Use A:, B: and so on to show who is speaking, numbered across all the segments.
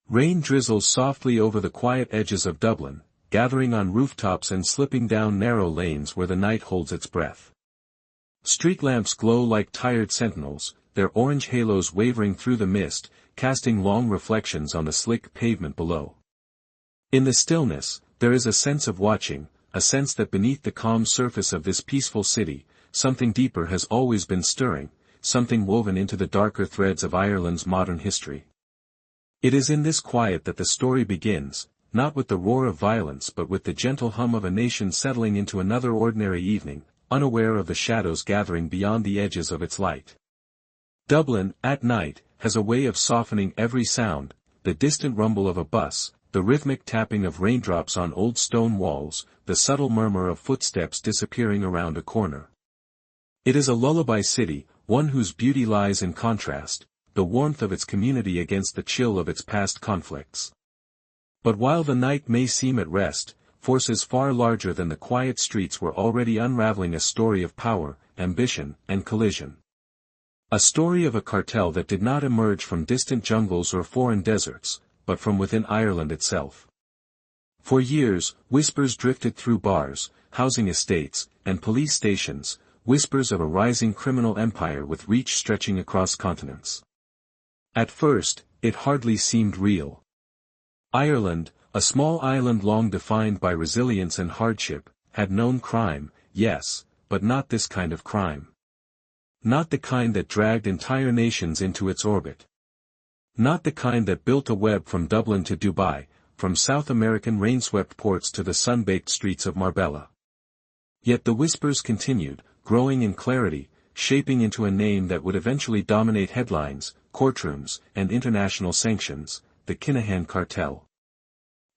A: Rain drizzles softly over the quiet edges of Dublin, gathering on rooftops and slipping down narrow lanes where the night holds its breath. Street lamps glow like tired sentinels, their orange halos wavering through the mist, casting long reflections on the slick pavement below. In the stillness, there is a sense of watching, a sense that beneath the calm surface of this peaceful city, something deeper has always been stirring, something woven into the darker threads of Ireland's modern history. It is in this quiet that the story begins, not with the roar of violence but with the gentle hum of a nation settling into another ordinary evening, unaware of the shadows gathering beyond the edges of its light. Dublin, at night, has a way of softening every sound, the distant rumble of a bus, the rhythmic tapping of raindrops on old stone walls, the subtle murmur of footsteps disappearing around a corner. It is a lullaby city, one whose beauty lies in contrast, the warmth of its community against the chill of its past conflicts. But while the night may seem at rest, forces far larger than the quiet streets were already unraveling a story of power, ambition, and collision. A story of a cartel that did not emerge from distant jungles or foreign deserts, but from within Ireland itself. For years, whispers drifted through bars, housing estates, and police stations, whispers of a rising criminal empire with reach stretching across continents. At first, it hardly seemed real. Ireland, a small island long defined by resilience and hardship, had known crime, yes, but not this kind of crime. Not the kind that dragged entire nations into its orbit. Not the kind that built a web from Dublin to Dubai, from South American rain-swept ports to the sun-baked streets of Marbella. Yet the whispers continued, growing in clarity, shaping into a name that would eventually dominate headlines, courtrooms, and international sanctions, the Kinahan Cartel.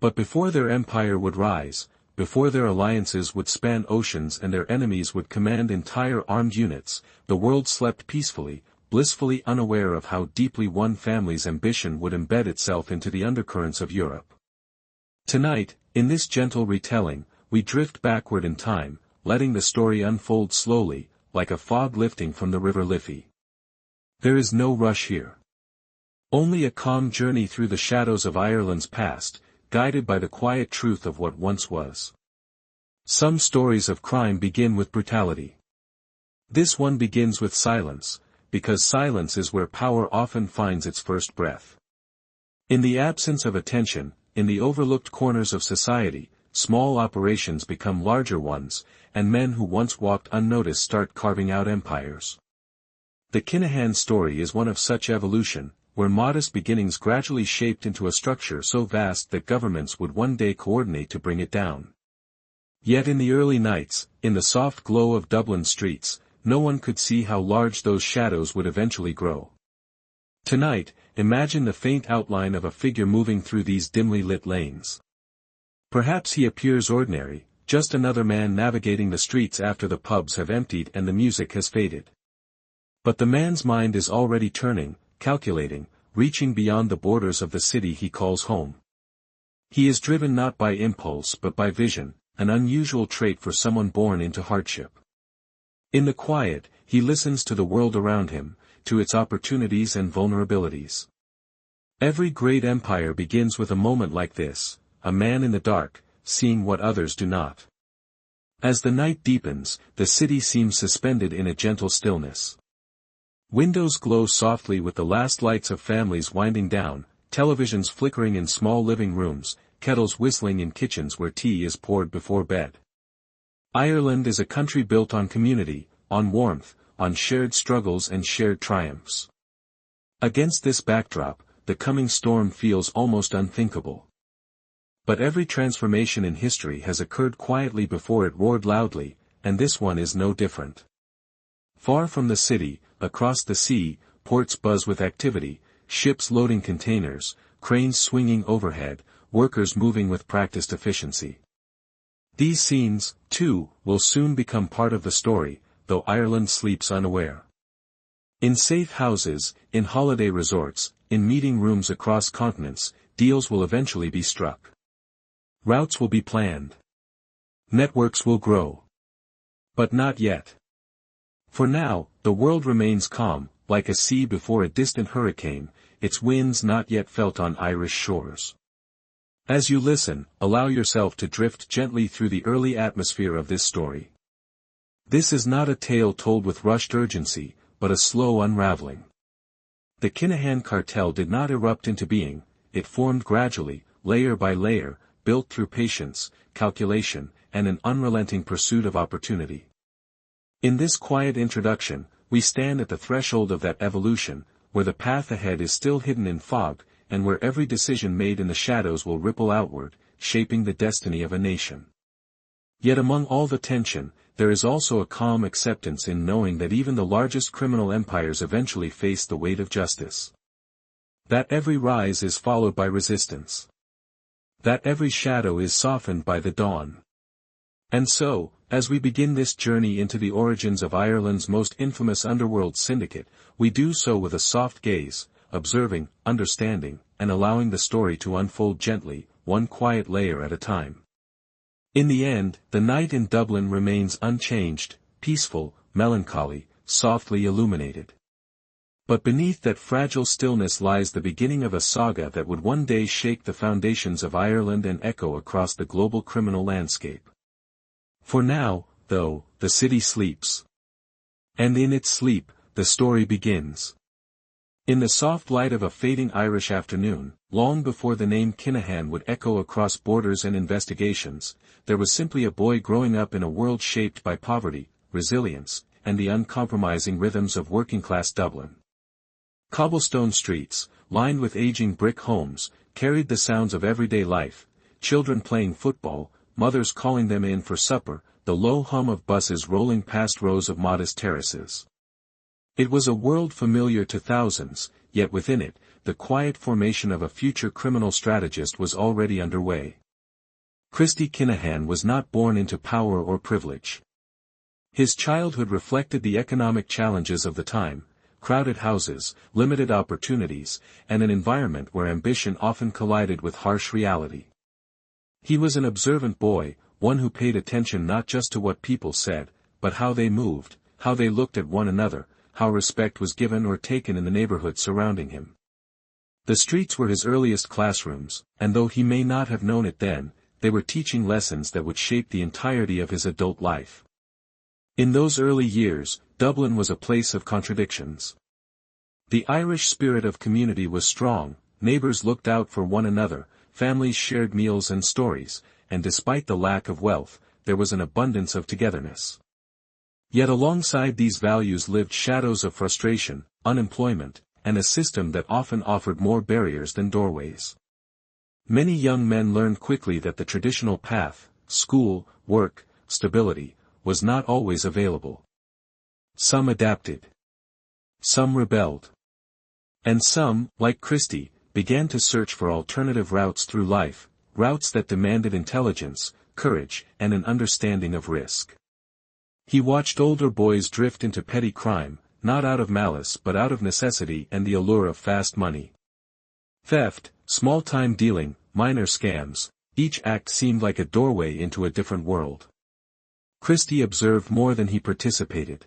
A: But before their empire would rise, before their alliances would span oceans and their enemies would command entire armed units, the world slept peacefully, blissfully unaware of how deeply one family's ambition would embed itself into the undercurrents of Europe. Tonight, in this gentle retelling, we drift backward in time, letting the story unfold slowly, like a fog lifting from the River Liffey. There is no rush here. Only a calm journey through the shadows of Ireland's past, guided by the quiet truth of what once was. Some stories of crime begin with brutality. This one begins with silence, because silence is where power often finds its first breath. In the absence of attention, in the overlooked corners of society, small operations become larger ones, and men who once walked unnoticed start carving out empires. The Kinahan story is one of such evolution, where modest beginnings gradually shaped into a structure so vast that governments would one day coordinate to bring it down. Yet in the early nights, in the soft glow of Dublin streets, no one could see how large those shadows would eventually grow. Tonight, imagine the faint outline of a figure moving through these dimly lit lanes. Perhaps he appears ordinary, just another man navigating the streets after the pubs have emptied and the music has faded. But the man's mind is already turning, calculating, reaching beyond the borders of the city he calls home. He is driven not by impulse but by vision, an unusual trait for someone born into hardship. In the quiet, he listens to the world around him, to its opportunities and vulnerabilities. Every great empire begins with a moment like this, a man in the dark, seeing what others do not. As the night deepens, the city seems suspended in a gentle stillness. Windows glow softly with the last lights of families winding down, televisions flickering in small living rooms, kettles whistling in kitchens where tea is poured before bed. Ireland is a country built on community, on warmth, on shared struggles and shared triumphs. Against this backdrop, the coming storm feels almost unthinkable. But every transformation in history has occurred quietly before it roared loudly, and this one is no different. Far from the city, across the sea, ports buzz with activity, ships loading containers, cranes swinging overhead, workers moving with practiced efficiency. These scenes, too, will soon become part of the story, though Ireland sleeps unaware. In safe houses, in holiday resorts, in meeting rooms across continents, deals will eventually be struck. Routes will be planned. Networks will grow. But not yet. For now, the world remains calm, like a sea before a distant hurricane, its winds not yet felt on Irish shores. As you listen, allow yourself to drift gently through the early atmosphere of this story. This is not a tale told with rushed urgency, but a slow unraveling. The Kinahan Cartel did not erupt into being, it formed gradually, layer by layer, built through patience, calculation, and an unrelenting pursuit of opportunity. In this quiet introduction, we stand at the threshold of that evolution, where the path ahead is still hidden in fog, and where every decision made in the shadows will ripple outward, shaping the destiny of a nation. Yet among all the tension, there is also a calm acceptance in knowing that even the largest criminal empires eventually face the weight of justice. That every rise is followed by resistance. That every shadow is softened by the dawn. And so, as we begin this journey into the origins of Ireland's most infamous underworld syndicate, we do so with a soft gaze, observing, understanding, and allowing the story to unfold gently, one quiet layer at a time. In the end, the night in Dublin remains unchanged, peaceful, melancholy, softly illuminated. But beneath that fragile stillness lies the beginning of a saga that would one day shake the foundations of Ireland and echo across the global criminal landscape. For now, though, the city sleeps. And in its sleep, the story begins. In the soft light of a fading Irish afternoon, long before the name Kinahan would echo across borders and investigations, there was simply a boy growing up in a world shaped by poverty, resilience, and the uncompromising rhythms of working-class Dublin. Cobblestone streets, lined with aging brick homes, carried the sounds of everyday life, children playing football, mothers calling them in for supper, the low hum of buses rolling past rows of modest terraces. It was a world familiar to thousands, yet within it, the quiet formation of a future criminal strategist was already underway. Christy Kinahan was not born into power or privilege. His childhood reflected the economic challenges of the time, crowded houses, limited opportunities, and an environment where ambition often collided with harsh reality. He was an observant boy, one who paid attention not just to what people said, but how they moved, how they looked at one another, how respect was given or taken in the neighborhood surrounding him. The streets were his earliest classrooms, and though he may not have known it then, they were teaching lessons that would shape the entirety of his adult life. In those early years, Dublin was a place of contradictions. The Irish spirit of community was strong, neighbors looked out for one another, families shared meals and stories, and despite the lack of wealth, there was an abundance of togetherness. Yet alongside these values lived shadows of frustration, unemployment, and a system that often offered more barriers than doorways. Many young men learned quickly that the traditional path, school, work, stability, was not always available. Some adapted. Some rebelled. And some, like Christy, began to search for alternative routes through life, routes that demanded intelligence, courage, and an understanding of risk. He watched older boys drift into petty crime, not out of malice but out of necessity and the allure of fast money. Theft, small-time dealing, minor scams, each act seemed like a doorway into a different world. Christy observed more than he participated.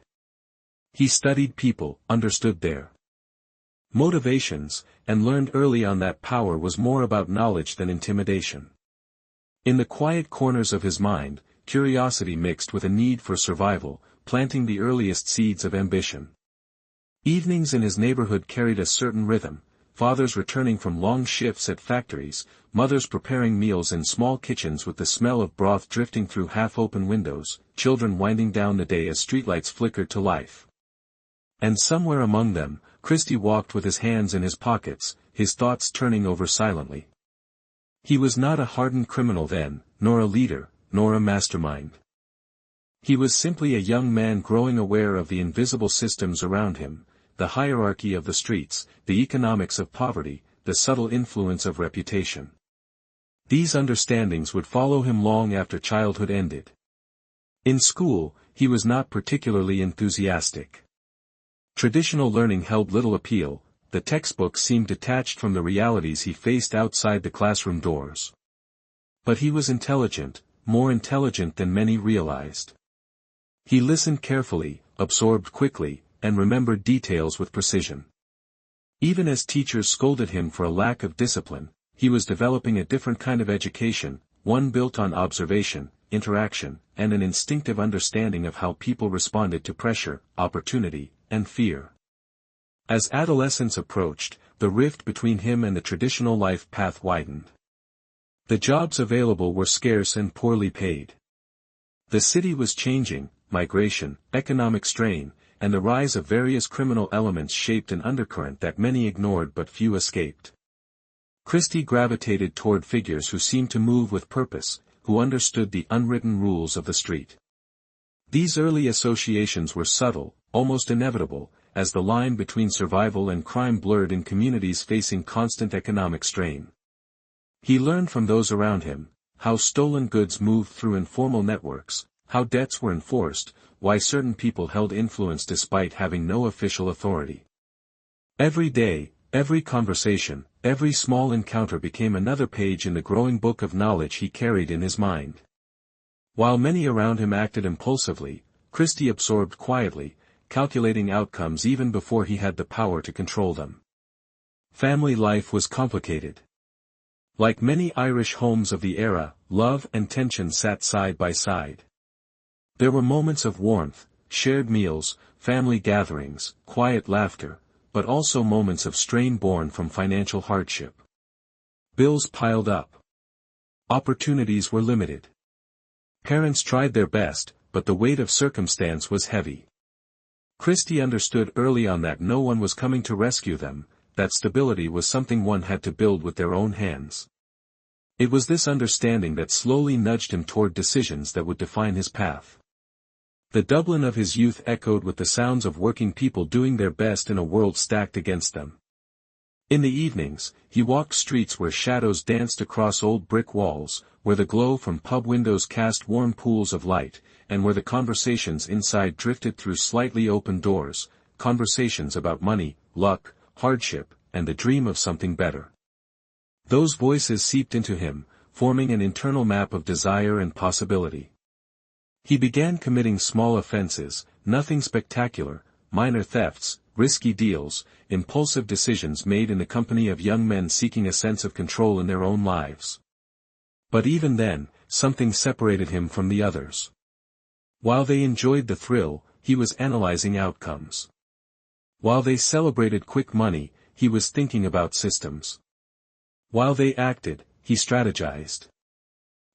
A: He studied people, understood their motivations, and learned early on that power was more about knowledge than intimidation. In the quiet corners of his mind, curiosity mixed with a need for survival, planting the earliest seeds of ambition. Evenings in his neighborhood carried a certain rhythm, fathers returning from long shifts at factories, mothers preparing meals in small kitchens with the smell of broth drifting through half-open windows, children winding down the day as streetlights flickered to life. And somewhere among them, Christy walked with his hands in his pockets, his thoughts turning over silently. He was not a hardened criminal then, nor a leader, nor a mastermind. He was simply a young man growing aware of the invisible systems around him, the hierarchy of the streets, the economics of poverty, the subtle influence of reputation. These understandings would follow him long after childhood ended. In school, he was not particularly enthusiastic. Traditional learning held little appeal, the textbooks seemed detached from the realities he faced outside the classroom doors. But he was intelligent, more intelligent than many realized. He listened carefully, absorbed quickly, and remembered details with precision. Even as teachers scolded him for a lack of discipline, he was developing a different kind of education, one built on observation, interaction, and an instinctive understanding of how people responded to pressure, opportunity, and fear. As adolescence approached, the rift between him and the traditional life path widened. The jobs available were scarce and poorly paid. The city was changing, migration, economic strain, and the rise of various criminal elements shaped an undercurrent that many ignored but few escaped. Christy gravitated toward figures who seemed to move with purpose, who understood the unwritten rules of the street. These early associations were subtle, almost inevitable, as the line between survival and crime blurred in communities facing constant economic strain. He learned from those around him, how stolen goods moved through informal networks, how debts were enforced, why certain people held influence despite having no official authority. Every day, every conversation, every small encounter became another page in the growing book of knowledge he carried in his mind. While many around him acted impulsively, Christy absorbed quietly, calculating outcomes even before he had the power to control them. Family life was complicated. Like many Irish homes of the era, love and tension sat side by side. There were moments of warmth, shared meals, family gatherings, quiet laughter, but also moments of strain born from financial hardship. Bills piled up. Opportunities were limited. Parents tried their best, but the weight of circumstance was heavy. Christy understood early on that no one was coming to rescue them, that stability was something one had to build with their own hands. It was this understanding that slowly nudged him toward decisions that would define his path. The Dublin of his youth echoed with the sounds of working people doing their best in a world stacked against them. In the evenings, he walked streets where shadows danced across old brick walls, where the glow from pub windows cast warm pools of light, and where the conversations inside drifted through slightly open doors, conversations about money, luck, hardship, and the dream of something better. Those voices seeped into him, forming an internal map of desire and possibility. He began committing small offenses, nothing spectacular, minor thefts, risky deals, impulsive decisions made in the company of young men seeking a sense of control in their own lives. But even then, something separated him from the others. While they enjoyed the thrill, he was analyzing outcomes. While they celebrated quick money, he was thinking about systems. While they acted, he strategized.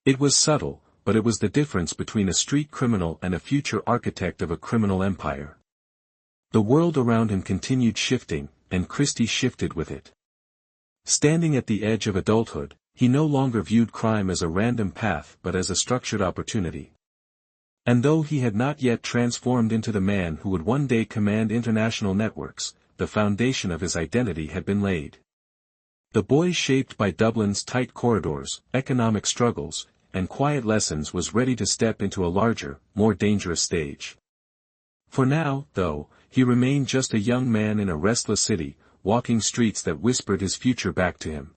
A: It was subtle, but it was the difference between a street criminal and a future architect of a criminal empire. The world around him continued shifting, and Christy shifted with it. Standing at the edge of adulthood, he no longer viewed crime as a random path but as a structured opportunity. And though he had not yet transformed into the man who would one day command international networks, the foundation of his identity had been laid. The boy shaped by Dublin's tight corridors, economic struggles, and quiet lessons was ready to step into a larger, more dangerous stage. For now, though, he remained just a young man in a restless city, walking streets that whispered his future back to him.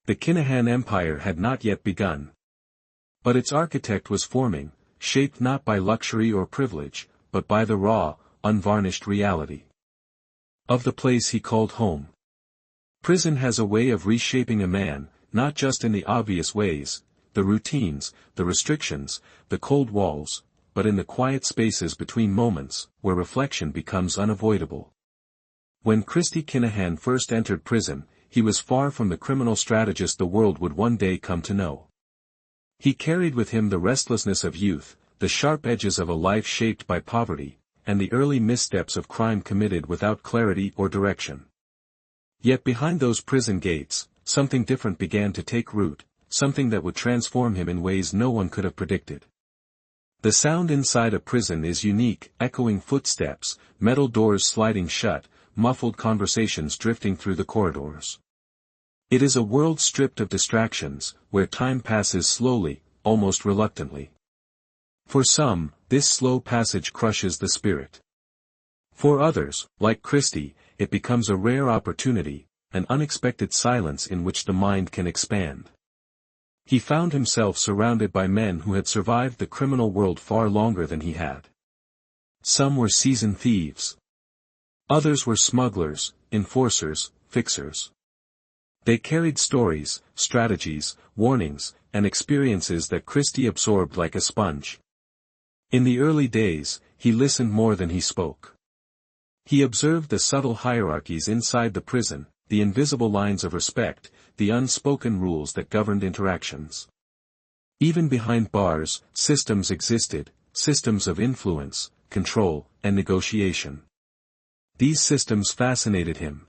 A: The Kinahan Empire had not yet begun. But its architect was forming, shaped not by luxury or privilege, but by the raw, unvarnished reality of the place he called home. Prison has a way of reshaping a man, not just in the obvious ways, the routines, the restrictions, the cold walls, but in the quiet spaces between moments, where reflection becomes unavoidable. When Christy Kinahan first entered prison, he was far from the criminal strategist the world would one day come to know. He carried with him the restlessness of youth, the sharp edges of a life shaped by poverty, and the early missteps of crime committed without clarity or direction. Yet behind those prison gates, something different began to take root, something that would transform him in ways no one could have predicted. The sound inside a prison is unique, echoing footsteps, metal doors sliding shut, muffled conversations drifting through the corridors. It is a world stripped of distractions, where time passes slowly, almost reluctantly. For some, this slow passage crushes the spirit. For others, like Christy, it becomes a rare opportunity, an unexpected silence in which the mind can expand. He found himself surrounded by men who had survived the criminal world far longer than he had. Some were seasoned thieves. Others were smugglers, enforcers, fixers. They carried stories, strategies, warnings, and experiences that Christy absorbed like a sponge. In the early days, he listened more than he spoke. He observed the subtle hierarchies inside the prison, the invisible lines of respect, the unspoken rules that governed interactions. Even behind bars, systems existed, systems of influence, control, and negotiation. These systems fascinated him.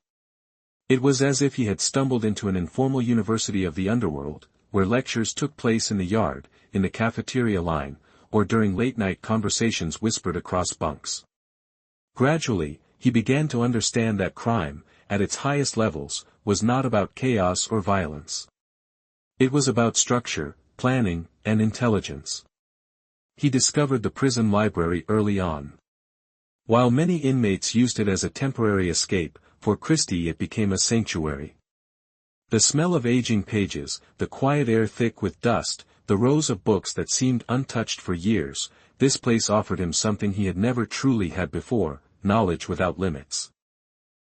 A: It was as if he had stumbled into an informal university of the underworld, where lectures took place in the yard, in the cafeteria line, or during late-night conversations whispered across bunks. Gradually, he began to understand that crime, at its highest levels, was not about chaos or violence. It was about structure, planning, and intelligence. He discovered the prison library early on. While many inmates used it as a temporary escape, for Christy it became a sanctuary. The smell of aging pages, the quiet air thick with dust, the rows of books that seemed untouched for years, this place offered him something he had never truly had before, knowledge without limits.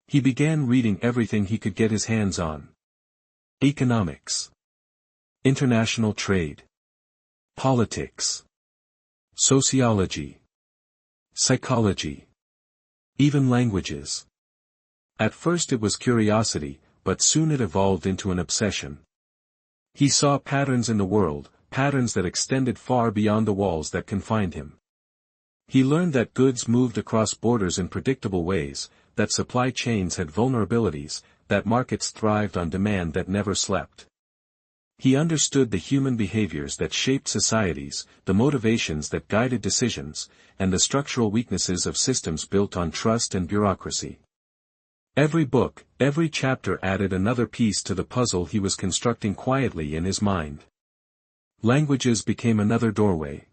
A: He began reading everything he could get his hands on. Economics. International trade. Politics. Sociology. Psychology. Even languages. At first it was curiosity, but soon it evolved into an obsession. He saw patterns in the world, patterns that extended far beyond the walls that confined him. He learned that goods moved across borders in predictable ways, that supply chains had vulnerabilities, that markets thrived on demand that never slept. He understood the human behaviors that shaped societies, the motivations that guided decisions, and the structural weaknesses of systems built on trust and bureaucracy. Every book, every chapter added another piece to the puzzle he was constructing quietly in his mind. Languages became another doorway.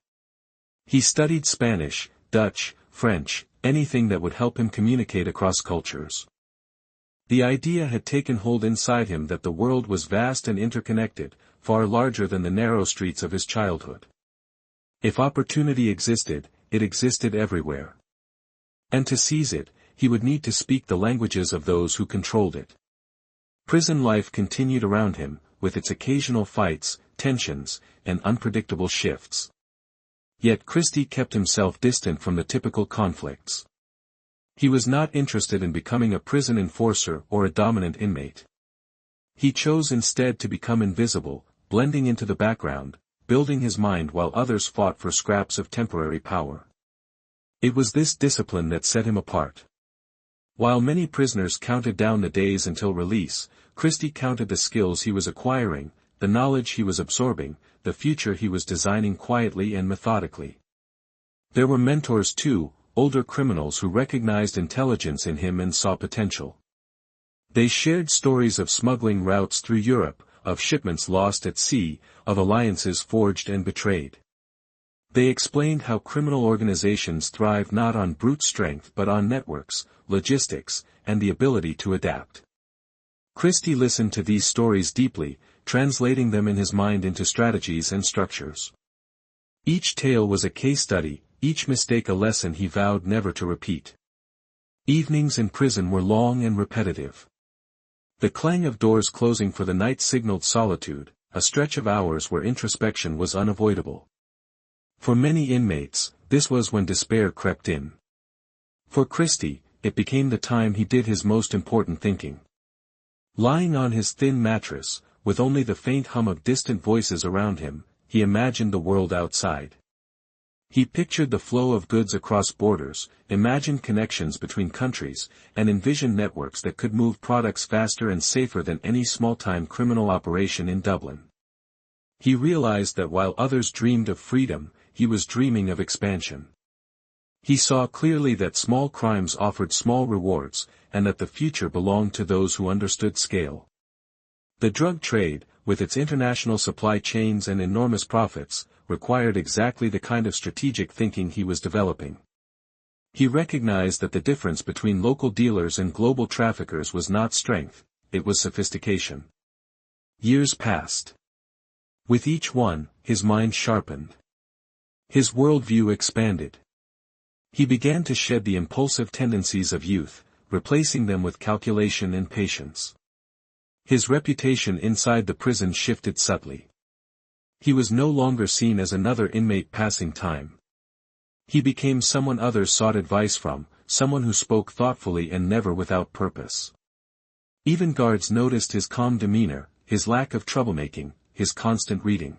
A: He studied Spanish, Dutch, French, anything that would help him communicate across cultures. The idea had taken hold inside him that the world was vast and interconnected, far larger than the narrow streets of his childhood. If opportunity existed, it existed everywhere. And to seize it, he would need to speak the languages of those who controlled it. Prison life continued around him, with its occasional fights, tensions, and unpredictable shifts. Yet Christy kept himself distant from the typical conflicts. He was not interested in becoming a prison enforcer or a dominant inmate. He chose instead to become invisible, blending into the background, building his mind while others fought for scraps of temporary power. It was this discipline that set him apart. While many prisoners counted down the days until release, Christy counted the skills he was acquiring, the knowledge he was absorbing, the future he was designing quietly and methodically. There were mentors too, older criminals who recognized intelligence in him and saw potential. They shared stories of smuggling routes through Europe, of shipments lost at sea, of alliances forged and betrayed. They explained how criminal organizations thrive not on brute strength but on networks, logistics, and the ability to adapt. Christy listened to these stories deeply, translating them in his mind into strategies and structures. Each tale was a case study, each mistake a lesson he vowed never to repeat. Evenings in prison were long and repetitive. The clang of doors closing for the night signaled solitude, a stretch of hours where introspection was unavoidable. For many inmates, this was when despair crept in. For Christy, it became the time he did his most important thinking. Lying on his thin mattress, with only the faint hum of distant voices around him, he imagined the world outside. He pictured the flow of goods across borders, imagined connections between countries, and envisioned networks that could move products faster and safer than any small-time criminal operation in Dublin. He realized that while others dreamed of freedom, he was dreaming of expansion. He saw clearly that small crimes offered small rewards, and that the future belonged to those who understood scale. The drug trade, with its international supply chains and enormous profits, required exactly the kind of strategic thinking he was developing. He recognized that the difference between local dealers and global traffickers was not strength, it was sophistication. Years passed. With each one, his mind sharpened. His worldview expanded. He began to shed the impulsive tendencies of youth, replacing them with calculation and patience. His reputation inside the prison shifted subtly. He was no longer seen as another inmate passing time. He became someone others sought advice from, someone who spoke thoughtfully and never without purpose. Even guards noticed his calm demeanor, his lack of troublemaking, his constant reading.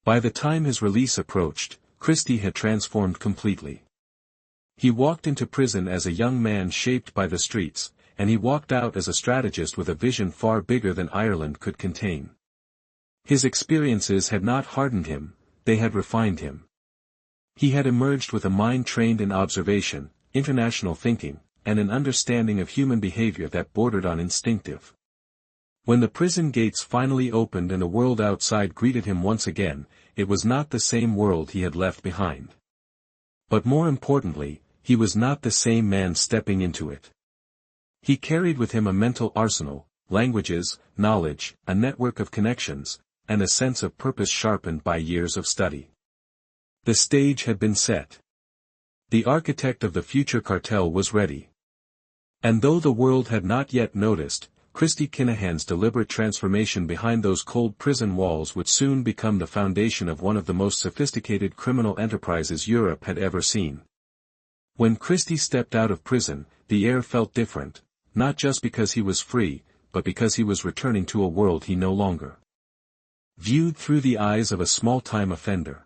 A: By the time his release approached, Christy had transformed completely. He walked into prison as a young man shaped by the streets, and he walked out as a strategist with a vision far bigger than Ireland could contain. His experiences had not hardened him, they had refined him. He had emerged with a mind trained in observation, international thinking, and an understanding of human behavior that bordered on instinctive. When the prison gates finally opened and a world outside greeted him once again, it was not the same world he had left behind. But more importantly, he was not the same man stepping into it. He carried with him a mental arsenal, languages, knowledge, a network of connections, and a sense of purpose sharpened by years of study. The stage had been set. The architect of the future cartel was ready. And though the world had not yet noticed, Christy Kinahan's deliberate transformation behind those cold prison walls would soon become the foundation of one of the most sophisticated criminal enterprises Europe had ever seen. When Christy stepped out of prison, the air felt different, not just because he was free, but because he was returning to a world he no longer viewed through the eyes of a small-time offender.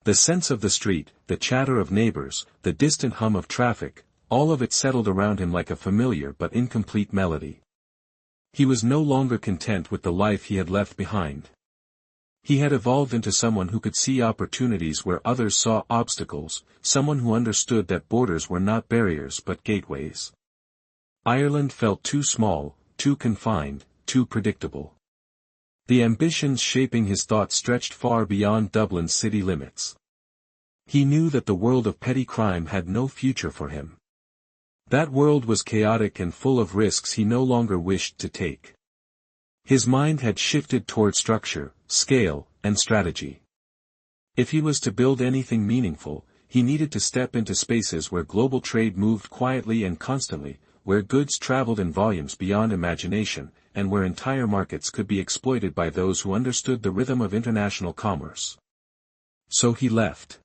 A: The sense of the street, the chatter of neighbors, the distant hum of traffic, all of it settled around him like a familiar but incomplete melody. He was no longer content with the life he had left behind. He had evolved into someone who could see opportunities where others saw obstacles, someone who understood that borders were not barriers but gateways. Ireland felt too small, too confined, too predictable. The ambitions shaping his thoughts stretched far beyond Dublin's city limits. He knew that the world of petty crime had no future for him. That world was chaotic and full of risks he no longer wished to take. His mind had shifted toward structure, scale, and strategy. If he was to build anything meaningful, he needed to step into spaces where global trade moved quietly and constantly, where goods traveled in volumes beyond imagination, and where entire markets could be exploited by those who understood the rhythm of international commerce. So he left.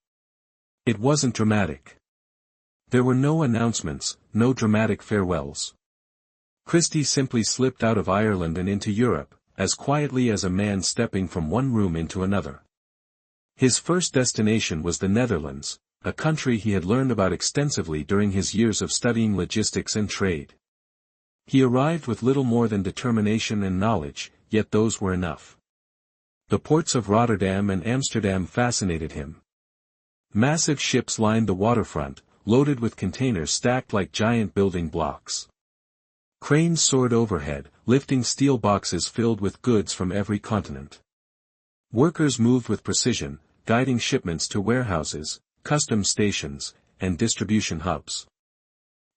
A: It wasn't dramatic. There were no announcements, no dramatic farewells. Christy simply slipped out of Ireland and into Europe, as quietly as a man stepping from one room into another. His first destination was the Netherlands, a country he had learned about extensively during his years of studying logistics and trade. He arrived with little more than determination and knowledge, yet those were enough. The ports of Rotterdam and Amsterdam fascinated him. Massive ships lined the waterfront, loaded with containers stacked like giant building blocks. Cranes soared overhead, lifting steel boxes filled with goods from every continent. Workers moved with precision, guiding shipments to warehouses, customs stations, and distribution hubs.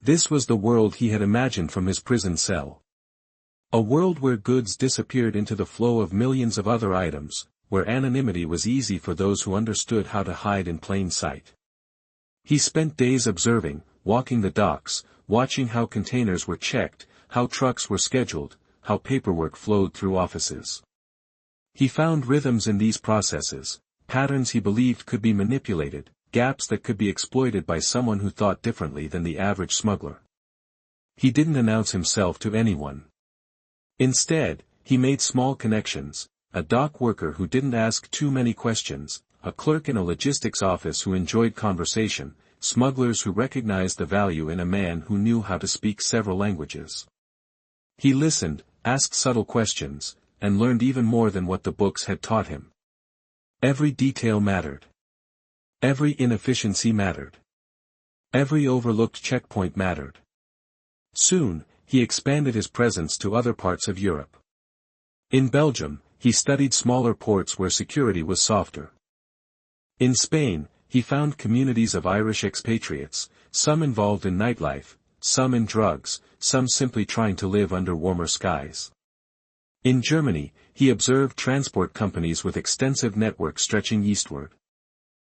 A: This was the world he had imagined from his prison cell. A world where goods disappeared into the flow of millions of other items, where anonymity was easy for those who understood how to hide in plain sight. He spent days observing, walking the docks, watching how containers were checked, how trucks were scheduled, how paperwork flowed through offices. He found rhythms in these processes, patterns he believed could be manipulated, gaps that could be exploited by someone who thought differently than the average smuggler. He didn't announce himself to anyone. Instead, he made small connections, a dock worker who didn't ask too many questions, a clerk in a logistics office who enjoyed conversation, smugglers who recognized the value in a man who knew how to speak several languages. He listened, asked subtle questions, and learned even more than what the books had taught him. Every detail mattered. Every inefficiency mattered. Every overlooked checkpoint mattered. Soon, he expanded his presence to other parts of Europe. In Belgium, he studied smaller ports where security was softer. In Spain, he found communities of Irish expatriates, some involved in nightlife, some in drugs, some simply trying to live under warmer skies. In Germany, he observed transport companies with extensive networks stretching eastward.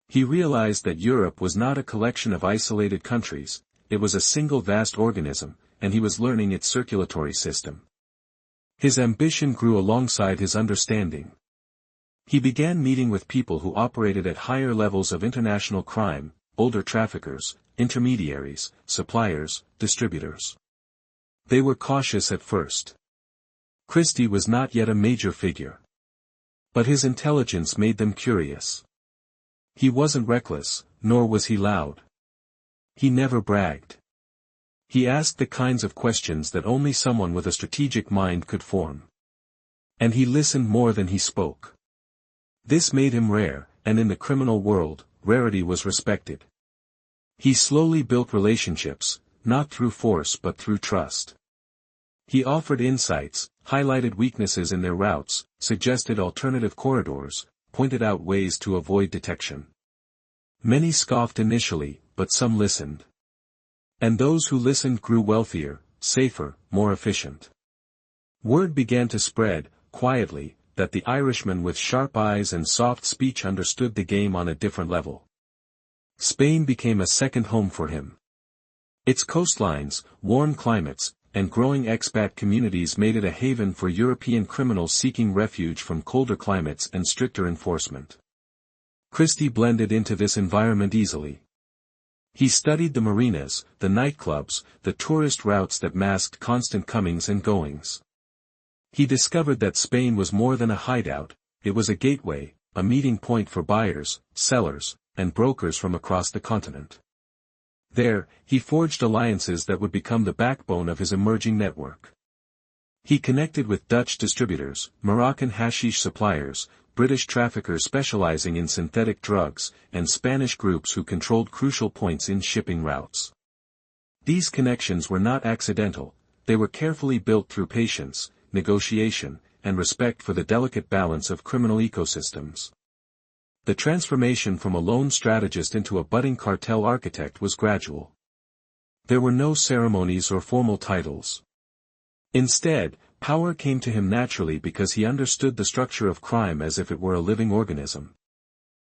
A: He realized that Europe was not a collection of isolated countries, it was a single vast organism, and he was learning its circulatory system. His ambition grew alongside his understanding. He began meeting with people who operated at higher levels of international crime, older traffickers, intermediaries, suppliers, distributors. They were cautious at first. Christy was not yet a major figure. But his intelligence made them curious. He wasn't reckless, nor was he loud. He never bragged. He asked the kinds of questions that only someone with a strategic mind could form. And he listened more than he spoke. This made him rare, and in the criminal world, rarity was respected. He slowly built relationships, not through force but through trust. He offered insights, highlighted weaknesses in their routes, suggested alternative corridors, pointed out ways to avoid detection. Many scoffed initially, but some listened. And those who listened grew wealthier, safer, more efficient. Word began to spread, quietly, that the Irishman with sharp eyes and soft speech understood the game on a different level. Spain became a second home for him. Its coastlines, warm climates, and growing expat communities made it a haven for European criminals seeking refuge from colder climates and stricter enforcement. Christy blended into this environment easily. He studied the marinas, the nightclubs, the tourist routes that masked constant comings and goings. He discovered that Spain was more than a hideout, it was a gateway, a meeting point for buyers, sellers, and brokers from across the continent. There, he forged alliances that would become the backbone of his emerging network. He connected with Dutch distributors, Moroccan hashish suppliers, British traffickers specializing in synthetic drugs, and Spanish groups who controlled crucial points in shipping routes. These connections were not accidental, they were carefully built through patience, negotiation, and respect for the delicate balance of criminal ecosystems. The transformation from a lone strategist into a budding cartel architect was gradual. There were no ceremonies or formal titles. Instead, power came to him naturally because he understood the structure of crime as if it were a living organism.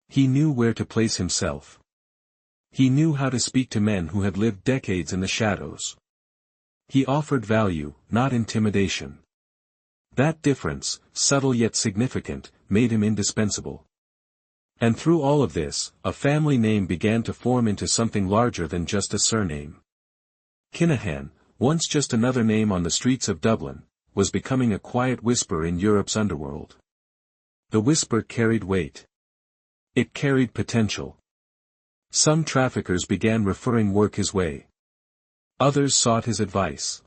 A: He knew where to place himself. He knew how to speak to men who had lived decades in the shadows. He offered value, not intimidation. That difference, subtle yet significant, made him indispensable. And through all of this, a family name began to form into something larger than just a surname. Kinahan, once just another name on the streets of Dublin, was becoming a quiet whisper in Europe's underworld. The whisper carried weight. It carried potential. Some traffickers began referring work his way. Others sought his advice.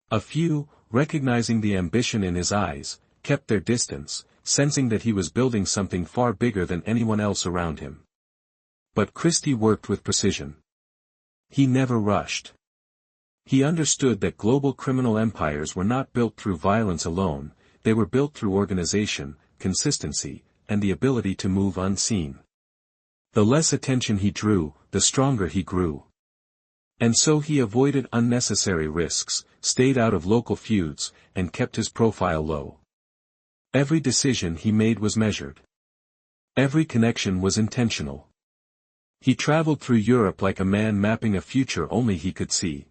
A: A few, recognizing the ambition in his eyes, kept their distance, sensing that he was building something far bigger than anyone else around him. But Christy worked with precision. He never rushed. He understood that global criminal empires were not built through violence alone, they were built through organization, consistency, and the ability to move unseen. The less attention he drew, the stronger he grew. And so he avoided unnecessary risks, stayed out of local feuds, and kept his profile low. Every decision he made was measured. Every connection was intentional. He traveled through Europe like a man mapping a future only he could see.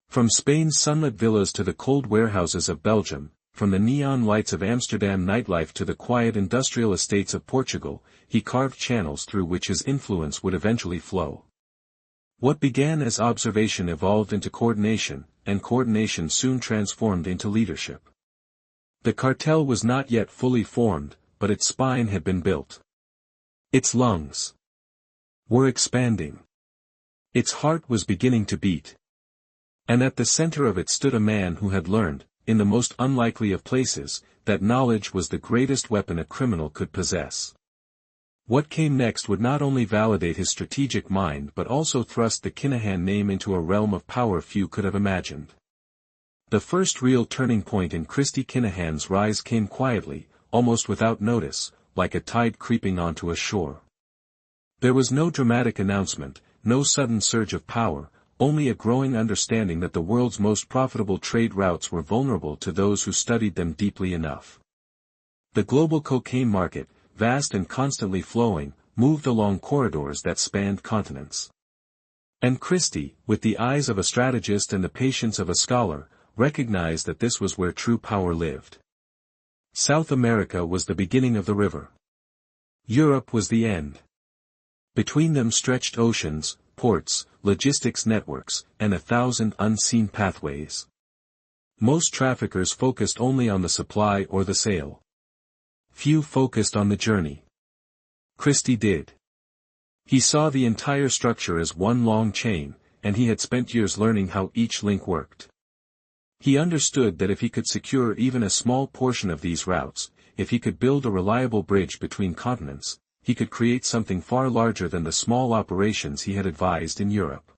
A: From Spain's sunlit villas to the cold warehouses of Belgium, from the neon lights of Amsterdam nightlife to the quiet industrial estates of Portugal, he carved channels through which his influence would eventually flow. What began as observation evolved into coordination, and coordination soon transformed into leadership. The cartel was not yet fully formed, but its spine had been built. Its lungs were expanding. Its heart was beginning to beat. And at the center of it stood a man who had learned, in the most unlikely of places, that knowledge was the greatest weapon a criminal could possess. What came next would not only validate his strategic mind but also thrust the Kinahan name into a realm of power few could have imagined. The first real turning point in Christy Kinahan's rise came quietly, almost without notice, like a tide creeping onto a shore. There was no dramatic announcement, no sudden surge of power, only a growing understanding that the world's most profitable trade routes were vulnerable to those who studied them deeply enough. The global cocaine market, vast and constantly flowing, moved along corridors that spanned continents. And Christy, with the eyes of a strategist and the patience of a scholar, recognized that this was where true power lived. South America was the beginning of the river. Europe was the end. Between them stretched oceans, ports, logistics networks, and 1,000 unseen pathways. Most traffickers focused only on the supply or the sale. Few focused on the journey. Christy did. He saw the entire structure as one long chain, and he had spent years learning how each link worked. He understood that if he could secure even a small portion of these routes, if he could build a reliable bridge between continents, he could create something far larger than the small operations he had advised in Europe.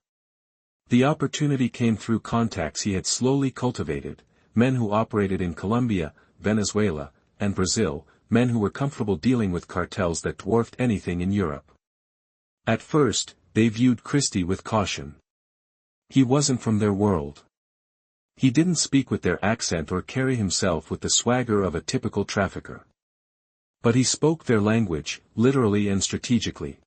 A: The opportunity came through contacts he had slowly cultivated, men who operated in Colombia, Venezuela, and Brazil, men who were comfortable dealing with cartels that dwarfed anything in Europe. At first, they viewed Christy with caution. He wasn't from their world. He didn't speak with their accent or carry himself with the swagger of a typical trafficker. But he spoke their language, literally and strategically.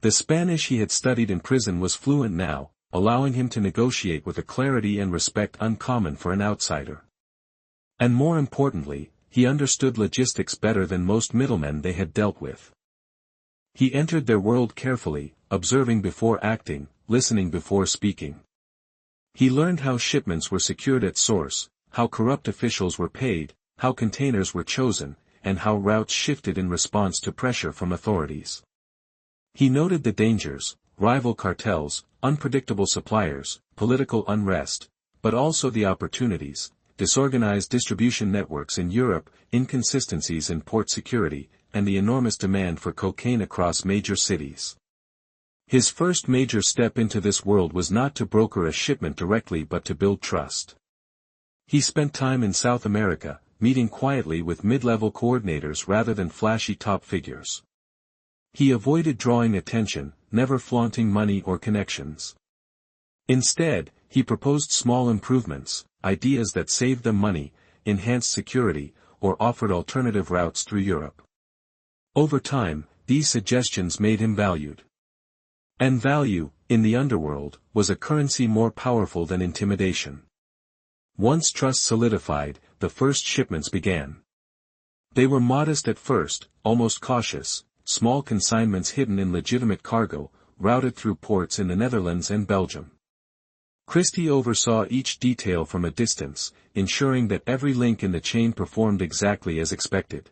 A: The Spanish he had studied in prison was fluent now, allowing him to negotiate with a clarity and respect uncommon for an outsider. And more importantly, he understood logistics better than most middlemen they had dealt with. He entered their world carefully, observing before acting, listening before speaking. He learned how shipments were secured at source, how corrupt officials were paid, how containers were chosen, and how routes shifted in response to pressure from authorities. He noted the dangers, rival cartels, unpredictable suppliers, political unrest, but also the opportunities, disorganized distribution networks in Europe, inconsistencies in port security, and the enormous demand for cocaine across major cities. His first major step into this world was not to broker a shipment directly but to build trust. He spent time in South America, meeting quietly with mid-level coordinators rather than flashy top figures. He avoided drawing attention, never flaunting money or connections. Instead, he proposed small improvements, ideas that saved them money, enhanced security, or offered alternative routes through Europe. Over time, these suggestions made him valued. And value, in the underworld, was a currency more powerful than intimidation. Once trust solidified, the first shipments began. They were modest at first, almost cautious, small consignments hidden in legitimate cargo, routed through ports in the Netherlands and Belgium. Christy oversaw each detail from a distance, ensuring that every link in the chain performed exactly as expected.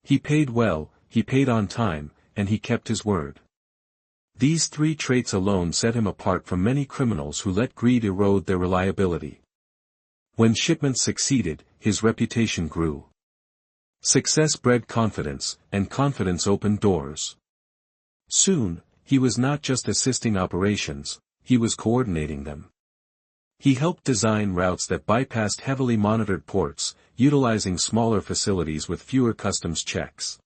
A: He paid well, he paid on time, and he kept his word. These three traits alone set him apart from many criminals who let greed erode their reliability. When shipments succeeded, his reputation grew. Success bred confidence, and confidence opened doors. Soon, he was not just assisting operations, he was coordinating them. He helped design routes that bypassed heavily monitored ports, utilizing smaller facilities with fewer customs checks.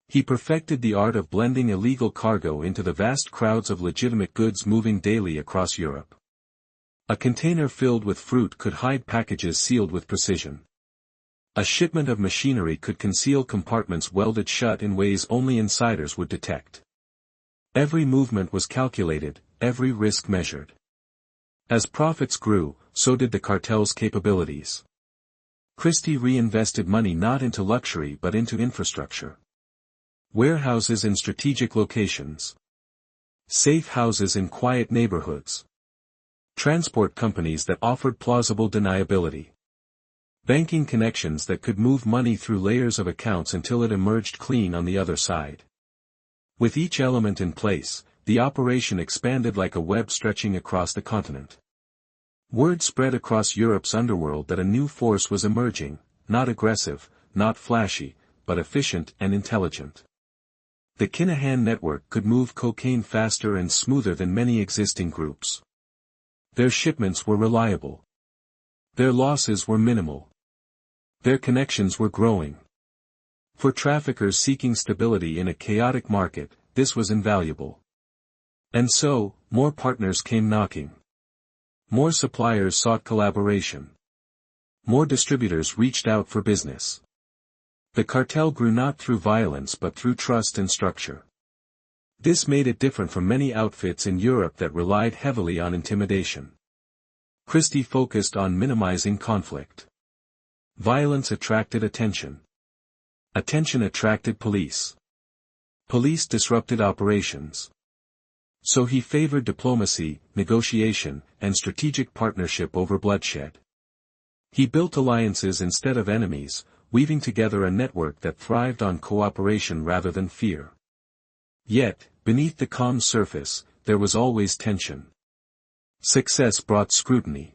A: He perfected the art of blending illegal cargo into the vast crowds of legitimate goods moving daily across Europe. A container filled with fruit could hide packages sealed with precision. A shipment of machinery could conceal compartments welded shut in ways only insiders would detect. Every movement was calculated, every risk measured. As profits grew, so did the cartel's capabilities. Christy reinvested money not into luxury but into infrastructure. Warehouses in strategic locations. Safe houses in quiet neighborhoods. Transport companies that offered plausible deniability. Banking connections that could move money through layers of accounts until it emerged clean on the other side. With each element in place, the operation expanded like a web stretching across the continent. Word spread across Europe's underworld that a new force was emerging, not aggressive, not flashy, but efficient and intelligent. The Kinahan network could move cocaine faster and smoother than many existing groups. Their shipments were reliable. Their losses were minimal. Their connections were growing. For traffickers seeking stability in a chaotic market, this was invaluable. And so, more partners came knocking. More suppliers sought collaboration. More distributors reached out for business. The cartel grew not through violence but through trust and structure. This made it different from many outfits in Europe that relied heavily on intimidation. Christy focused on minimizing conflict. Violence attracted attention. Attention attracted police. Police disrupted operations. So he favored diplomacy, negotiation, and strategic partnership over bloodshed. He built alliances instead of enemies, weaving together a network that thrived on cooperation rather than fear. Yet, beneath the calm surface, there was always tension. Success brought scrutiny.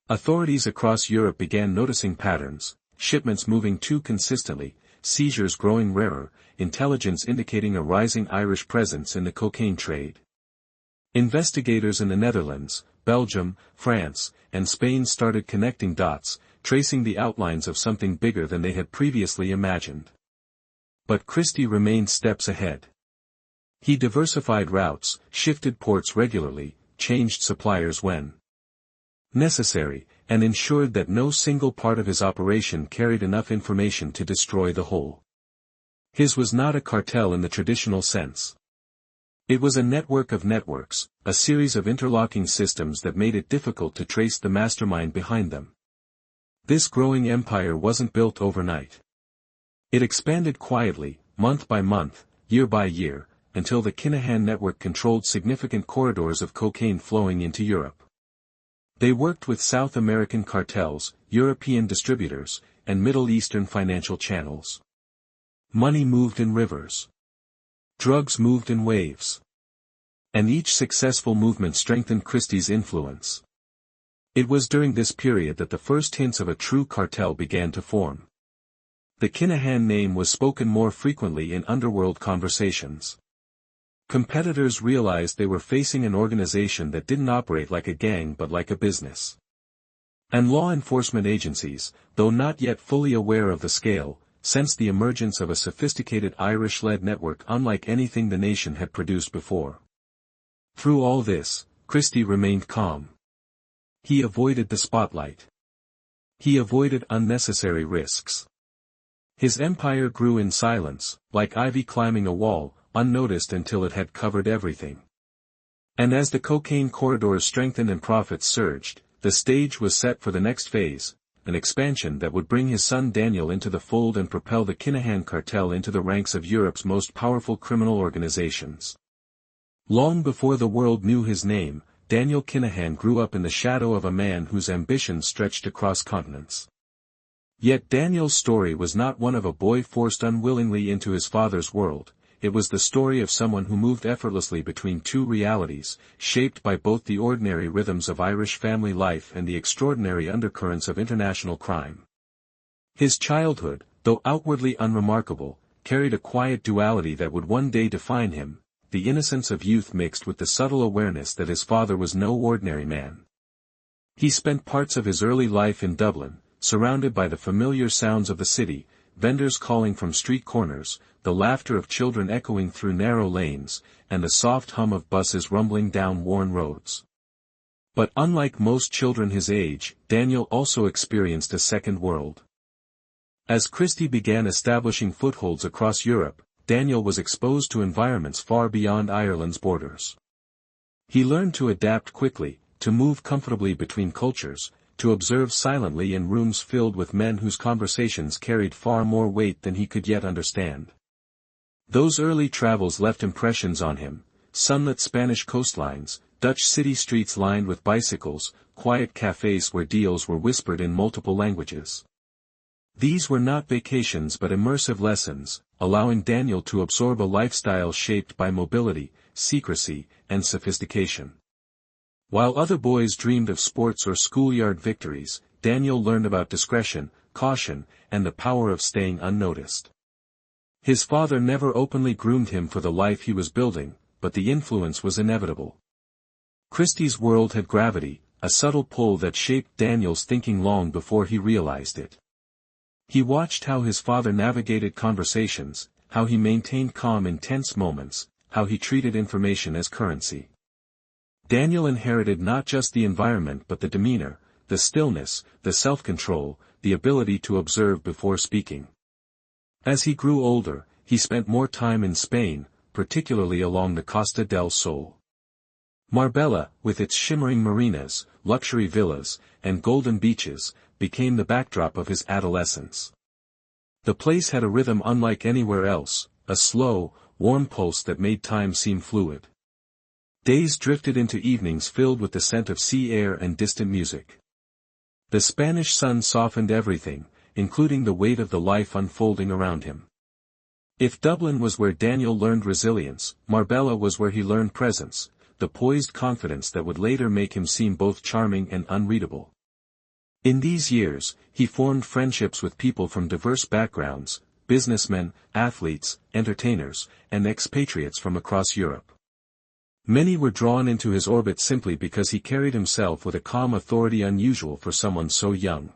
A: Authorities across Europe began noticing patterns, shipments moving too consistently, seizures growing rarer, intelligence indicating a rising Irish presence in the cocaine trade. Investigators in the Netherlands, Belgium, France, and Spain started connecting dots, tracing the outlines of something bigger than they had previously imagined. But Christy remained steps ahead. He diversified routes, shifted ports regularly, changed suppliers when necessary, and ensured that no single part of his operation carried enough information to destroy the whole. His was not a cartel in the traditional sense. It was a network of networks, a series of interlocking systems that made it difficult to trace the mastermind behind them. This growing empire wasn't built overnight. It expanded quietly, month by month, year by year, until the Kinahan network controlled significant corridors of cocaine flowing into Europe. They worked with South American cartels, European distributors, and Middle Eastern financial channels. Money moved in rivers. Drugs moved in waves. And each successful movement strengthened Christie's influence. It was during this period that the first hints of a true cartel began to form. The Kinahan name was spoken more frequently in underworld conversations. Competitors realized they were facing an organization that didn't operate like a gang but like a business. And law enforcement agencies, though not yet fully aware of the scale, sensed the emergence of a sophisticated Irish-led network unlike anything the nation had produced before. Through all this, Christy remained calm. He avoided the spotlight. He avoided unnecessary risks. His empire grew in silence, like ivy climbing a wall, unnoticed until it had covered everything. And as the cocaine corridors strengthened and profits surged, the stage was set for the next phase, an expansion that would bring his son Daniel into the fold and propel the Kinahan Cartel into the ranks of Europe's most powerful criminal organizations. Long before the world knew his name, Daniel Kinahan grew up in the shadow of a man whose ambition stretched across continents. Yet Daniel's story was not one of a boy forced unwillingly into his father's world. It was the story of someone who moved effortlessly between two realities, shaped by both the ordinary rhythms of Irish family life and the extraordinary undercurrents of international crime. His childhood, though outwardly unremarkable, carried a quiet duality that would one day define him, the innocence of youth mixed with the subtle awareness that his father was no ordinary man. He spent parts of his early life in Dublin, surrounded by the familiar sounds of the city, vendors calling from street corners, the laughter of children echoing through narrow lanes, and the soft hum of buses rumbling down worn roads. But unlike most children his age, Daniel also experienced a second world. As Christy began establishing footholds across Europe, Daniel was exposed to environments far beyond Ireland's borders. He learned to adapt quickly, to move comfortably between cultures, to observe silently in rooms filled with men whose conversations carried far more weight than he could yet understand. Those early travels left impressions on him: sunlit Spanish coastlines, Dutch city streets lined with bicycles, quiet cafes where deals were whispered in multiple languages. These were not vacations but immersive lessons, allowing Daniel to absorb a lifestyle shaped by mobility, secrecy, and sophistication. While other boys dreamed of sports or schoolyard victories, Daniel learned about discretion, caution, and the power of staying unnoticed. His father never openly groomed him for the life he was building, but the influence was inevitable. Christy's world had gravity, a subtle pull that shaped Daniel's thinking long before he realized it. He watched how his father navigated conversations, how he maintained calm in tense moments, how he treated information as currency. Daniel inherited not just the environment but the demeanor, the stillness, the self-control, the ability to observe before speaking. As he grew older, he spent more time in Spain, particularly along the Costa del Sol. Marbella, with its shimmering marinas, luxury villas, and golden beaches, became the backdrop of his adolescence. The place had a rhythm unlike anywhere else, a slow, warm pulse that made time seem fluid. Days drifted into evenings filled with the scent of sea air and distant music. The Spanish sun softened everything, including the weight of the life unfolding around him. If Dublin was where Daniel learned resilience, Marbella was where he learned presence, the poised confidence that would later make him seem both charming and unreadable. In these years, he formed friendships with people from diverse backgrounds, businessmen, athletes, entertainers, and expatriates from across Europe. Many were drawn into his orbit simply because he carried himself with a calm authority unusual for someone so young.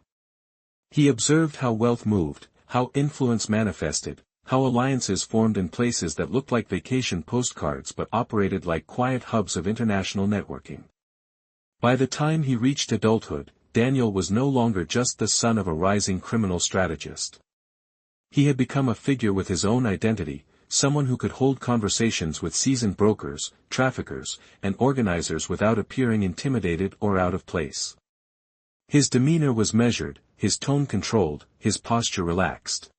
A: He observed how wealth moved, how influence manifested, how alliances formed in places that looked like vacation postcards but operated like quiet hubs of international networking. By the time he reached adulthood, Daniel was no longer just the son of a rising criminal strategist. He had become a figure with his own identity, someone who could hold conversations with seasoned brokers, traffickers, and organizers without appearing intimidated or out of place. His demeanor was measured, his tone controlled, his posture relaxed.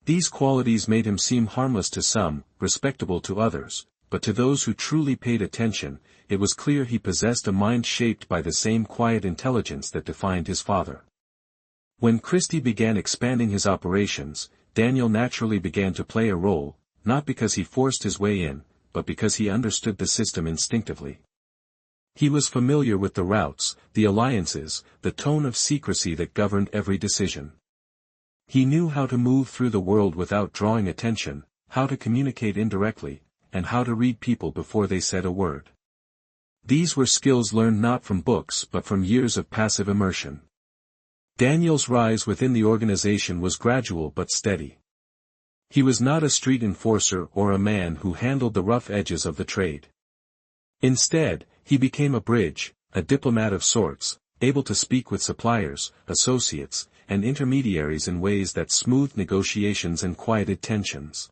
A: These qualities made him seem harmless to some, respectable to others, but to those who truly paid attention, it was clear he possessed a mind shaped by the same quiet intelligence that defined his father. When Christy began expanding his operations, Daniel naturally began to play a role, not because he forced his way in, but because he understood the system instinctively. He was familiar with the routes, the alliances, the tone of secrecy that governed every decision. He knew how to move through the world without drawing attention, how to communicate indirectly, and how to read people before they said a word. These were skills learned not from books but from years of passive immersion. Daniel's rise within the organization was gradual but steady. He was not a street enforcer or a man who handled the rough edges of the trade. Instead, he became a bridge, a diplomat of sorts, able to speak with suppliers, associates, and intermediaries in ways that smoothed negotiations and quieted tensions.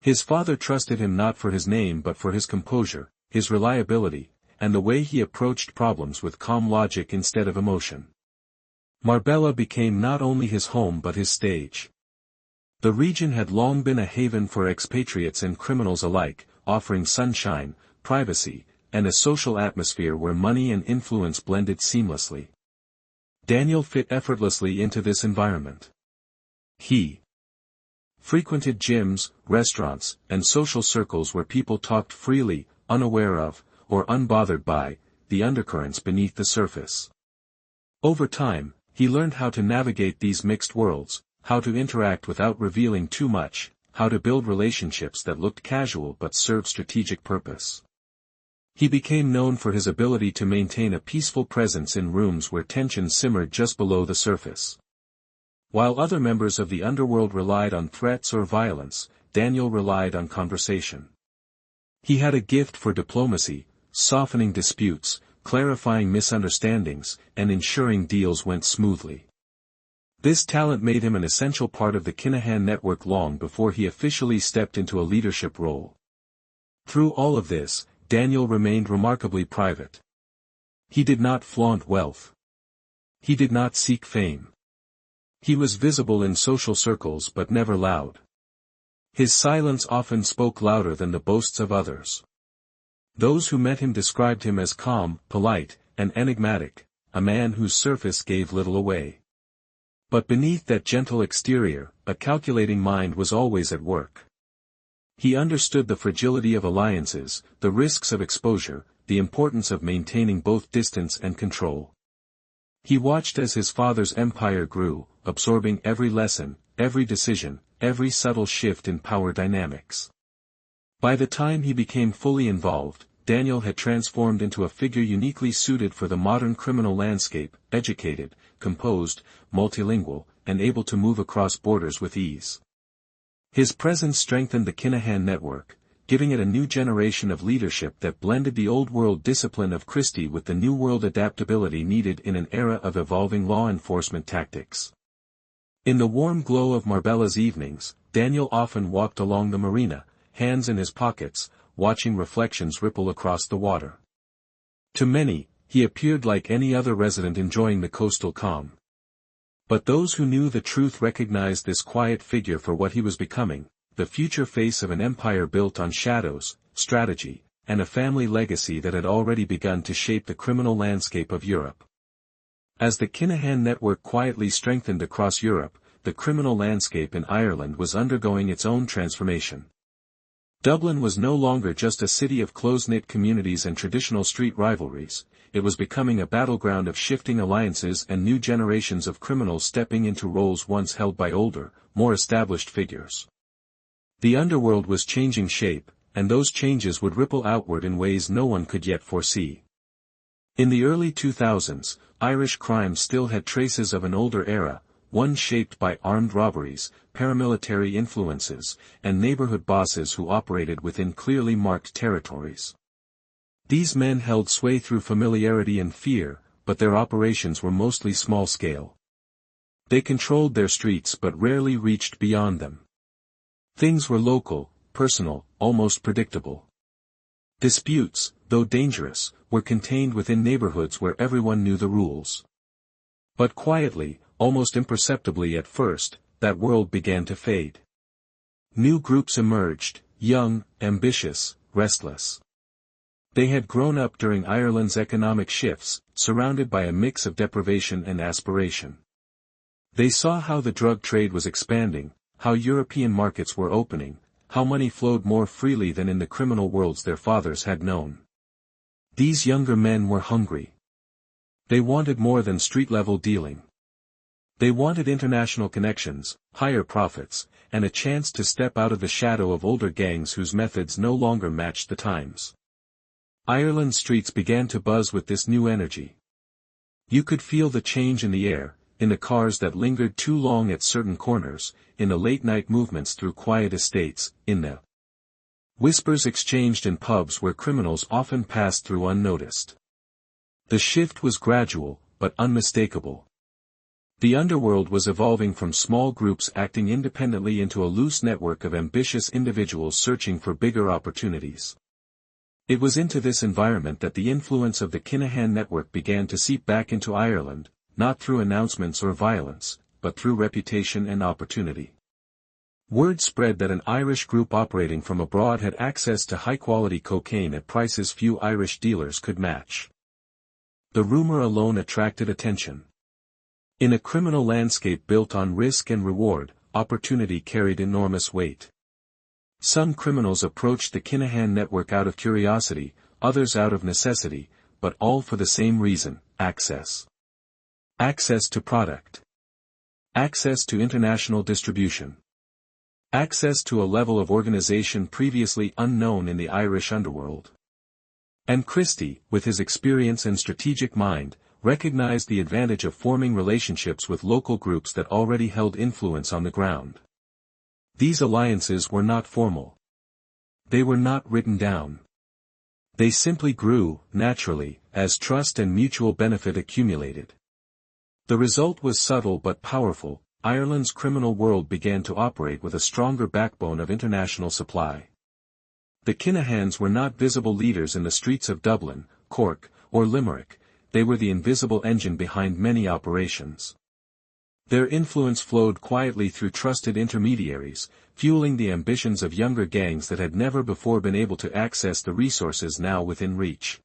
A: His father trusted him not for his name but for his composure, his reliability, and the way he approached problems with calm logic instead of emotion. Marbella became not only his home but his stage. The region had long been a haven for expatriates and criminals alike, offering sunshine, privacy, and a social atmosphere where money and influence blended seamlessly. Daniel fit effortlessly into this environment. He frequented gyms, restaurants, and social circles where people talked freely, unaware of, or unbothered by, the undercurrents beneath the surface. Over time, he learned how to navigate these mixed worlds, how to interact without revealing too much, how to build relationships that looked casual but served strategic purpose. He became known for his ability to maintain a peaceful presence in rooms where tension simmered just below the surface. While other members of the underworld relied on threats or violence, Daniel relied on conversation. He had a gift for diplomacy, softening disputes, clarifying misunderstandings, and ensuring deals went smoothly. This talent made him an essential part of the Kinahan network long before he officially stepped into a leadership role. Through all of this, Daniel remained remarkably private. He did not flaunt wealth. He did not seek fame. He was visible in social circles but never loud. His silence often spoke louder than the boasts of others. Those who met him described him as calm, polite, and enigmatic, a man whose surface gave little away. But beneath that gentle exterior, a calculating mind was always at work. He understood the fragility of alliances, the risks of exposure, the importance of maintaining both distance and control. He watched as his father's empire grew, absorbing every lesson, every decision, every subtle shift in power dynamics. By the time he became fully involved, Daniel had transformed into a figure uniquely suited for the modern criminal landscape, educated, composed, multilingual, and able to move across borders with ease. His presence strengthened the Kinahan network, giving it a new generation of leadership that blended the old-world discipline of Christy with the new-world adaptability needed in an era of evolving law enforcement tactics. In the warm glow of Marbella's evenings, Daniel often walked along the marina, hands in his pockets, watching reflections ripple across the water. To many, he appeared like any other resident enjoying the coastal calm. But those who knew the truth recognized this quiet figure for what he was becoming, the future face of an empire built on shadows, strategy, and a family legacy that had already begun to shape the criminal landscape of Europe. As the Kinahan network quietly strengthened across Europe, the criminal landscape in Ireland was undergoing its own transformation. Dublin was no longer just a city of close-knit communities and traditional street rivalries, it was becoming a battleground of shifting alliances and new generations of criminals stepping into roles once held by older, more established figures. The underworld was changing shape, and those changes would ripple outward in ways no one could yet foresee. In the early 2000s, Irish crime still had traces of an older era, one shaped by armed robberies, paramilitary influences, and neighborhood bosses who operated within clearly marked territories. These men held sway through familiarity and fear, but their operations were mostly small-scale. They controlled their streets but rarely reached beyond them. Things were local, personal, almost predictable. Disputes, though dangerous, were contained within neighborhoods where everyone knew the rules. But quietly, almost imperceptibly at first, that world began to fade. New groups emerged, young, ambitious, restless. They had grown up during Ireland's economic shifts, surrounded by a mix of deprivation and aspiration. They saw how the drug trade was expanding, how European markets were opening, how money flowed more freely than in the criminal worlds their fathers had known. These younger men were hungry. They wanted more than street-level dealing. They wanted international connections, higher profits, and a chance to step out of the shadow of older gangs whose methods no longer matched the times. Ireland's streets began to buzz with this new energy. You could feel the change in the air, in the cars that lingered too long at certain corners, in the late-night movements through quiet estates, in the whispers exchanged in pubs where criminals often passed through unnoticed. The shift was gradual, but unmistakable. The underworld was evolving from small groups acting independently into a loose network of ambitious individuals searching for bigger opportunities. It was into this environment that the influence of the Kinahan network began to seep back into Ireland, not through announcements or violence, but through reputation and opportunity. Word spread that an Irish group operating from abroad had access to high-quality cocaine at prices few Irish dealers could match. The rumor alone attracted attention. In a criminal landscape built on risk and reward, opportunity carried enormous weight. Some criminals approached the Kinahan network out of curiosity, others out of necessity, but all for the same reason: access. Access to product. Access to international distribution. Access to a level of organization previously unknown in the Irish underworld. And Christy, with his experience and strategic mind, recognized the advantage of forming relationships with local groups that already held influence on the ground. These alliances were not formal. They were not written down. They simply grew, naturally, as trust and mutual benefit accumulated. The result was subtle but powerful: Ireland's criminal world began to operate with a stronger backbone of international supply. The Kinahans were not visible leaders in the streets of Dublin, Cork, or Limerick, they were the invisible engine behind many operations. Their influence flowed quietly through trusted intermediaries, fueling the ambitions of younger gangs that had never before been able to access the resources now within reach.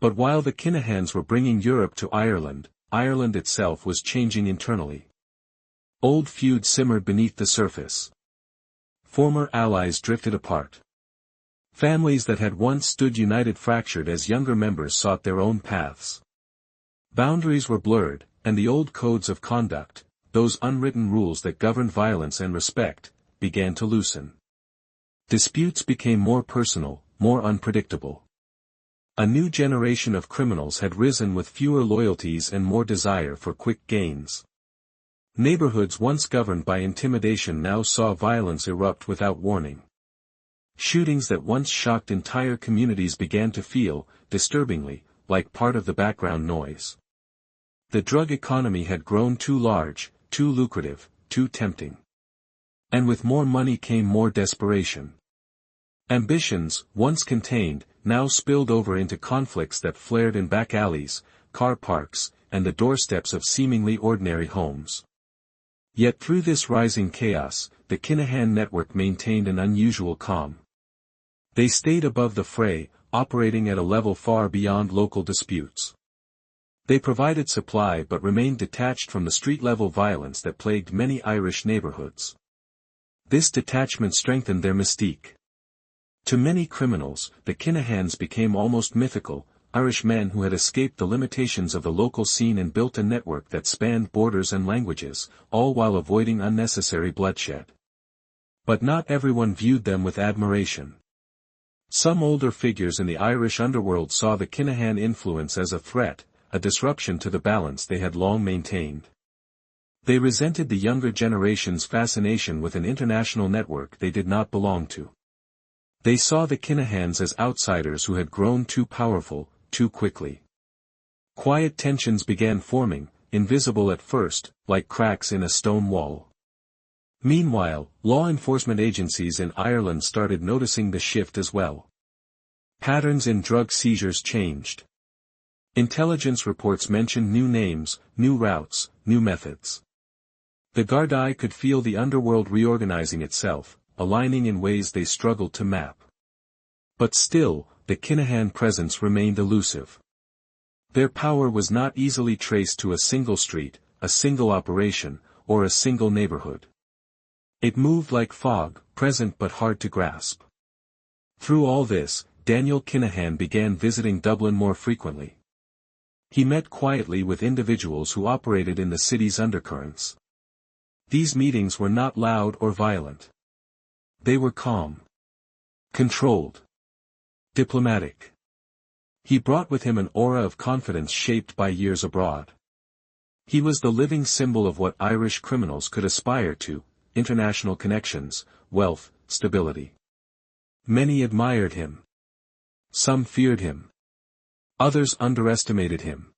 A: But while the Kinahans were bringing Europe to Ireland, Ireland itself was changing internally. Old feuds simmered beneath the surface. Former allies drifted apart. Families that had once stood united fractured as younger members sought their own paths. Boundaries were blurred, and the old codes of conduct, those unwritten rules that governed violence and respect, began to loosen. Disputes became more personal, more unpredictable. A new generation of criminals had risen with fewer loyalties and more desire for quick gains. Neighborhoods once governed by intimidation now saw violence erupt without warning. Shootings that once shocked entire communities began to feel, disturbingly, like part of the background noise. The drug economy had grown too large, too lucrative, too tempting. And with more money came more desperation. Ambitions, once contained, now spilled over into conflicts that flared in back alleys, car parks, and the doorsteps of seemingly ordinary homes. Yet through this rising chaos, the Kinahan network maintained an unusual calm. They stayed above the fray, operating at a level far beyond local disputes. They provided supply but remained detached from the street-level violence that plagued many Irish neighborhoods. This detachment strengthened their mystique. To many criminals, the Kinahans became almost mythical, Irish men who had escaped the limitations of the local scene and built a network that spanned borders and languages, all while avoiding unnecessary bloodshed. But not everyone viewed them with admiration. Some older figures in the Irish underworld saw the Kinahan influence as a threat, a disruption to the balance they had long maintained. They resented the younger generation's fascination with an international network they did not belong to. They saw the Kinahans as outsiders who had grown too powerful, too quickly. Quiet tensions began forming, invisible at first, like cracks in a stone wall. Meanwhile, law enforcement agencies in Ireland started noticing the shift as well. Patterns in drug seizures changed. Intelligence reports mentioned new names, new routes, new methods. The Gardaí could feel the underworld reorganizing itself, aligning in ways they struggled to map. But still, the Kinahan presence remained elusive. Their power was not easily traced to a single street, a single operation, or a single neighborhood. It moved like fog, present but hard to grasp. Through all this, Daniel Kinahan began visiting Dublin more frequently. He met quietly with individuals who operated in the city's undercurrents. These meetings were not loud or violent. They were calm, controlled, diplomatic. He brought with him an aura of confidence shaped by years abroad. He was the living symbol of what Irish criminals could aspire to: international connections, wealth, stability. Many admired him. Some feared him. Others underestimated him.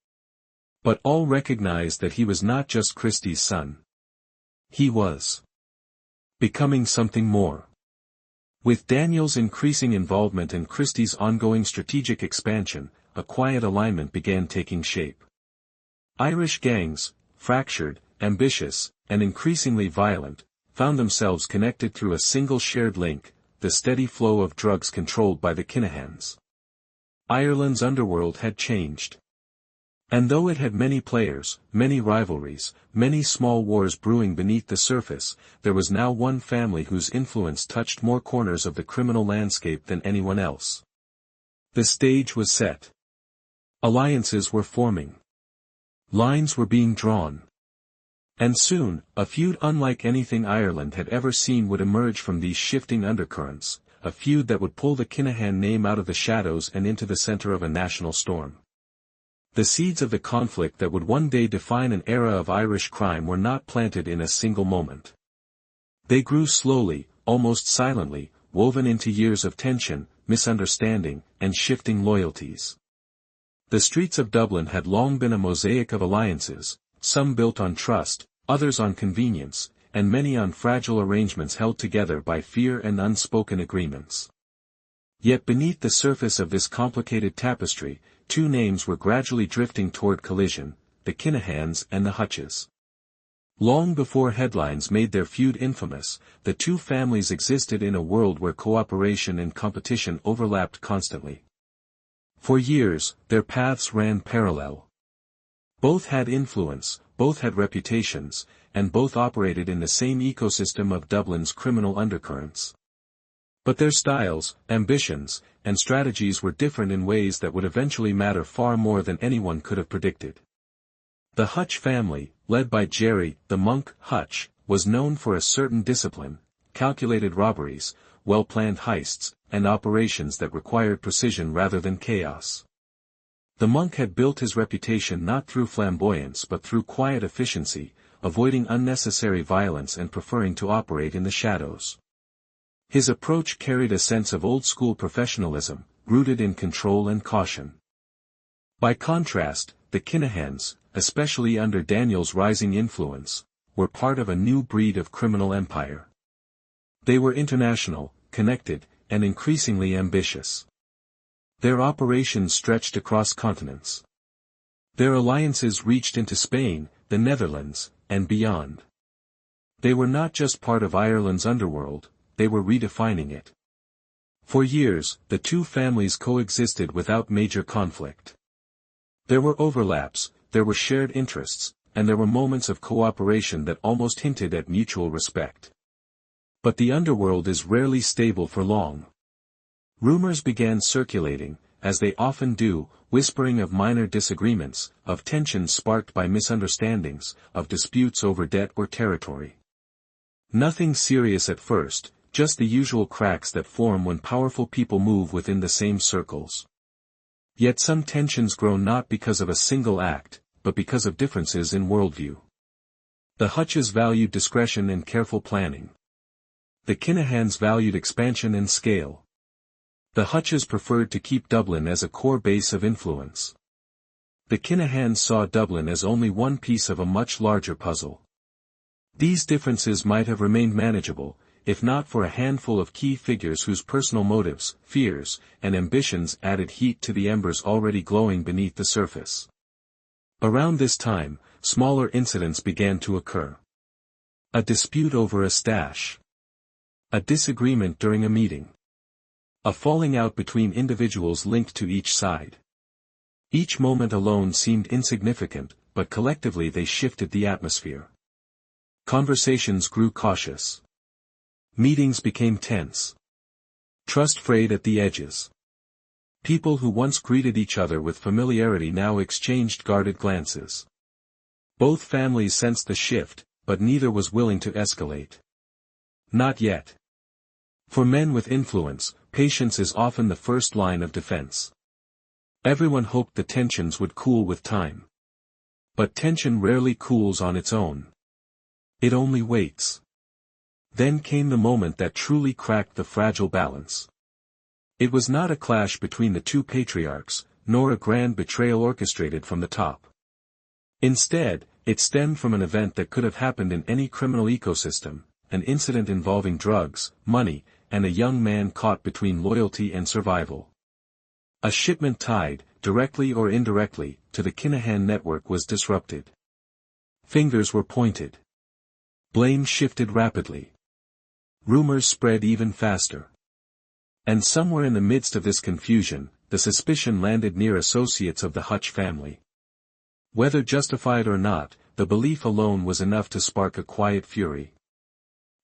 A: But all recognized that he was not just Christy's son. He was becoming something more. With Daniel's increasing involvement and Christy's ongoing strategic expansion, a quiet alignment began taking shape. Irish gangs, fractured, ambitious, and increasingly violent, found themselves connected through a single shared link: the steady flow of drugs controlled by the Kinahans. Ireland's underworld had changed. And though it had many players, many rivalries, many small wars brewing beneath the surface, there was now one family whose influence touched more corners of the criminal landscape than anyone else. The stage was set. Alliances were forming. Lines were being drawn. And soon, a feud unlike anything Ireland had ever seen would emerge from these shifting undercurrents, a feud that would pull the Kinahan name out of the shadows and into the center of a national storm. The seeds of the conflict that would one day define an era of Irish crime were not planted in a single moment. They grew slowly, almost silently, woven into years of tension, misunderstanding, and shifting loyalties. The streets of Dublin had long been a mosaic of alliances, some built on trust, others on convenience, and many on fragile arrangements held together by fear and unspoken agreements. Yet beneath the surface of this complicated tapestry, two names were gradually drifting toward collision: the Kinahans and the Hutches. Long before headlines made their feud infamous, the two families existed in a world where cooperation and competition overlapped constantly. For years, their paths ran parallel. Both had influence, both had reputations, and both operated in the same ecosystem of Dublin's criminal undercurrents. But their styles, ambitions, and strategies were different in ways that would eventually matter far more than anyone could have predicted. The Hutch family, led by Jerry, the monk, Hutch, was known for a certain discipline: calculated robberies, well-planned heists, and operations that required precision rather than chaos. The monk had built his reputation not through flamboyance but through quiet efficiency, avoiding unnecessary violence and preferring to operate in the shadows. His approach carried a sense of old-school professionalism, rooted in control and caution. By contrast, the Kinahans, especially under Daniel's rising influence, were part of a new breed of criminal empire. They were international, connected, and increasingly ambitious. Their operations stretched across continents. Their alliances reached into Spain, the Netherlands, and beyond. They were not just part of Ireland's underworld, they were redefining it. For years, the two families coexisted without major conflict. There were overlaps, there were shared interests, and there were moments of cooperation that almost hinted at mutual respect. But the underworld is rarely stable for long. Rumors began circulating, as they often do, whispering of minor disagreements, of tensions sparked by misunderstandings, of disputes over debt or territory. Nothing serious at first, just the usual cracks that form when powerful people move within the same circles. Yet some tensions grow not because of a single act, but because of differences in worldview. The Hutches valued discretion and careful planning. The Kinahans valued expansion and scale. The Hutches preferred to keep Dublin as a core base of influence. The Kinahans saw Dublin as only one piece of a much larger puzzle. These differences might have remained manageable, if not for a handful of key figures whose personal motives, fears, and ambitions added heat to the embers already glowing beneath the surface. Around this time, smaller incidents began to occur. A dispute over a stash. A disagreement during a meeting. A falling out between individuals linked to each side. Each moment alone seemed insignificant, but collectively they shifted the atmosphere. Conversations grew cautious. Meetings became tense. Trust frayed at the edges. People who once greeted each other with familiarity now exchanged guarded glances. Both families sensed the shift, but neither was willing to escalate. Not yet. For men with influence, patience is often the first line of defense. Everyone hoped the tensions would cool with time. But tension rarely cools on its own. It only waits. Then came the moment that truly cracked the fragile balance. It was not a clash between the two patriarchs, nor a grand betrayal orchestrated from the top. Instead, it stemmed from an event that could have happened in any criminal ecosystem, an incident involving drugs, money, and a young man caught between loyalty and survival. A shipment tied, directly or indirectly, to the Kinahan network was disrupted. Fingers were pointed. Blame shifted rapidly. Rumors spread even faster. And somewhere in the midst of this confusion, the suspicion landed near associates of the Hutch family. Whether justified or not, the belief alone was enough to spark a quiet fury.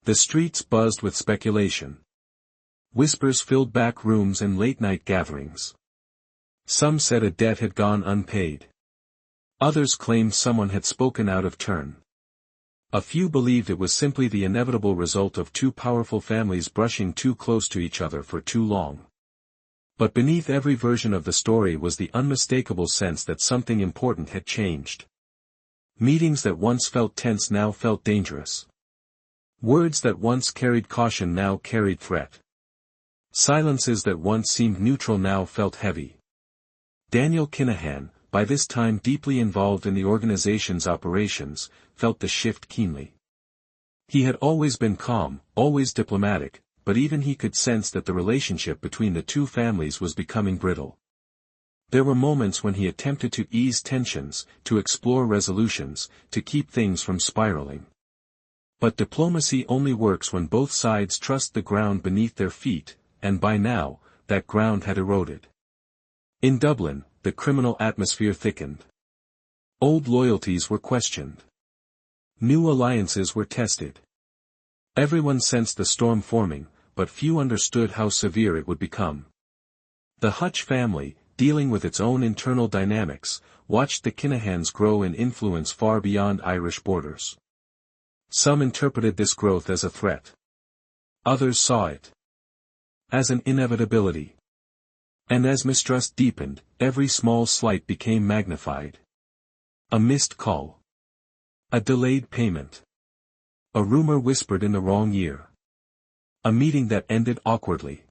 A: The streets buzzed with speculation. Whispers filled back rooms and late-night gatherings. Some said a debt had gone unpaid. Others claimed someone had spoken out of turn. A few believed it was simply the inevitable result of two powerful families brushing too close to each other for too long. But beneath every version of the story was the unmistakable sense that something important had changed. Meetings that once felt tense now felt dangerous. Words that once carried caution now carried threat. Silences that once seemed neutral now felt heavy. Daniel Kinahan, by this time deeply involved in the organization's operations, felt the shift keenly. He had always been calm, always diplomatic, but even he could sense that the relationship between the two families was becoming brittle. There were moments when he attempted to ease tensions, to explore resolutions, to keep things from spiraling. But diplomacy only works when both sides trust the ground beneath their feet, and by now, that ground had eroded. In Dublin, the criminal atmosphere thickened. Old loyalties were questioned. New alliances were tested. Everyone sensed the storm forming, but few understood how severe it would become. The Hutch family, dealing with its own internal dynamics, watched the Kinahans grow in influence far beyond Irish borders. Some interpreted this growth as a threat. Others saw it as an inevitability. And as mistrust deepened, every small slight became magnified. A missed call. A delayed payment. A rumor whispered in the wrong ear. A meeting that ended awkwardly.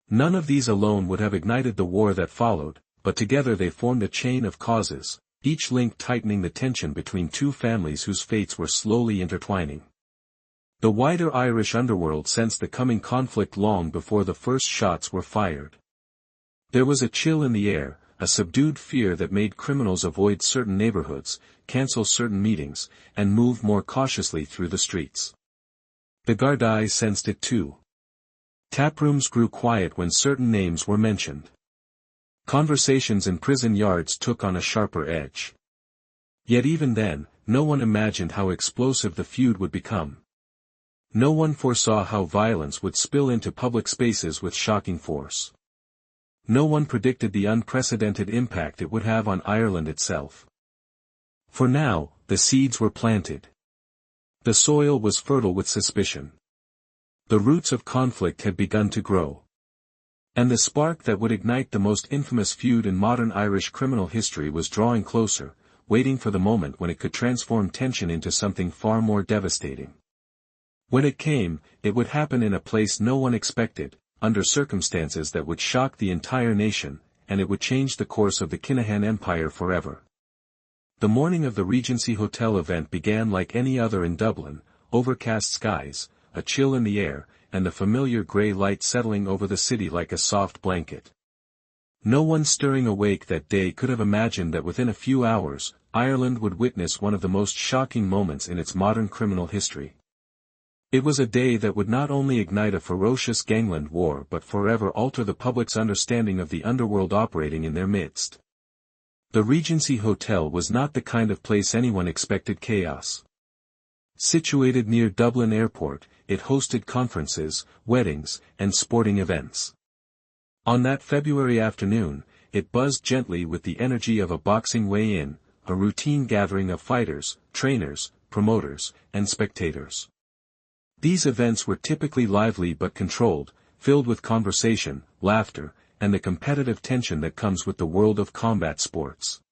A: None of these alone would have ignited the war that followed, but together they formed a chain of causes, each link tightening the tension between two families whose fates were slowly intertwining. The wider Irish underworld sensed the coming conflict long before the first shots were fired. There was a chill in the air, a subdued fear that made criminals avoid certain neighborhoods, cancel certain meetings, and move more cautiously through the streets. The Gardaí sensed it too. Taprooms grew quiet when certain names were mentioned. Conversations in prison yards took on a sharper edge. Yet even then, no one imagined how explosive the feud would become. No one foresaw how violence would spill into public spaces with shocking force. No one predicted the unprecedented impact it would have on Ireland itself. For now, the seeds were planted. The soil was fertile with suspicion. The roots of conflict had begun to grow. And the spark that would ignite the most infamous feud in modern Irish criminal history was drawing closer, waiting for the moment when it could transform tension into something far more devastating. When it came, it would happen in a place no one expected, under circumstances that would shock the entire nation, and it would change the course of the Kinahan Empire forever. The morning of the Regency Hotel event began like any other in Dublin, overcast skies, a chill in the air, and the familiar grey light settling over the city like a soft blanket. No one stirring awake that day could have imagined that within a few hours, Ireland would witness one of the most shocking moments in its modern criminal history. It was a day that would not only ignite a ferocious gangland war but forever alter the public's understanding of the underworld operating in their midst. The Regency Hotel was not the kind of place anyone expected chaos. Situated near Dublin Airport, it hosted conferences, weddings, and sporting events. On that February afternoon, it buzzed gently with the energy of a boxing weigh-in, a routine gathering of fighters, trainers, promoters, and spectators. These events were typically lively but controlled, filled with conversation, laughter, and the competitive tension that comes with the world of combat sports.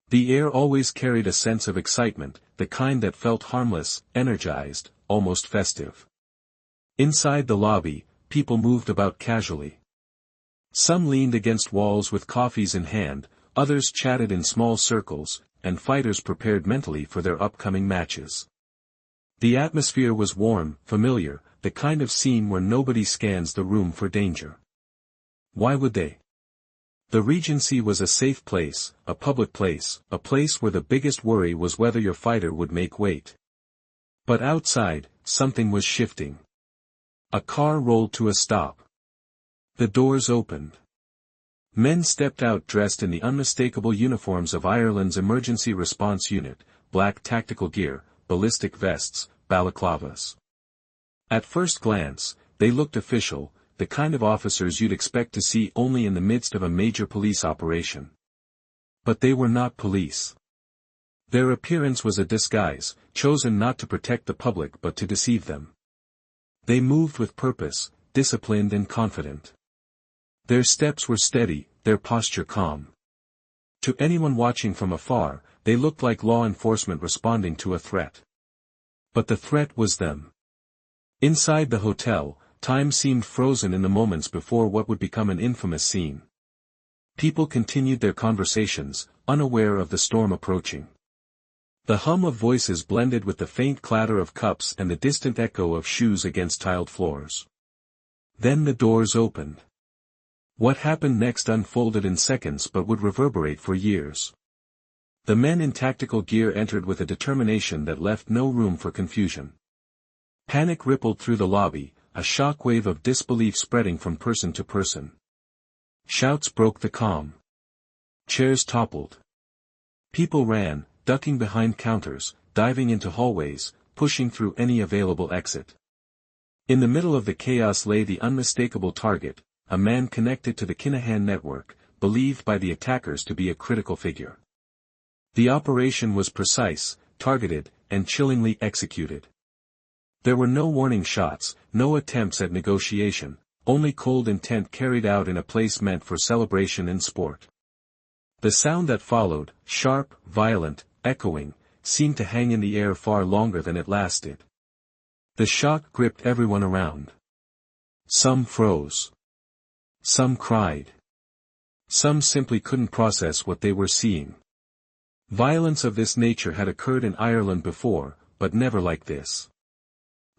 A: The air always carried a sense of excitement, the kind that felt harmless, energized, almost festive. Inside the lobby, people moved about casually. Some leaned against walls with coffees in hand, others chatted in small circles, and fighters prepared mentally for their upcoming matches. The atmosphere was warm, familiar, the kind of scene where nobody scans the room for danger. Why would they? The Regency was a safe place, a public place, a place where the biggest worry was whether your fighter would make weight. But outside, something was shifting. A car rolled to a stop. The doors opened. Men stepped out dressed in the unmistakable uniforms of Ireland's Emergency Response Unit, black tactical gear, ballistic vests, balaclavas. At first glance, they looked official, the kind of officers you'd expect to see only in the midst of a major police operation. But they were not police. Their appearance was a disguise, chosen not to protect the public but to deceive them. They moved with purpose, disciplined and confident. Their steps were steady, their posture calm. To anyone watching from afar, they looked like law enforcement responding to a threat. But the threat was them. Inside the hotel, time seemed frozen in the moments before what would become an infamous scene. People continued their conversations, unaware of the storm approaching. The hum of voices blended with the faint clatter of cups and the distant echo of shoes against tiled floors. Then the doors opened. What happened next unfolded in seconds but would reverberate for years. The men in tactical gear entered with a determination that left no room for confusion. Panic rippled through the lobby, a shockwave of disbelief spreading from person to person. Shouts broke the calm. Chairs toppled. People ran, ducking behind counters, diving into hallways, pushing through any available exit. In the middle of the chaos lay the unmistakable target, a man connected to the Kinahan network, believed by the attackers to be a critical figure. The operation was precise, targeted, and chillingly executed. There were no warning shots, no attempts at negotiation, only cold intent carried out in a place meant for celebration and sport. The sound that followed, sharp, violent, echoing, seemed to hang in the air far longer than it lasted. The shock gripped everyone around. Some froze. Some cried. Some simply couldn't process what they were seeing. Violence of this nature had occurred in Ireland before, but never like this.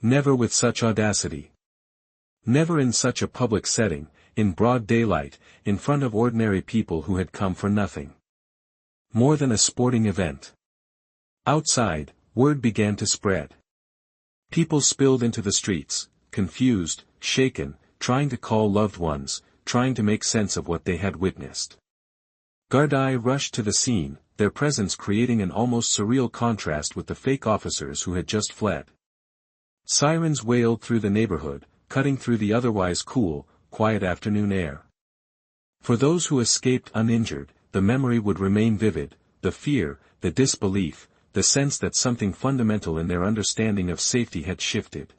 A: Never with such audacity. Never in such a public setting, in broad daylight, in front of ordinary people who had come for nothing more than a sporting event. Outside, word began to spread. People spilled into the streets, confused, shaken, trying to call loved ones, trying to make sense of what they had witnessed. Gardaí rushed to the scene, their presence creating an almost surreal contrast with the fake officers who had just fled. Sirens wailed through the neighborhood, cutting through the otherwise cool, quiet afternoon air. For those who escaped uninjured, the memory would remain vivid, the fear, the disbelief, the sense that something fundamental in their understanding of safety had shifted.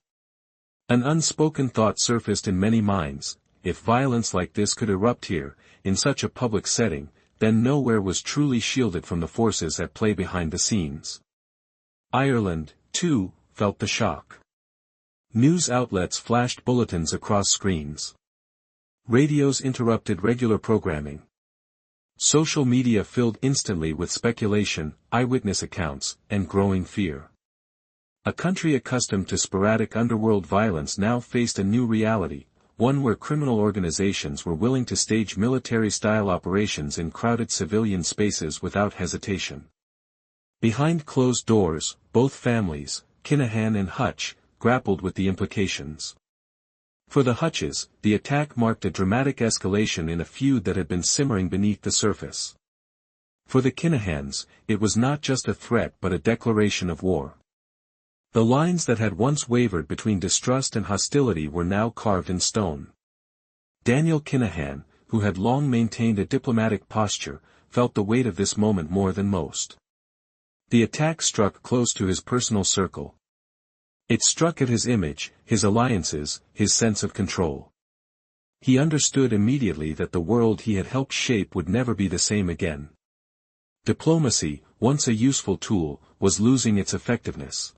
A: An unspoken thought surfaced in many minds: if violence like this could erupt here, in such a public setting, then nowhere was truly shielded from the forces at play behind the scenes. Ireland, too, felt the shock. News outlets flashed bulletins across screens. Radios interrupted regular programming. Social media filled instantly with speculation, eyewitness accounts, and growing fear. A country accustomed to sporadic underworld violence now faced a new reality, one where criminal organizations were willing to stage military-style operations in crowded civilian spaces without hesitation. Behind closed doors, both families, Kinahan and Hutch, grappled with the implications. For the Hutches, the attack marked a dramatic escalation in a feud that had been simmering beneath the surface. For the Kinahans, it was not just a threat but a declaration of war. The lines that had once wavered between distrust and hostility were now carved in stone. Daniel Kinahan, who had long maintained a diplomatic posture, felt the weight of this moment more than most. The attack struck close to his personal circle. It struck at his image, his alliances, his sense of control. He understood immediately that the world he had helped shape would never be the same again. Diplomacy, once a useful tool, was losing its effectiveness.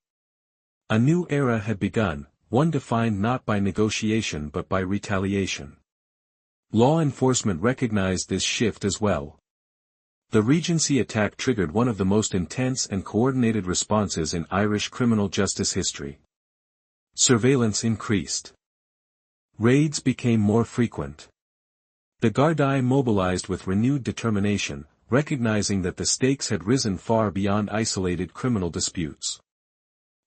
A: A new era had begun, one defined not by negotiation but by retaliation. Law enforcement recognized this shift as well. The Regency attack triggered one of the most intense and coordinated responses in Irish criminal justice history. Surveillance increased. Raids became more frequent. The Gardaí mobilized with renewed determination, recognizing that the stakes had risen far beyond isolated criminal disputes.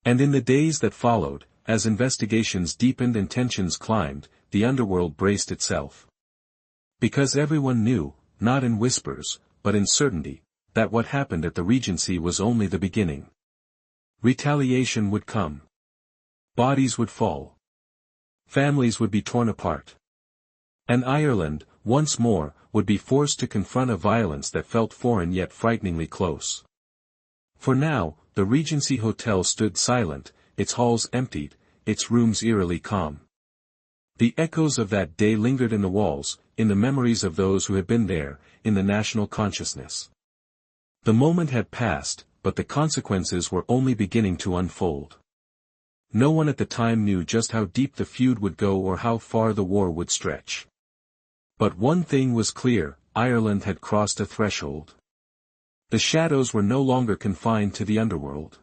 A: And in the days that followed, as investigations deepened and tensions climbed, the underworld braced itself. Because everyone knew, not in whispers, but in certainty, that what happened at the Regency was only the beginning. Retaliation would come. Bodies would fall. Families would be torn apart. And Ireland, once more, would be forced to confront a violence that felt foreign yet frighteningly close. For now, the Regency Hotel stood silent, its halls emptied, its rooms eerily calm. The echoes of that day lingered in the walls, in the memories of those who had been there, in the national consciousness. The moment had passed, but the consequences were only beginning to unfold. No one at the time knew just how deep the feud would go or how far the war would stretch. But one thing was clear: Ireland had crossed a threshold. The shadows were no longer confined to the underworld.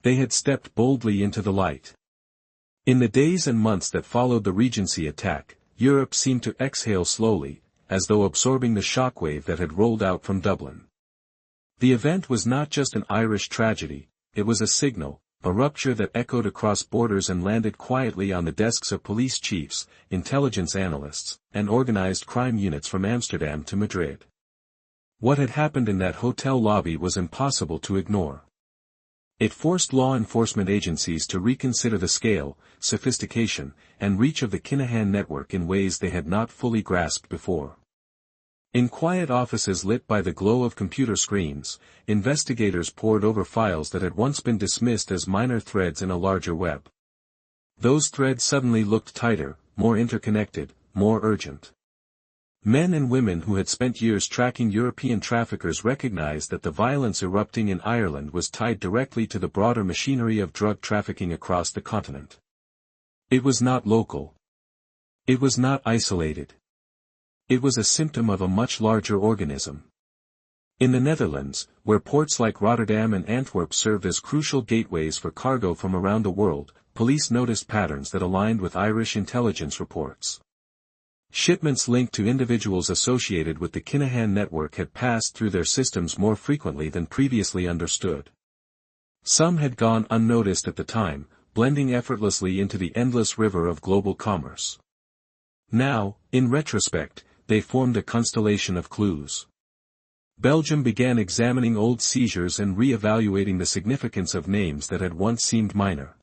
A: They had stepped boldly into the light. In the days and months that followed the Regency attack, Europe seemed to exhale slowly, as though absorbing the shockwave that had rolled out from Dublin. The event was not just an Irish tragedy, it was a signal, a rupture that echoed across borders and landed quietly on the desks of police chiefs, intelligence analysts, and organized crime units from Amsterdam to Madrid. What had happened in that hotel lobby was impossible to ignore. It forced law enforcement agencies to reconsider the scale, sophistication, and reach of the Kinahan network in ways they had not fully grasped before. In quiet offices lit by the glow of computer screens, investigators pored over files that had once been dismissed as minor threads in a larger web. Those threads suddenly looked tighter, more interconnected, more urgent. Men and women who had spent years tracking European traffickers recognized that the violence erupting in Ireland was tied directly to the broader machinery of drug trafficking across the continent. It was not local. It was not isolated. It was a symptom of a much larger organism. In the Netherlands, where ports like Rotterdam and Antwerp served as crucial gateways for cargo from around the world, police noticed patterns that aligned with Irish intelligence reports. Shipments linked to individuals associated with the Kinahan network had passed through their systems more frequently than previously understood. Some had gone unnoticed at the time, blending effortlessly into the endless river of global commerce. Now, in retrospect, they formed a constellation of clues. Belgium began examining old seizures and re-evaluating the significance of names that had once seemed minor.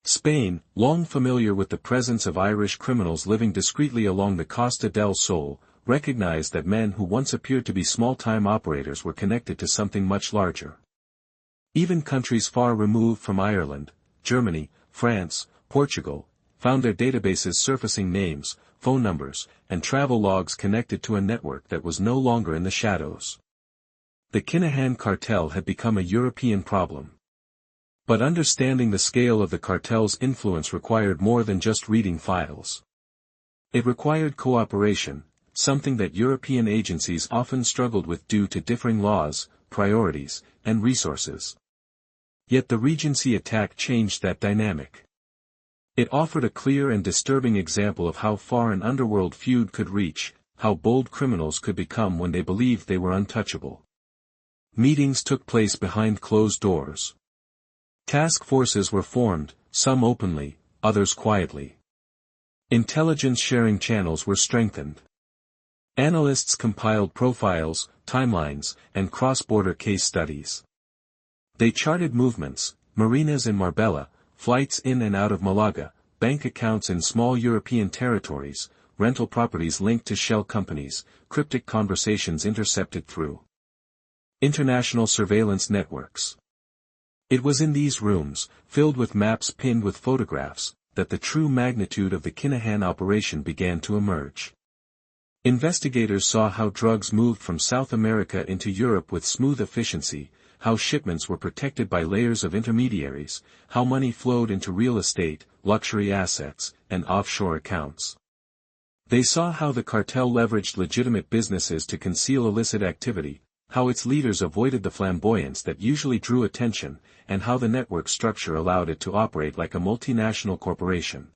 A: Spain, long familiar with the presence of Irish criminals living discreetly along the Costa del Sol, recognized that men who once appeared to be small-time operators were connected to something much larger. Even countries far removed from Ireland, Germany, France, Portugal, found their databases surfacing names, phone numbers, and travel logs connected to a network that was no longer in the shadows. The Kinahan Cartel had become a European problem. But understanding the scale of the cartel's influence required more than just reading files. It required cooperation, something that European agencies often struggled with due to differing laws, priorities, and resources. Yet the Regency attack changed that dynamic. It offered a clear and disturbing example of how far an underworld feud could reach, how bold criminals could become when they believed they were untouchable. Meetings took place behind closed doors. Task forces were formed, some openly, others quietly. Intelligence sharing channels were strengthened. Analysts compiled profiles, timelines, and cross-border case studies. They charted movements, marinas in Marbella, flights in and out of Malaga, bank accounts in small European territories, rental properties linked to shell companies, cryptic conversations intercepted through international surveillance networks. It was in these rooms, filled with maps pinned with photographs, that the true magnitude of the Kinahan operation began to emerge. Investigators saw how drugs moved from South America into Europe with smooth efficiency, how shipments were protected by layers of intermediaries, how money flowed into real estate, luxury assets, and offshore accounts. They saw how the cartel leveraged legitimate businesses to conceal illicit activity, how its leaders avoided the flamboyance that usually drew attention, and how the network structure allowed it to operate like a multinational corporation.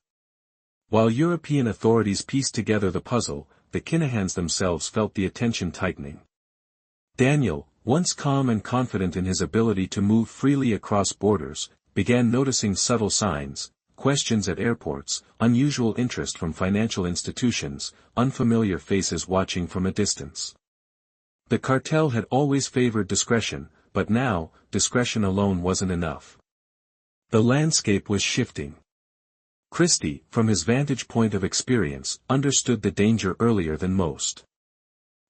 A: While European authorities pieced together the puzzle, the Kinahans themselves felt the attention tightening. Daniel, once calm and confident in his ability to move freely across borders, began noticing subtle signs, questions at airports, unusual interest from financial institutions, unfamiliar faces watching from a distance. The cartel had always favored discretion, but now, discretion alone wasn't enough. The landscape was shifting. Christy, from his vantage point of experience, understood the danger earlier than most.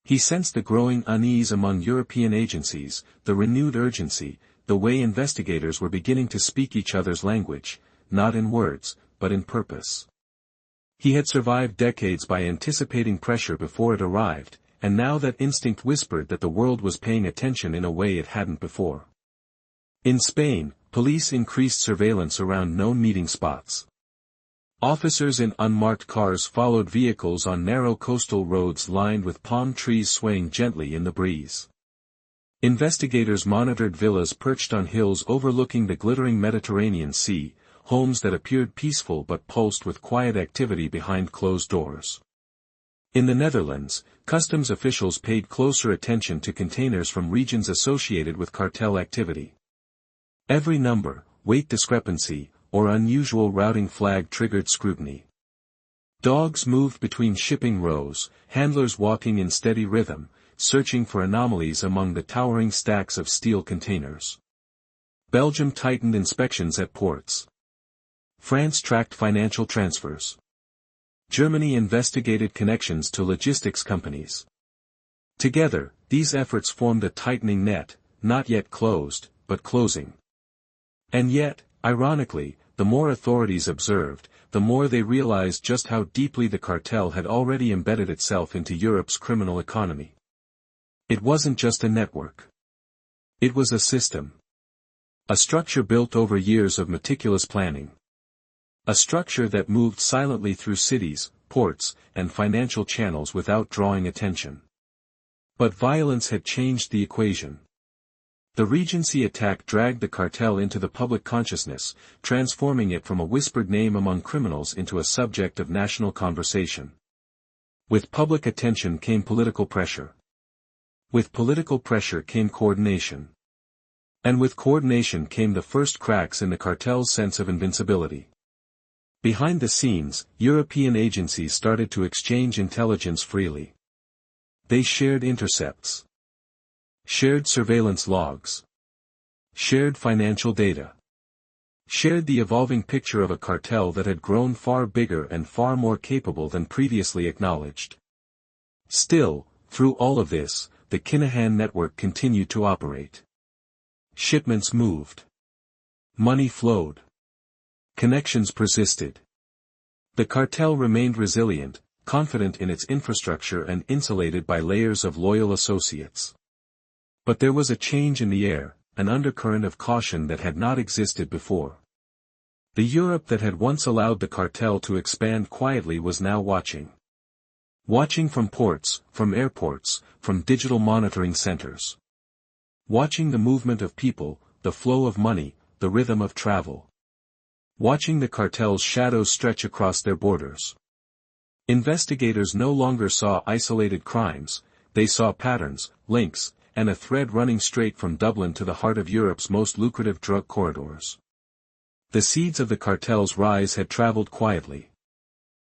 A: He sensed the growing unease among European agencies, the renewed urgency, the way investigators were beginning to speak each other's language, not in words, but in purpose. He had survived decades by anticipating pressure before it arrived, and now that instinct whispered that the world was paying attention in a way it hadn't before. In Spain, police increased surveillance around known meeting spots. Officers in unmarked cars followed vehicles on narrow coastal roads lined with palm trees swaying gently in the breeze. Investigators monitored villas perched on hills overlooking the glittering Mediterranean Sea, homes that appeared peaceful but pulsed with quiet activity behind closed doors. In the Netherlands, customs officials paid closer attention to containers from regions associated with cartel activity. Every number, weight discrepancy, or unusual routing flag triggered scrutiny. Dogs moved between shipping rows, handlers walking in steady rhythm, searching for anomalies among the towering stacks of steel containers. Belgium tightened inspections at ports. France tracked financial transfers. Germany investigated connections to logistics companies. Together, these efforts formed a tightening net, not yet closed, but closing. And yet, ironically, the more authorities observed, the more they realized just how deeply the cartel had already embedded itself into Europe's criminal economy. It wasn't just a network. It was a system. A structure built over years of meticulous planning. A structure that moved silently through cities, ports, and financial channels without drawing attention. But violence had changed the equation. The Regency attack dragged the cartel into the public consciousness, transforming it from a whispered name among criminals into a subject of national conversation. With public attention came political pressure. With political pressure came coordination. And with coordination came the first cracks in the cartel's sense of invincibility. Behind the scenes, European agencies started to exchange intelligence freely. They shared intercepts. Shared surveillance logs. Shared financial data. Shared the evolving picture of a cartel that had grown far bigger and far more capable than previously acknowledged. Still, through all of this, the Kinahan network continued to operate. Shipments moved. Money flowed. Connections persisted. The cartel remained resilient, confident in its infrastructure and insulated by layers of loyal associates. But there was a change in the air, an undercurrent of caution that had not existed before. The Europe that had once allowed the cartel to expand quietly was now watching. Watching from ports, from airports, from digital monitoring centers. Watching the movement of people, the flow of money, the rhythm of travel. Watching the cartel's shadows stretch across their borders. Investigators no longer saw isolated crimes, they saw patterns, links, and a thread running straight from Dublin to the heart of Europe's most lucrative drug corridors. The seeds of the cartel's rise had traveled quietly.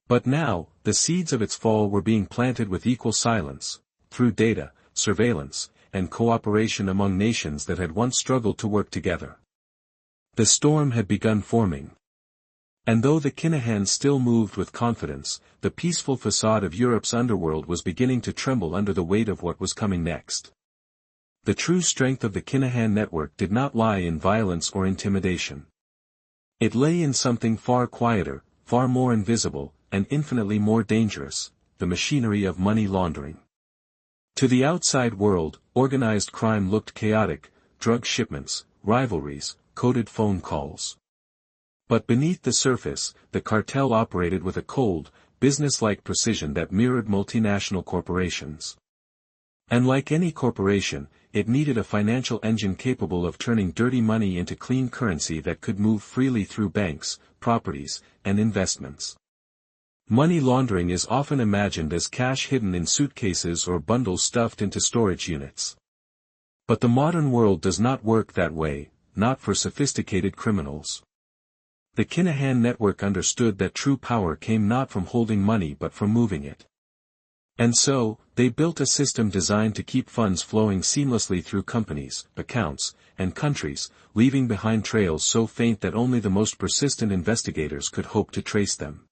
A: But now, the seeds of its fall were being planted with equal silence, through data, surveillance, and cooperation among nations that had once struggled to work together. The storm had begun forming. And though the Kinahan still moved with confidence, the peaceful facade of Europe's underworld was beginning to tremble under the weight of what was coming next. The true strength of the Kinahan network did not lie in violence or intimidation. It lay in something far quieter, far more invisible, and infinitely more dangerous, the machinery of money laundering. To the outside world, organized crime looked chaotic, drug shipments, rivalries, coded phone calls. But beneath the surface, the cartel operated with a cold, business-like precision that mirrored multinational corporations. And like any corporation, it needed a financial engine capable of turning dirty money into clean currency that could move freely through banks, properties, and investments. Money laundering is often imagined as cash hidden in suitcases or bundles stuffed into storage units. But the modern world does not work that way, not for sophisticated criminals. The Kinahan network understood that true power came not from holding money but from moving it. And so, they built a system designed to keep funds flowing seamlessly through companies, accounts, and countries, leaving behind trails so faint that only the most persistent investigators could hope to trace them.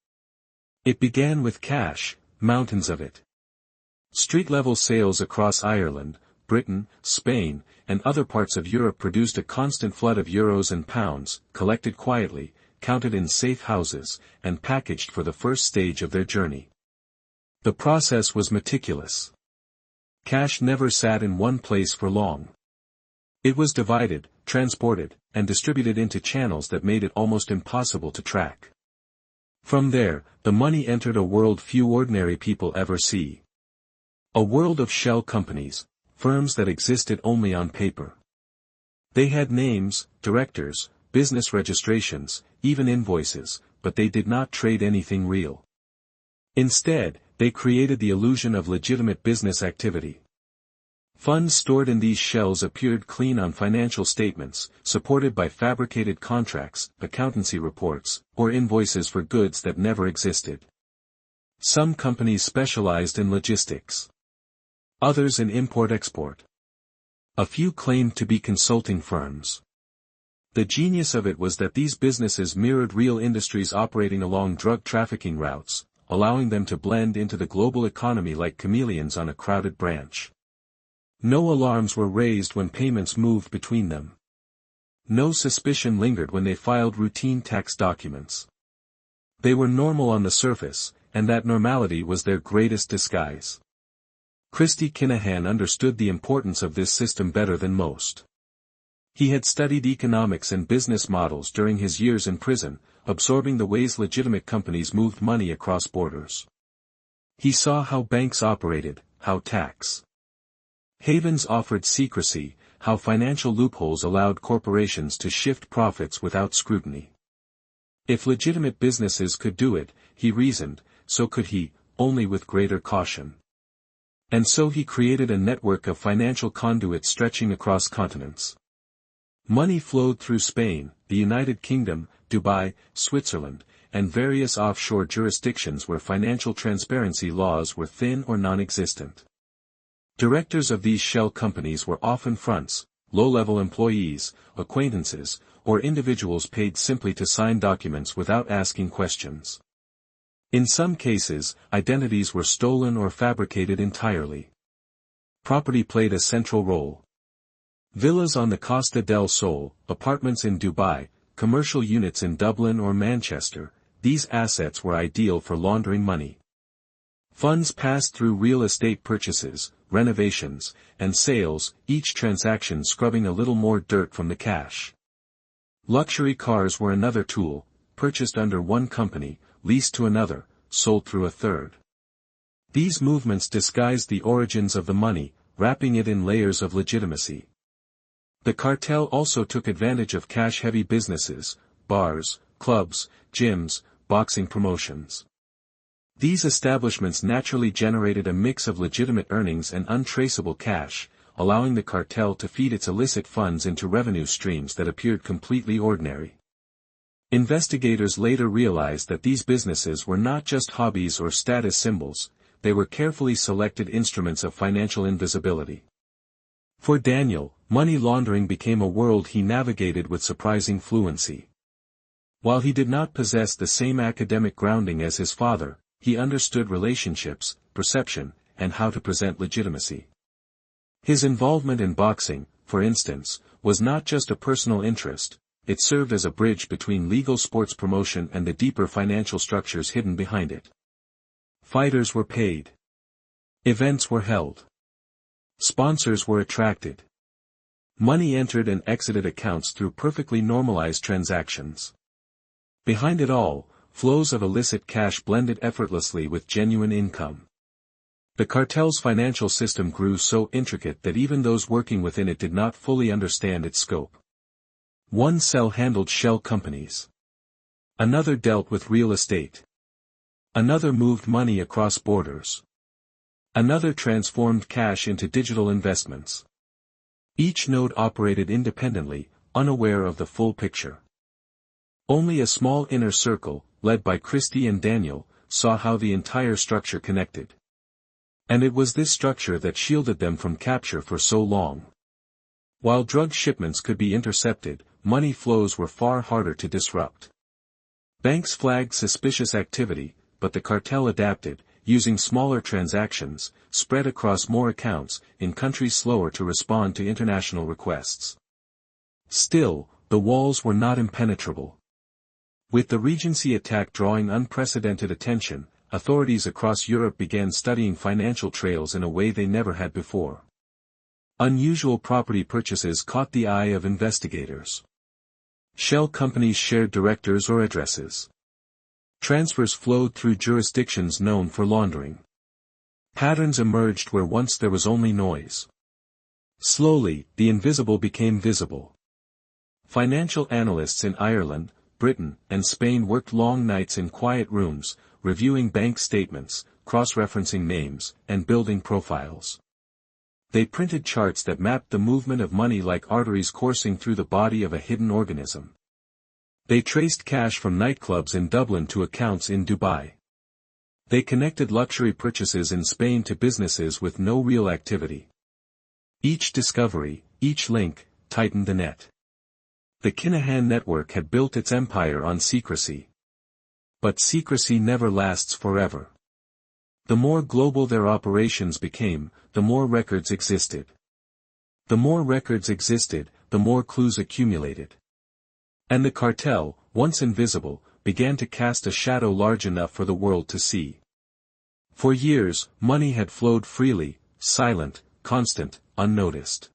A: It began with cash, mountains of it. Street-level sales across Ireland, Britain, Spain, and other parts of Europe produced a constant flood of euros and pounds, collected quietly, counted in safe houses, and packaged for the first stage of their journey. The process was meticulous. Cash never sat in one place for long. It was divided, transported, and distributed into channels that made it almost impossible to track. From there, the money entered a world few ordinary people ever see. A world of shell companies, firms that existed only on paper. They had names, directors, business registrations, even invoices, but they did not trade anything real. Instead, they created the illusion of legitimate business activity. Funds stored in these shells appeared clean on financial statements, supported by fabricated contracts, accountancy reports, or invoices for goods that never existed. Some companies specialized in logistics. Others in import-export. A few claimed to be consulting firms. The genius of it was that these businesses mirrored real industries operating along drug trafficking routes, allowing them to blend into the global economy like chameleons on a crowded branch. No alarms were raised when payments moved between them. No suspicion lingered when they filed routine tax documents. They were normal on the surface, and that normality was their greatest disguise. Christy Kinahan understood the importance of this system better than most. He had studied economics and business models during his years in prison, absorbing the ways legitimate companies moved money across borders. He saw how banks operated, how tax Havens offered secrecy, how financial loopholes allowed corporations to shift profits without scrutiny. If legitimate businesses could do it, he reasoned, so could he, only with greater caution. And so he created a network of financial conduits stretching across continents. Money flowed through Spain, the United Kingdom, Dubai, Switzerland, and various offshore jurisdictions where financial transparency laws were thin or non-existent. Directors of these shell companies were often fronts, low-level employees, acquaintances, or individuals paid simply to sign documents without asking questions. In some cases, identities were stolen or fabricated entirely. Property played a central role. Villas on the Costa del Sol, apartments in Dubai, commercial units in Dublin or Manchester, these assets were ideal for laundering money. Funds passed through real estate purchases, renovations, and sales, each transaction scrubbing a little more dirt from the cash. Luxury cars were another tool, purchased under one company, leased to another, sold through a third. These movements disguised the origins of the money, wrapping it in layers of legitimacy. The cartel also took advantage of cash-heavy businesses, bars, clubs, gyms, boxing promotions. These establishments naturally generated a mix of legitimate earnings and untraceable cash, allowing the cartel to feed its illicit funds into revenue streams that appeared completely ordinary. Investigators later realized that these businesses were not just hobbies or status symbols, they were carefully selected instruments of financial invisibility. For Daniel, money laundering became a world he navigated with surprising fluency. While he did not possess the same academic grounding as his father, he understood relationships, perception, and how to present legitimacy. His involvement in boxing, for instance, was not just a personal interest, it served as a bridge between legal sports promotion and the deeper financial structures hidden behind it. Fighters were paid. Events were held. Sponsors were attracted. Money entered and exited accounts through perfectly normalized transactions. Behind it all, flows of illicit cash blended effortlessly with genuine income. The cartel's financial system grew so intricate that even those working within it did not fully understand its scope. One cell handled shell companies. Another dealt with real estate. Another moved money across borders. Another transformed cash into digital investments. Each node operated independently, unaware of the full picture. Only a small inner circle, led by Christy and Daniel, saw how the entire structure connected. And it was this structure that shielded them from capture for so long. While drug shipments could be intercepted, money flows were far harder to disrupt. Banks flagged suspicious activity, but the cartel adapted, using smaller transactions, spread across more accounts, in countries slower to respond to international requests. Still, the walls were not impenetrable. With the Regency attack drawing unprecedented attention, authorities across Europe began studying financial trails in a way they never had before. Unusual property purchases caught the eye of investigators. Shell companies shared directors or addresses. Transfers flowed through jurisdictions known for laundering. Patterns emerged where once there was only noise. Slowly, the invisible became visible. Financial analysts in Ireland, Britain, and Spain worked long nights in quiet rooms, reviewing bank statements, cross-referencing names, and building profiles. They printed charts that mapped the movement of money like arteries coursing through the body of a hidden organism. They traced cash from nightclubs in Dublin to accounts in Dubai. They connected luxury purchases in Spain to businesses with no real activity. Each discovery, each link, tightened the net. The Kinahan network had built its empire on secrecy. But secrecy never lasts forever. The more global their operations became, the more records existed. The more records existed, the more clues accumulated. And the cartel, once invisible, began to cast a shadow large enough for the world to see. For years, money had flowed freely, silent, constant, unnoticed.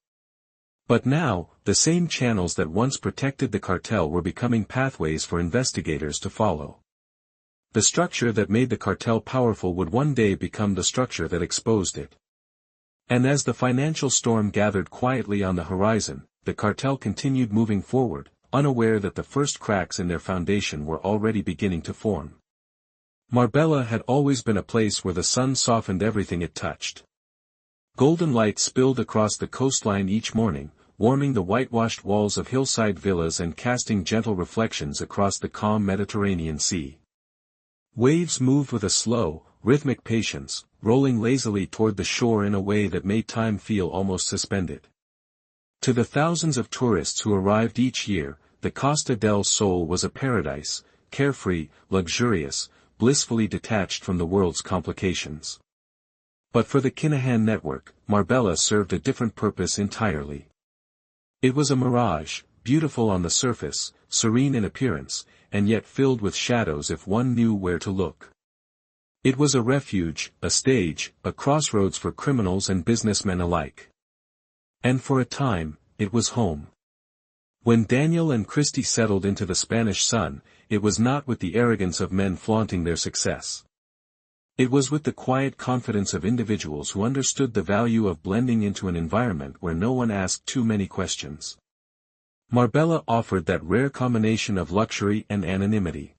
A: But now, the same channels that once protected the cartel were becoming pathways for investigators to follow. The structure that made the cartel powerful would one day become the structure that exposed it. And as the financial storm gathered quietly on the horizon, the cartel continued moving forward, unaware that the first cracks in their foundation were already beginning to form. Marbella had always been a place where the sun softened everything it touched. Golden light spilled across the coastline each morning, warming the whitewashed walls of hillside villas and casting gentle reflections across the calm Mediterranean Sea. Waves moved with a slow, rhythmic patience, rolling lazily toward the shore in a way that made time feel almost suspended. To the thousands of tourists who arrived each year, the Costa del Sol was a paradise, carefree, luxurious, blissfully detached from the world's complications. But for the Kinahan network, Marbella served a different purpose entirely. It was a mirage, beautiful on the surface, serene in appearance, and yet filled with shadows if one knew where to look. It was a refuge, a stage, a crossroads for criminals and businessmen alike. And for a time, it was home. When Daniel and Christy settled into the Spanish sun, it was not with the arrogance of men flaunting their success. It was with the quiet confidence of individuals who understood the value of blending into an environment where no one asked too many questions. Marbella offered that rare combination of luxury and anonymity.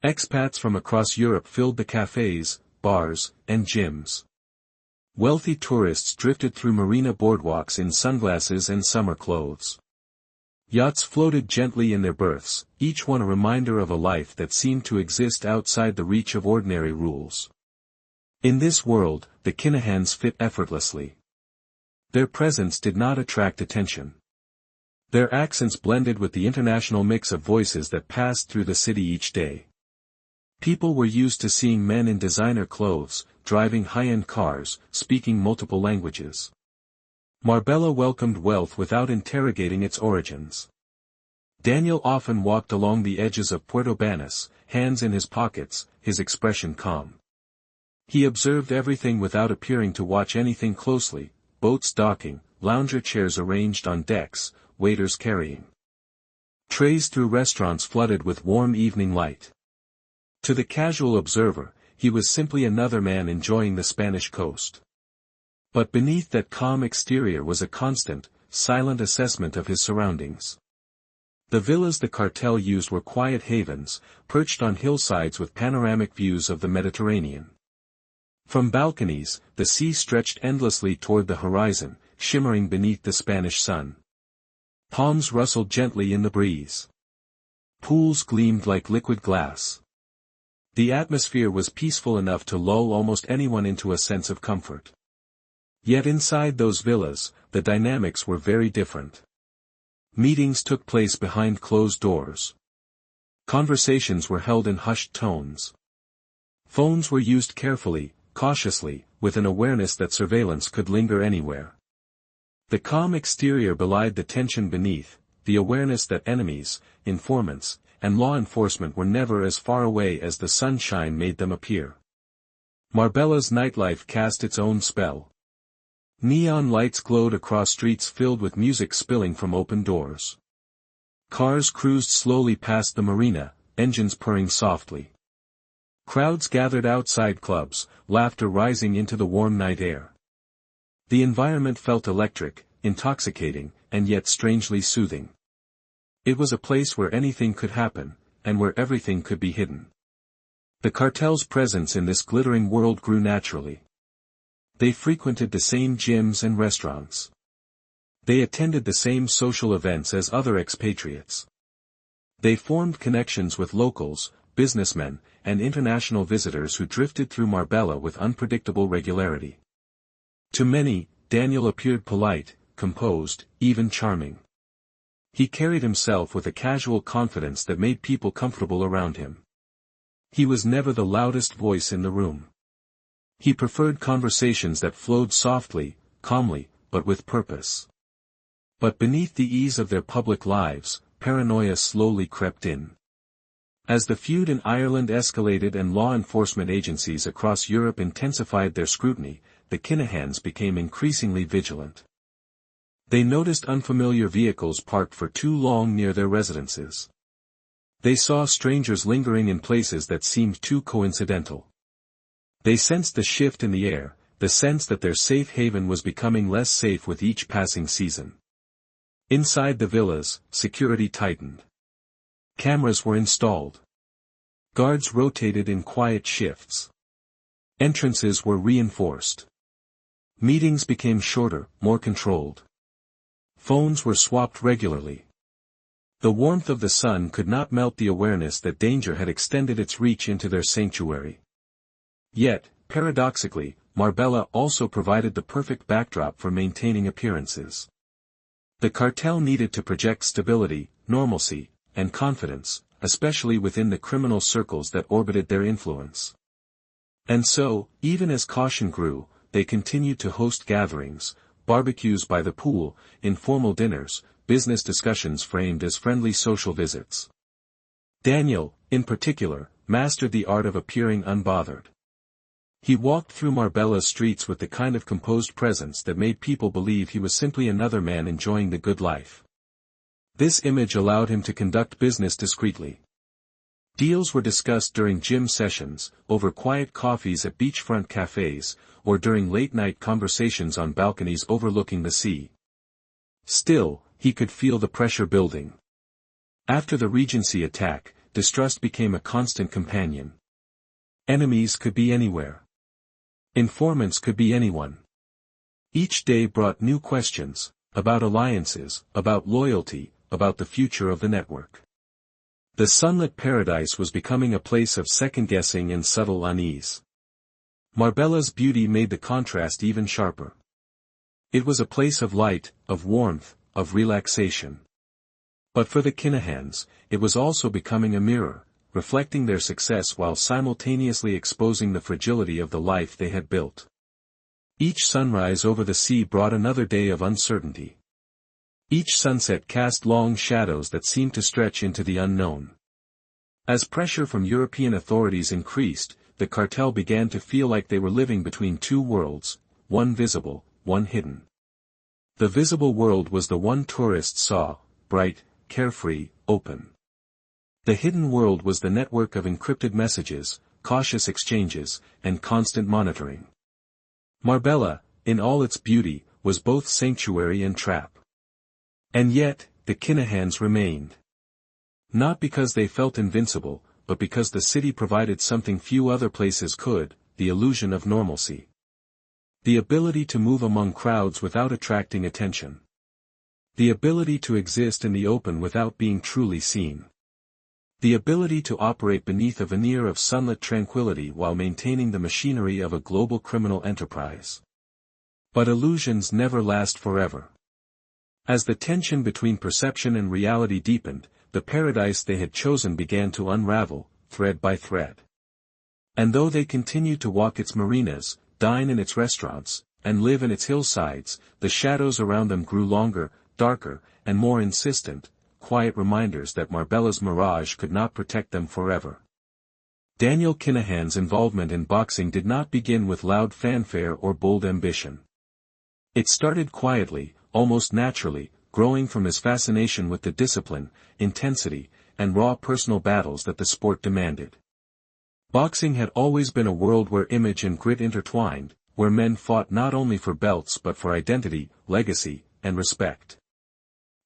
A: Expats from across Europe filled the cafes, bars, and gyms. Wealthy tourists drifted through marina boardwalks in sunglasses and summer clothes. Yachts floated gently in their berths, each one a reminder of a life that seemed to exist outside the reach of ordinary rules. In this world, the Kinahans fit effortlessly. Their presence did not attract attention. Their accents blended with the international mix of voices that passed through the city each day. People were used to seeing men in designer clothes, driving high-end cars, speaking multiple languages. Marbella welcomed wealth without interrogating its origins. Daniel often walked along the edges of Puerto Banús, hands in his pockets, his expression calm. He observed everything without appearing to watch anything closely, boats docking, lounger chairs arranged on decks, waiters carrying trays through restaurants flooded with warm evening light. To the casual observer, he was simply another man enjoying the Spanish coast. But beneath that calm exterior was a constant, silent assessment of his surroundings. The villas the cartel used were quiet havens, perched on hillsides with panoramic views of the Mediterranean. From balconies, the sea stretched endlessly toward the horizon, shimmering beneath the Spanish sun. Palms rustled gently in the breeze. Pools gleamed like liquid glass. The atmosphere was peaceful enough to lull almost anyone into a sense of comfort. Yet inside those villas, the dynamics were very different. Meetings took place behind closed doors. Conversations were held in hushed tones. Phones were used carefully, cautiously, with an awareness that surveillance could linger anywhere. The calm exterior belied the tension beneath, the awareness that enemies, informants, and law enforcement were never as far away as the sunshine made them appear. Marbella's nightlife cast its own spell. Neon lights glowed across streets filled with music spilling from open doors. Cars cruised slowly past the marina, engines purring softly. Crowds gathered outside clubs, laughter rising into the warm night air. The environment felt electric, intoxicating, and yet strangely soothing. It was a place where anything could happen, and where everything could be hidden. The cartel's presence in this glittering world grew naturally. They frequented the same gyms and restaurants. They attended the same social events as other expatriates. They formed connections with locals, businessmen, and international visitors who drifted through Marbella with unpredictable regularity. To many, Daniel appeared polite, composed, even charming. He carried himself with a casual confidence that made people comfortable around him. He was never the loudest voice in the room. He preferred conversations that flowed softly, calmly, but with purpose. But beneath the ease of their public lives, paranoia slowly crept in. As the feud in Ireland escalated and law enforcement agencies across Europe intensified their scrutiny, the Kinahans became increasingly vigilant. They noticed unfamiliar vehicles parked for too long near their residences. They saw strangers lingering in places that seemed too coincidental. They sensed the shift in the air, the sense that their safe haven was becoming less safe with each passing season. Inside the villas, security tightened. Cameras were installed. Guards rotated in quiet shifts. Entrances were reinforced. Meetings became shorter, more controlled. Phones were swapped regularly. The warmth of the sun could not melt the awareness that danger had extended its reach into their sanctuary. Yet, paradoxically, Marbella also provided the perfect backdrop for maintaining appearances. The cartel needed to project stability, normalcy, and confidence, especially within the criminal circles that orbited their influence. And so, even as caution grew, they continued to host gatherings, barbecues by the pool, informal dinners, business discussions framed as friendly social visits. Daniel, in particular, mastered the art of appearing unbothered. He walked through Marbella's streets with the kind of composed presence that made people believe he was simply another man enjoying the good life. This image allowed him to conduct business discreetly. Deals were discussed during gym sessions, over quiet coffees at beachfront cafes, or during late-night conversations on balconies overlooking the sea. Still, he could feel the pressure building. After the Regency attack, distrust became a constant companion. Enemies could be anywhere. Informants could be anyone. Each day brought new questions, about alliances, about loyalty, about the future of the network. The sunlit paradise was becoming a place of second-guessing and subtle unease. Marbella's beauty made the contrast even sharper. It was a place of light, of warmth, of relaxation. But for the Kinahans, it was also becoming a mirror, reflecting their success while simultaneously exposing the fragility of the life they had built. Each sunrise over the sea brought another day of uncertainty. Each sunset cast long shadows that seemed to stretch into the unknown. As pressure from European authorities increased, the cartel began to feel like they were living between two worlds, one visible, one hidden. The visible world was the one tourists saw, bright, carefree, open. The hidden world was the network of encrypted messages, cautious exchanges, and constant monitoring. Marbella, in all its beauty, was both sanctuary and trap. And yet, the Kinahans remained. Not because they felt invincible, but because the city provided something few other places could, the illusion of normalcy. The ability to move among crowds without attracting attention. The ability to exist in the open without being truly seen. The ability to operate beneath a veneer of sunlit tranquility while maintaining the machinery of a global criminal enterprise. But illusions never last forever. As the tension between perception and reality deepened, the paradise they had chosen began to unravel, thread by thread. And though they continued to walk its marinas, dine in its restaurants, and live in its hillsides, the shadows around them grew longer, darker, and more insistent, quiet reminders that Marbella's mirage could not protect them forever. Daniel Kinahan's involvement in boxing did not begin with loud fanfare or bold ambition. It started quietly, almost naturally, growing from his fascination with the discipline, intensity, and raw personal battles that the sport demanded. Boxing had always been a world where image and grit intertwined, where men fought not only for belts but for identity, legacy, and respect.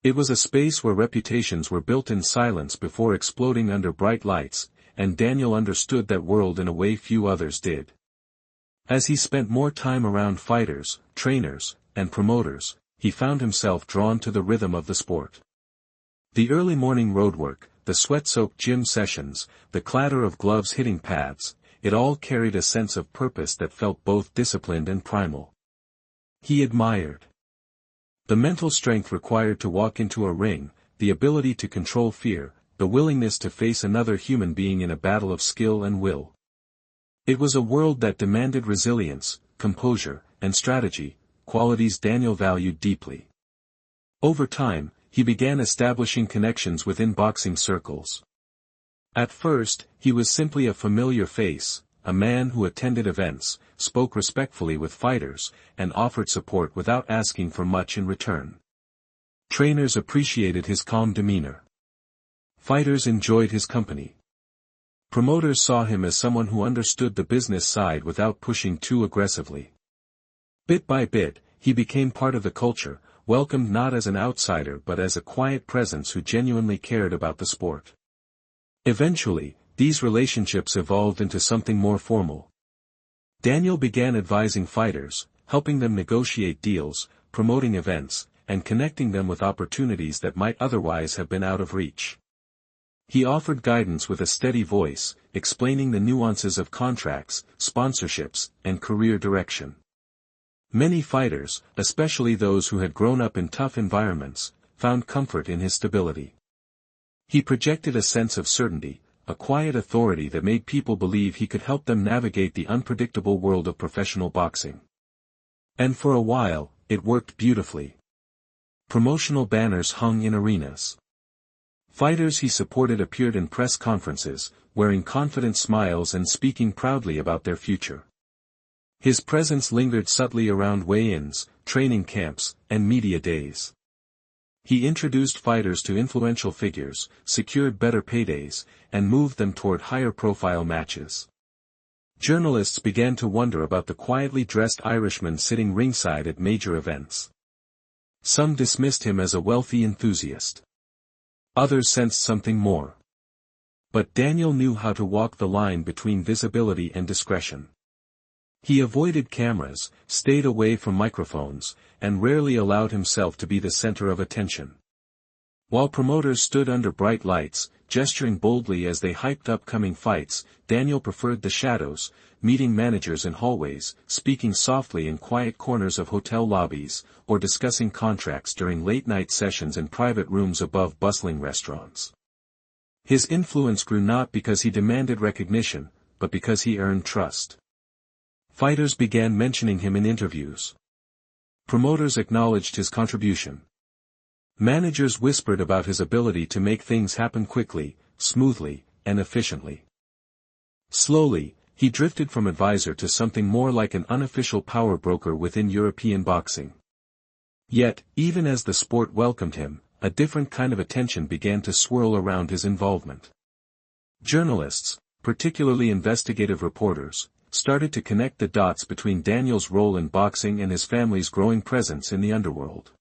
A: It was a space where reputations were built in silence before exploding under bright lights, and Daniel understood that world in a way few others did. As he spent more time around fighters, trainers, and promoters, he found himself drawn to the rhythm of the sport. The early morning roadwork, the sweat-soaked gym sessions, the clatter of gloves hitting pads, it all carried a sense of purpose that felt both disciplined and primal. He admired the mental strength required to walk into a ring, the ability to control fear, the willingness to face another human being in a battle of skill and will. It was a world that demanded resilience, composure, and strategy, qualities Daniel valued deeply. Over time, he began establishing connections within boxing circles. At first, he was simply a familiar face, a man who attended events, spoke respectfully with fighters, and offered support without asking for much in return. Trainers appreciated his calm demeanor. Fighters enjoyed his company. Promoters saw him as someone who understood the business side without pushing too aggressively. Bit by bit, he became part of the culture, welcomed not as an outsider but as a quiet presence who genuinely cared about the sport. Eventually, these relationships evolved into something more formal. Daniel began advising fighters, helping them negotiate deals, promoting events, and connecting them with opportunities that might otherwise have been out of reach. He offered guidance with a steady voice, explaining the nuances of contracts, sponsorships, and career direction. Many fighters, especially those who had grown up in tough environments, found comfort in his stability. He projected a sense of certainty, a quiet authority that made people believe he could help them navigate the unpredictable world of professional boxing. And for a while, it worked beautifully. Promotional banners hung in arenas. Fighters he supported appeared in press conferences, wearing confident smiles and speaking proudly about their future. His presence lingered subtly around weigh-ins, training camps, and media days. He introduced fighters to influential figures, secured better paydays, and moved them toward higher-profile matches. Journalists began to wonder about the quietly dressed Irishman sitting ringside at major events. Some dismissed him as a wealthy enthusiast. Others sensed something more. But Daniel knew how to walk the line between visibility and discretion. He avoided cameras, stayed away from microphones, and rarely allowed himself to be the center of attention. While promoters stood under bright lights, gesturing boldly as they hyped upcoming fights, Daniel preferred the shadows, meeting managers in hallways, speaking softly in quiet corners of hotel lobbies, or discussing contracts during late-night sessions in private rooms above bustling restaurants. His influence grew not because he demanded recognition, but because he earned trust. Fighters began mentioning him in interviews. Promoters acknowledged his contribution. Managers whispered about his ability to make things happen quickly, smoothly, and efficiently. Slowly, he drifted from advisor to something more like an unofficial power broker within European boxing. Yet, even as the sport welcomed him, a different kind of attention began to swirl around his involvement. Journalists, particularly investigative reporters, started to connect the dots between Daniel's role in boxing and his family's growing presence in the underworld.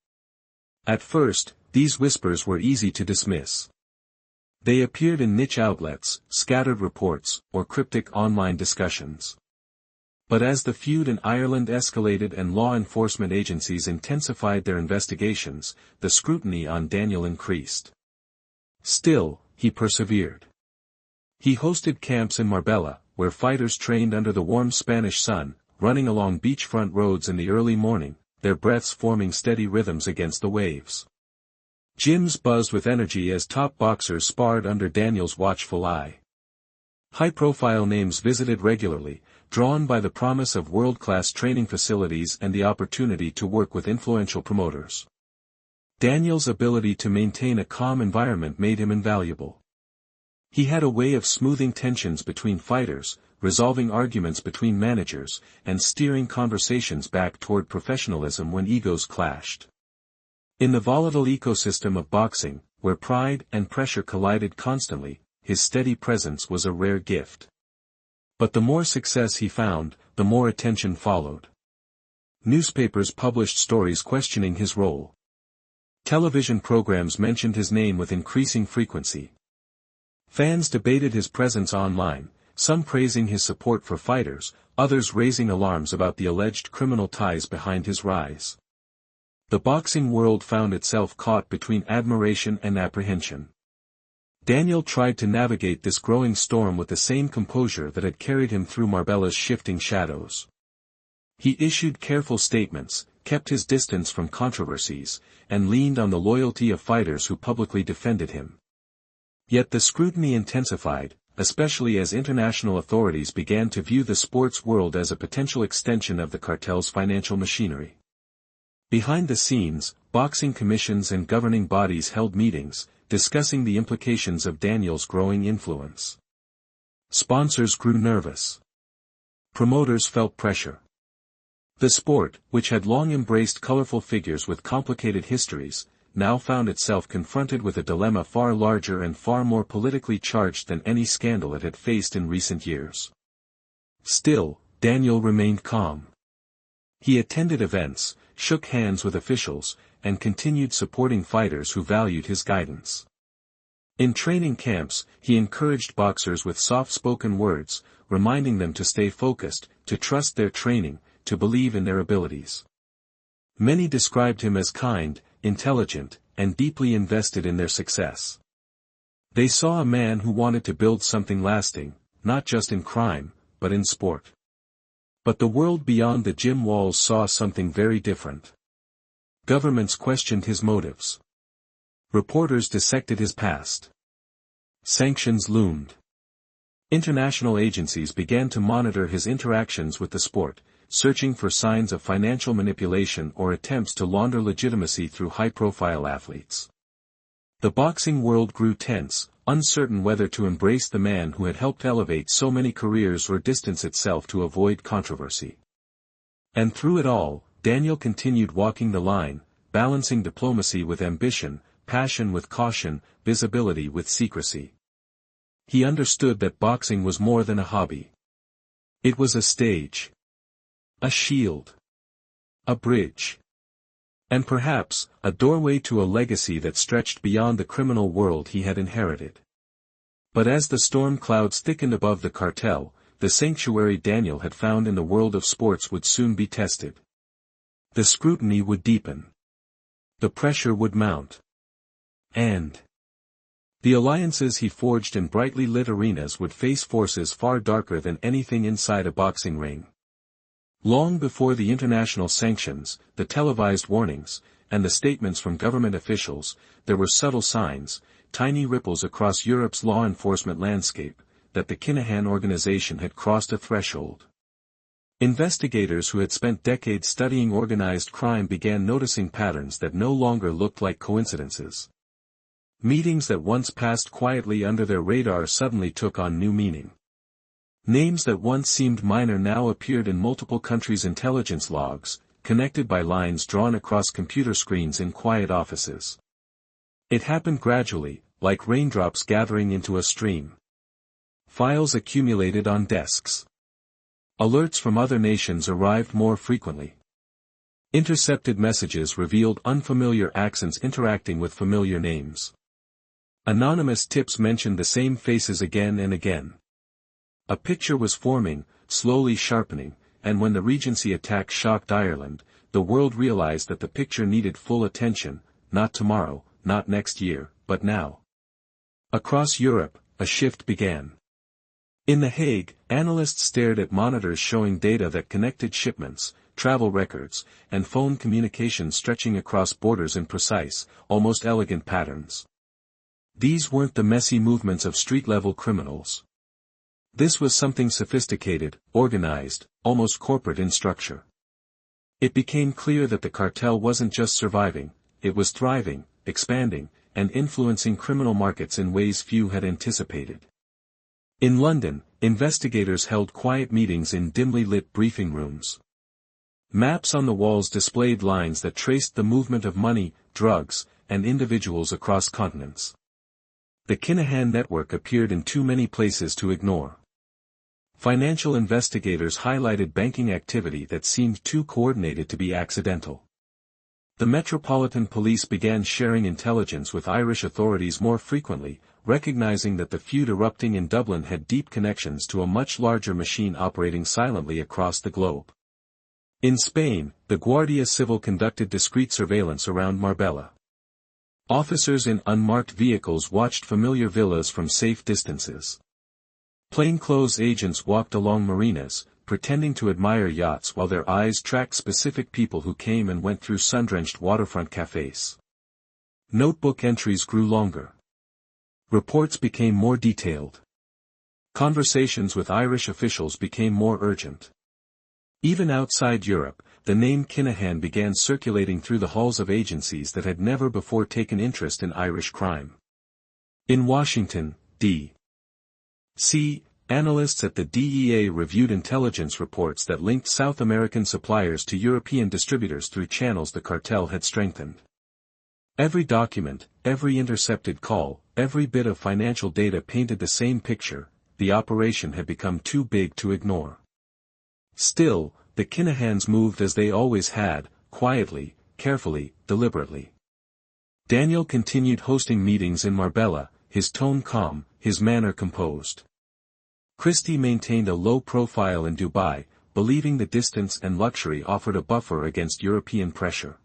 A: At first, these whispers were easy to dismiss. They appeared in niche outlets, scattered reports, or cryptic online discussions. But as the feud in Ireland escalated and law enforcement agencies intensified their investigations, the scrutiny on Daniel increased. Still, he persevered. He hosted camps in Marbella, where fighters trained under the warm Spanish sun, running along beachfront roads in the early morning, their breaths forming steady rhythms against the waves. Gyms buzzed with energy as top boxers sparred under Daniel's watchful eye. High-profile names visited regularly, drawn by the promise of world-class training facilities and the opportunity to work with influential promoters. Daniel's ability to maintain a calm environment made him invaluable. He had a way of smoothing tensions between fighters, resolving arguments between managers, and steering conversations back toward professionalism when egos clashed. In the volatile ecosystem of boxing, where pride and pressure collided constantly, his steady presence was a rare gift. But the more success he found, the more attention followed. Newspapers published stories questioning his role. Television programs mentioned his name with increasing frequency. Fans debated his presence online, some praising his support for fighters, others raising alarms about the alleged criminal ties behind his rise. The boxing world found itself caught between admiration and apprehension. Daniel tried to navigate this growing storm with the same composure that had carried him through Marbella's shifting shadows. He issued careful statements, kept his distance from controversies, and leaned on the loyalty of fighters who publicly defended him. Yet the scrutiny intensified, especially as international authorities began to view the sports world as a potential extension of the cartel's financial machinery. Behind the scenes, boxing commissions and governing bodies held meetings, discussing the implications of Daniel's growing influence. Sponsors grew nervous. Promoters felt pressure. The sport, which had long embraced colorful figures with complicated histories, now found itself confronted with a dilemma far larger and far more politically charged than any scandal it had faced in recent years. Still, Daniel remained calm. He attended events, shook hands with officials, and continued supporting fighters who valued his guidance. In training camps, he encouraged boxers with soft-spoken words, reminding them to stay focused, to trust their training, to believe in their abilities. Many described him as kind, intelligent, and deeply invested in their success. They saw a man who wanted to build something lasting, not just in crime, but in sport. But the world beyond the gym walls saw something very different. Governments questioned his motives. Reporters dissected his past. Sanctions loomed. International agencies began to monitor his interactions with the sport, searching for signs of financial manipulation or attempts to launder legitimacy through high-profile athletes. The boxing world grew tense, uncertain whether to embrace the man who had helped elevate so many careers or distance itself to avoid controversy. And through it all, Daniel continued walking the line, balancing diplomacy with ambition, passion with caution, visibility with secrecy. He understood that boxing was more than a hobby. It was a stage. A shield. A bridge. And perhaps, a doorway to a legacy that stretched beyond the criminal world he had inherited. But as the storm clouds thickened above the cartel, the sanctuary Daniel had found in the world of sports would soon be tested. The scrutiny would deepen. The pressure would mount. And the alliances he forged in brightly lit arenas would face forces far darker than anything inside a boxing ring. Long before the international sanctions, the televised warnings, and the statements from government officials, there were subtle signs, tiny ripples across Europe's law enforcement landscape, that the Kinahan organization had crossed a threshold. Investigators who had spent decades studying organized crime began noticing patterns that no longer looked like coincidences. Meetings that once passed quietly under their radar suddenly took on new meaning. Names that once seemed minor now appeared in multiple countries' intelligence logs, connected by lines drawn across computer screens in quiet offices. It happened gradually, like raindrops gathering into a stream. Files accumulated on desks. Alerts from other nations arrived more frequently. Intercepted messages revealed unfamiliar accents interacting with familiar names. Anonymous tips mentioned the same faces again and again. A picture was forming, slowly sharpening, and when the Regency attack shocked Ireland, the world realized that the picture needed full attention, not tomorrow, not next year, but now. Across Europe, a shift began. In The Hague, analysts stared at monitors showing data that connected shipments, travel records, and phone communications stretching across borders in precise, almost elegant patterns. These weren't the messy movements of street-level criminals. This was something sophisticated, organized, almost corporate in structure. It became clear that the cartel wasn't just surviving, it was thriving, expanding, and influencing criminal markets in ways few had anticipated. In London, investigators held quiet meetings in dimly lit briefing rooms. Maps on the walls displayed lines that traced the movement of money, drugs, and individuals across continents. The Kinahan network appeared in too many places to ignore. Financial investigators highlighted banking activity that seemed too coordinated to be accidental. The Metropolitan Police began sharing intelligence with Irish authorities more frequently, recognizing that the feud erupting in Dublin had deep connections to a much larger machine operating silently across the globe. In Spain, the Guardia Civil conducted discreet surveillance around Marbella. Officers in unmarked vehicles watched familiar villas from safe distances. Plainclothes agents walked along marinas, pretending to admire yachts while their eyes tracked specific people who came and went through sun-drenched waterfront cafes. Notebook entries grew longer. Reports became more detailed. Conversations with Irish officials became more urgent. Even outside Europe, the name Kinahan began circulating through the halls of agencies that had never before taken interest in Irish crime. In Washington, D.C., analysts at the DEA reviewed intelligence reports that linked South American suppliers to European distributors through channels the cartel had strengthened. Every document, every intercepted call, every bit of financial data painted the same picture: the operation had become too big to ignore. Still, the Kinahans moved as they always had, quietly, carefully, deliberately. Daniel continued hosting meetings in Marbella, his tone calm, his manner composed. Christy maintained a low profile in Dubai, believing the distance and luxury offered a buffer against European pressure.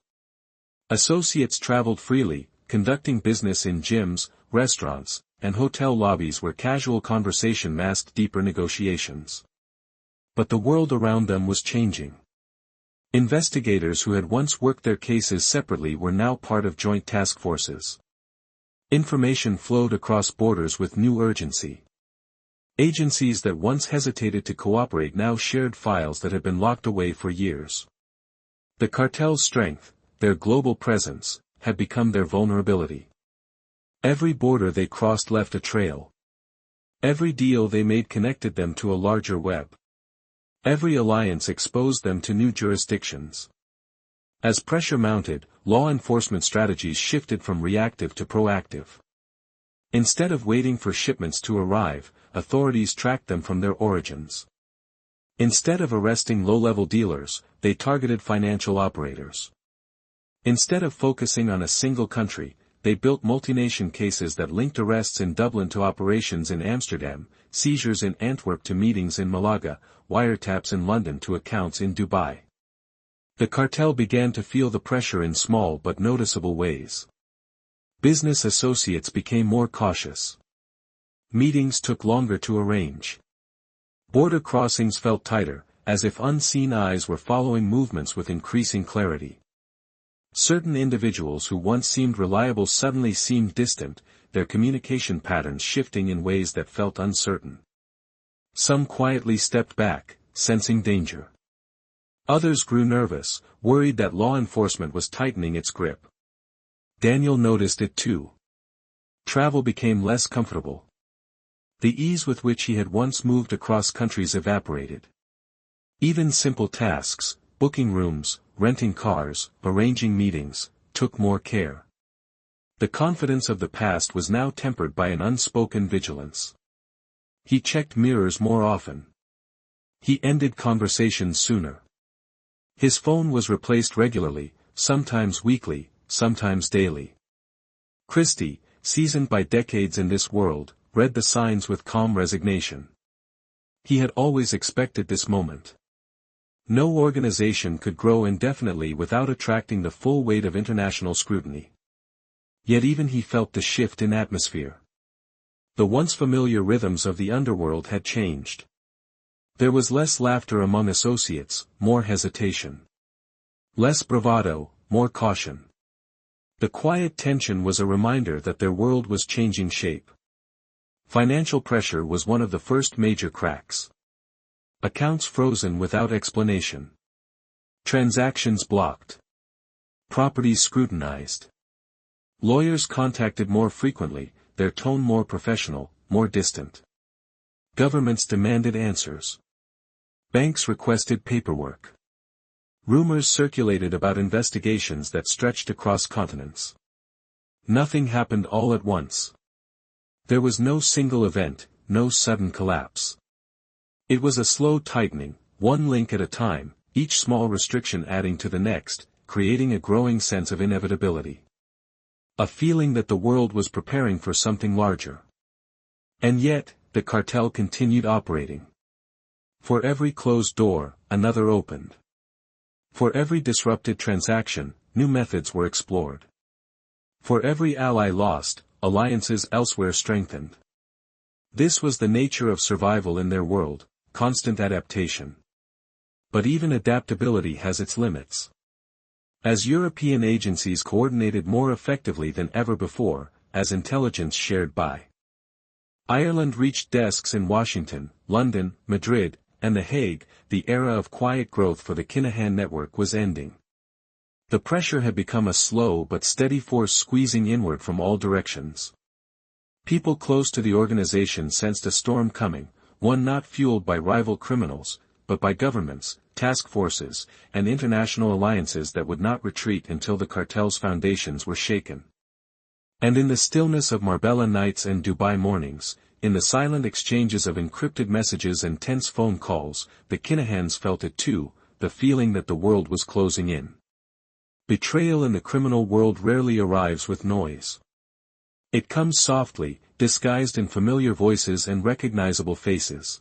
A: Associates traveled freely, conducting business in gyms, restaurants, and hotel lobbies where casual conversation masked deeper negotiations. But the world around them was changing. Investigators who had once worked their cases separately were now part of joint task forces. Information flowed across borders with new urgency. Agencies that once hesitated to cooperate now shared files that had been locked away for years. The cartel's strength, their global presence, had become their vulnerability. Every border they crossed left a trail. Every deal they made connected them to a larger web. Every alliance exposed them to new jurisdictions. As pressure mounted, law enforcement strategies shifted from reactive to proactive. Instead of waiting for shipments to arrive, authorities tracked them from their origins. Instead of arresting low-level dealers, they targeted financial operators. Instead of focusing on a single country, they built multination cases that linked arrests in Dublin to operations in Amsterdam, seizures in Antwerp to meetings in Malaga, wiretaps in London to accounts in Dubai. The cartel began to feel the pressure in small but noticeable ways. Business associates became more cautious. Meetings took longer to arrange. Border crossings felt tighter, as if unseen eyes were following movements with increasing clarity. Certain individuals who once seemed reliable suddenly seemed distant, their communication patterns shifting in ways that felt uncertain. Some quietly stepped back, sensing danger. Others grew nervous, worried that law enforcement was tightening its grip. Daniel noticed it too. Travel became less comfortable. The ease with which he had once moved across countries evaporated. Even simple tasks, booking rooms, renting cars, arranging meetings, took more care. The confidence of the past was now tempered by an unspoken vigilance. He checked mirrors more often. He ended conversations sooner. His phone was replaced regularly, sometimes weekly, sometimes daily. Christy, seasoned by decades in this world, read the signs with calm resignation. He had always expected this moment. No organization could grow indefinitely without attracting the full weight of international scrutiny. Yet even he felt the shift in atmosphere. The once familiar rhythms of the underworld had changed. There was less laughter among associates, more hesitation. Less bravado, more caution. The quiet tension was a reminder that their world was changing shape. Financial pressure was one of the first major cracks. Accounts frozen without explanation. Transactions blocked. Properties scrutinized. Lawyers contacted more frequently, their tone more professional, more distant. Governments demanded answers. Banks requested paperwork. Rumors circulated about investigations that stretched across continents. Nothing happened all at once. There was no single event, no sudden collapse. It was a slow tightening, one link at a time, each small restriction adding to the next, creating a growing sense of inevitability. A feeling that the world was preparing for something larger. And yet, the cartel continued operating. For every closed door, another opened. For every disrupted transaction, new methods were explored. For every ally lost, alliances elsewhere strengthened. This was the nature of survival in their world, constant adaptation. But even adaptability has its limits. As European agencies coordinated more effectively than ever before, as intelligence shared by Ireland reached desks in Washington, London, Madrid, and The Hague, the era of quiet growth for the Kinahan network was ending. The pressure had become a slow but steady force squeezing inward from all directions. People close to the organization sensed a storm coming, one not fueled by rival criminals, but by governments, task forces, and international alliances that would not retreat until the cartel's foundations were shaken. And in the stillness of Marbella nights and Dubai mornings, in the silent exchanges of encrypted messages and tense phone calls, the Kinahans felt it too, the feeling that the world was closing in. Betrayal in the criminal world rarely arrives with noise. It comes softly, disguised in familiar voices and recognizable faces.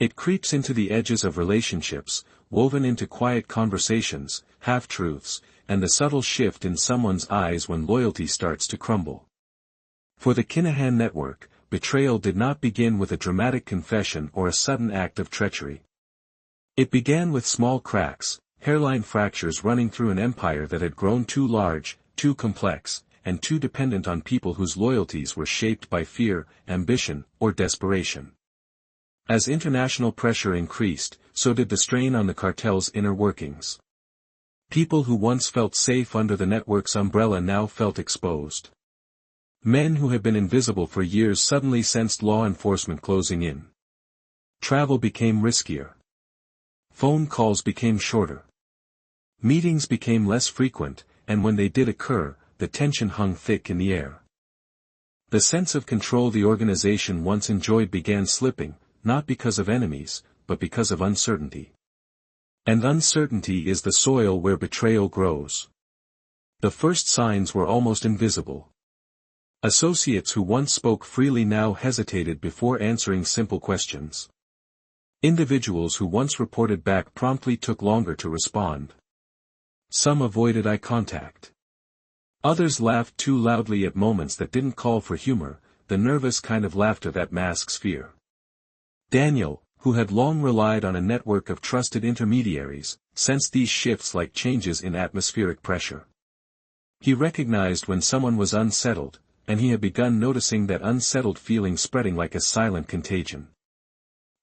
A: It creeps into the edges of relationships, woven into quiet conversations, half-truths, and the subtle shift in someone's eyes when loyalty starts to crumble. For the Kinahan network, betrayal did not begin with a dramatic confession or a sudden act of treachery. It began with small cracks, hairline fractures running through an empire that had grown too large, too complex, and too dependent on people whose loyalties were shaped by fear, ambition, or desperation. As international pressure increased, so did the strain on the cartel's inner workings. People who once felt safe under the network's umbrella now felt exposed. Men who had been invisible for years suddenly sensed law enforcement closing in. Travel became riskier. Phone calls became shorter. Meetings became less frequent, and when they did occur, the tension hung thick in the air. The sense of control the organization once enjoyed began slipping, not because of enemies, but because of uncertainty. And uncertainty is the soil where betrayal grows. The first signs were almost invisible. Associates who once spoke freely now hesitated before answering simple questions. Individuals who once reported back promptly took longer to respond. Some avoided eye contact. Others laughed too loudly at moments that didn't call for humor, the nervous kind of laughter that masks fear. Daniel, who had long relied on a network of trusted intermediaries, sensed these shifts like changes in atmospheric pressure. He recognized when someone was unsettled, and he had begun noticing that unsettled feeling spreading like a silent contagion.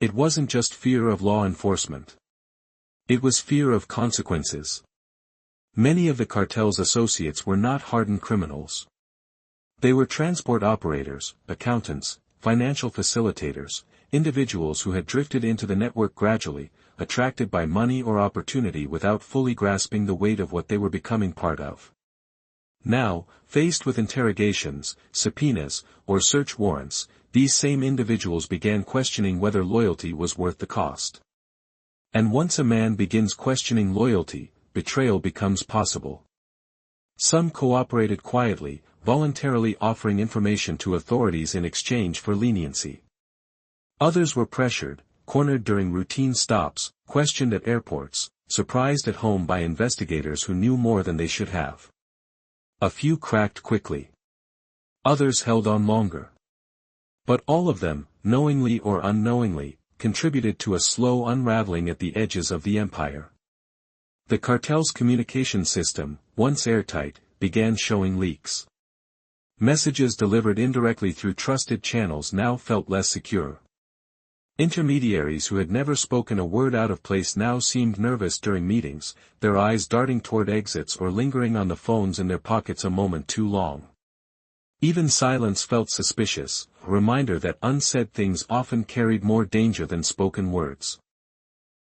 A: It wasn't just fear of law enforcement. It was fear of consequences. Many of the cartel's associates were not hardened criminals. They were transport operators, accountants, financial facilitators, individuals who had drifted into the network gradually, attracted by money or opportunity without fully grasping the weight of what they were becoming part of. Now, faced with interrogations, subpoenas, or search warrants, these same individuals began questioning whether loyalty was worth the cost. And once a man begins questioning loyalty, betrayal becomes possible. Some cooperated quietly, voluntarily offering information to authorities in exchange for leniency. Others were pressured, cornered during routine stops, questioned at airports, surprised at home by investigators who knew more than they should have. A few cracked quickly. Others held on longer. But all of them, knowingly or unknowingly, contributed to a slow unraveling at the edges of the empire. The cartel's communication system, once airtight, began showing leaks. Messages delivered indirectly through trusted channels now felt less secure. Intermediaries who had never spoken a word out of place now seemed nervous during meetings, their eyes darting toward exits or lingering on the phones in their pockets a moment too long. Even silence felt suspicious, a reminder that unsaid things often carried more danger than spoken words.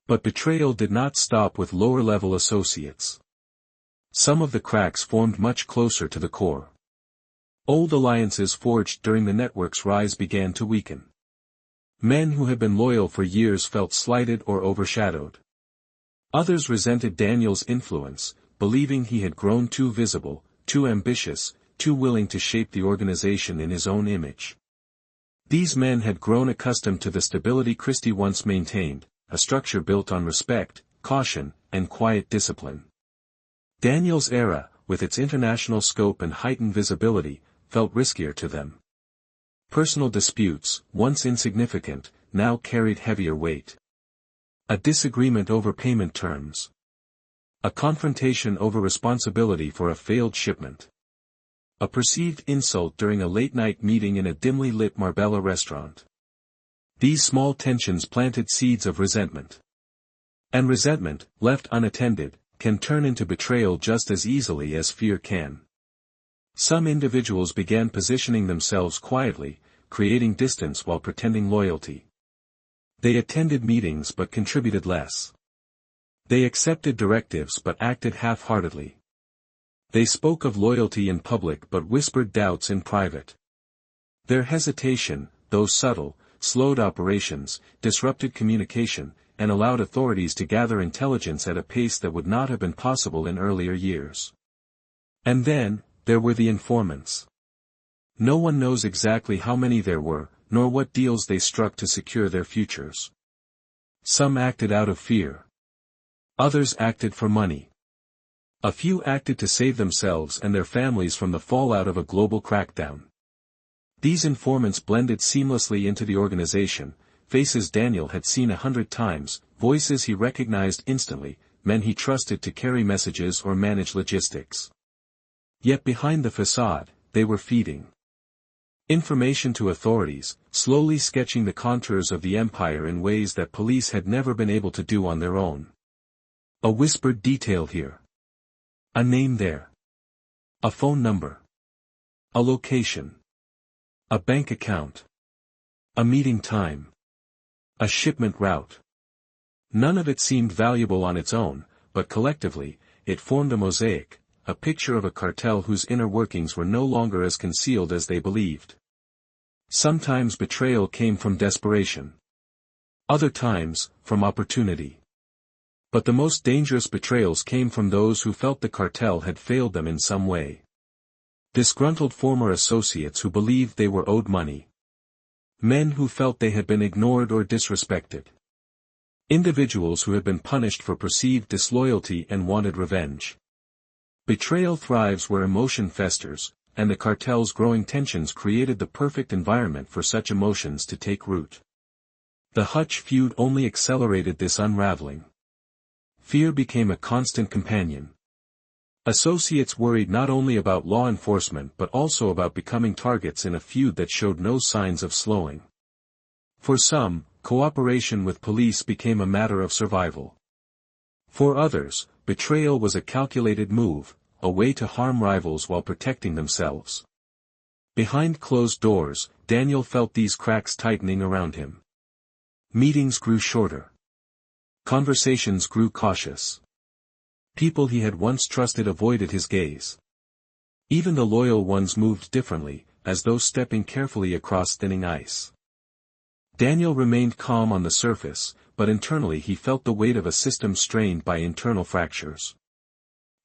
A: But betrayal did not stop with lower-level associates. Some of the cracks formed much closer to the core. Old alliances forged during the network's rise began to weaken. Men who had been loyal for years felt slighted or overshadowed. Others resented Daniel's influence, believing he had grown too visible, too ambitious, too willing to shape the organization in his own image. These men had grown accustomed to the stability Christy once maintained, a structure built on respect, caution, and quiet discipline. Daniel's era, with its international scope and heightened visibility, felt riskier to them. Personal disputes, once insignificant, now carried heavier weight. A disagreement over payment terms. A confrontation over responsibility for a failed shipment. A perceived insult during a late-night meeting in a dimly lit Marbella restaurant. These small tensions planted seeds of resentment. And resentment, left unattended, can turn into betrayal just as easily as fear can. Some individuals began positioning themselves quietly, creating distance while pretending loyalty. They attended meetings but contributed less. They accepted directives but acted half-heartedly. They spoke of loyalty in public but whispered doubts in private. Their hesitation, though subtle, slowed operations, disrupted communication, and allowed authorities to gather intelligence at a pace that would not have been possible in earlier years. And then, there were the informants. No one knows exactly how many there were, nor what deals they struck to secure their futures. Some acted out of fear. Others acted for money. A few acted to save themselves and their families from the fallout of a global crackdown. These informants blended seamlessly into the organization, faces Daniel had seen 100 times, voices he recognized instantly, men he trusted to carry messages or manage logistics. Yet behind the facade, they were feeding information to authorities, slowly sketching the contours of the empire in ways that police had never been able to do on their own. A whispered detail here. A name there. A phone number. A location. A bank account. A meeting time. A shipment route. None of it seemed valuable on its own, but collectively, it formed a mosaic, a picture of a cartel whose inner workings were no longer as concealed as they believed. Sometimes betrayal came from desperation. Other times, from opportunity. But the most dangerous betrayals came from those who felt the cartel had failed them in some way. Disgruntled former associates who believed they were owed money. Men who felt they had been ignored or disrespected. Individuals who had been punished for perceived disloyalty and wanted revenge. Betrayal thrives where emotion festers, and the cartel's growing tensions created the perfect environment for such emotions to take root. The Hutch feud only accelerated this unraveling. Fear became a constant companion. Associates worried not only about law enforcement but also about becoming targets in a feud that showed no signs of slowing. For some, cooperation with police became a matter of survival. For others, betrayal was a calculated move, a way to harm rivals while protecting themselves. Behind closed doors, Daniel felt these cracks tightening around him. Meetings grew shorter. Conversations grew cautious. People he had once trusted avoided his gaze. Even the loyal ones moved differently, as though stepping carefully across thinning ice. Daniel remained calm on the surface, but internally he felt the weight of a system strained by internal fractures.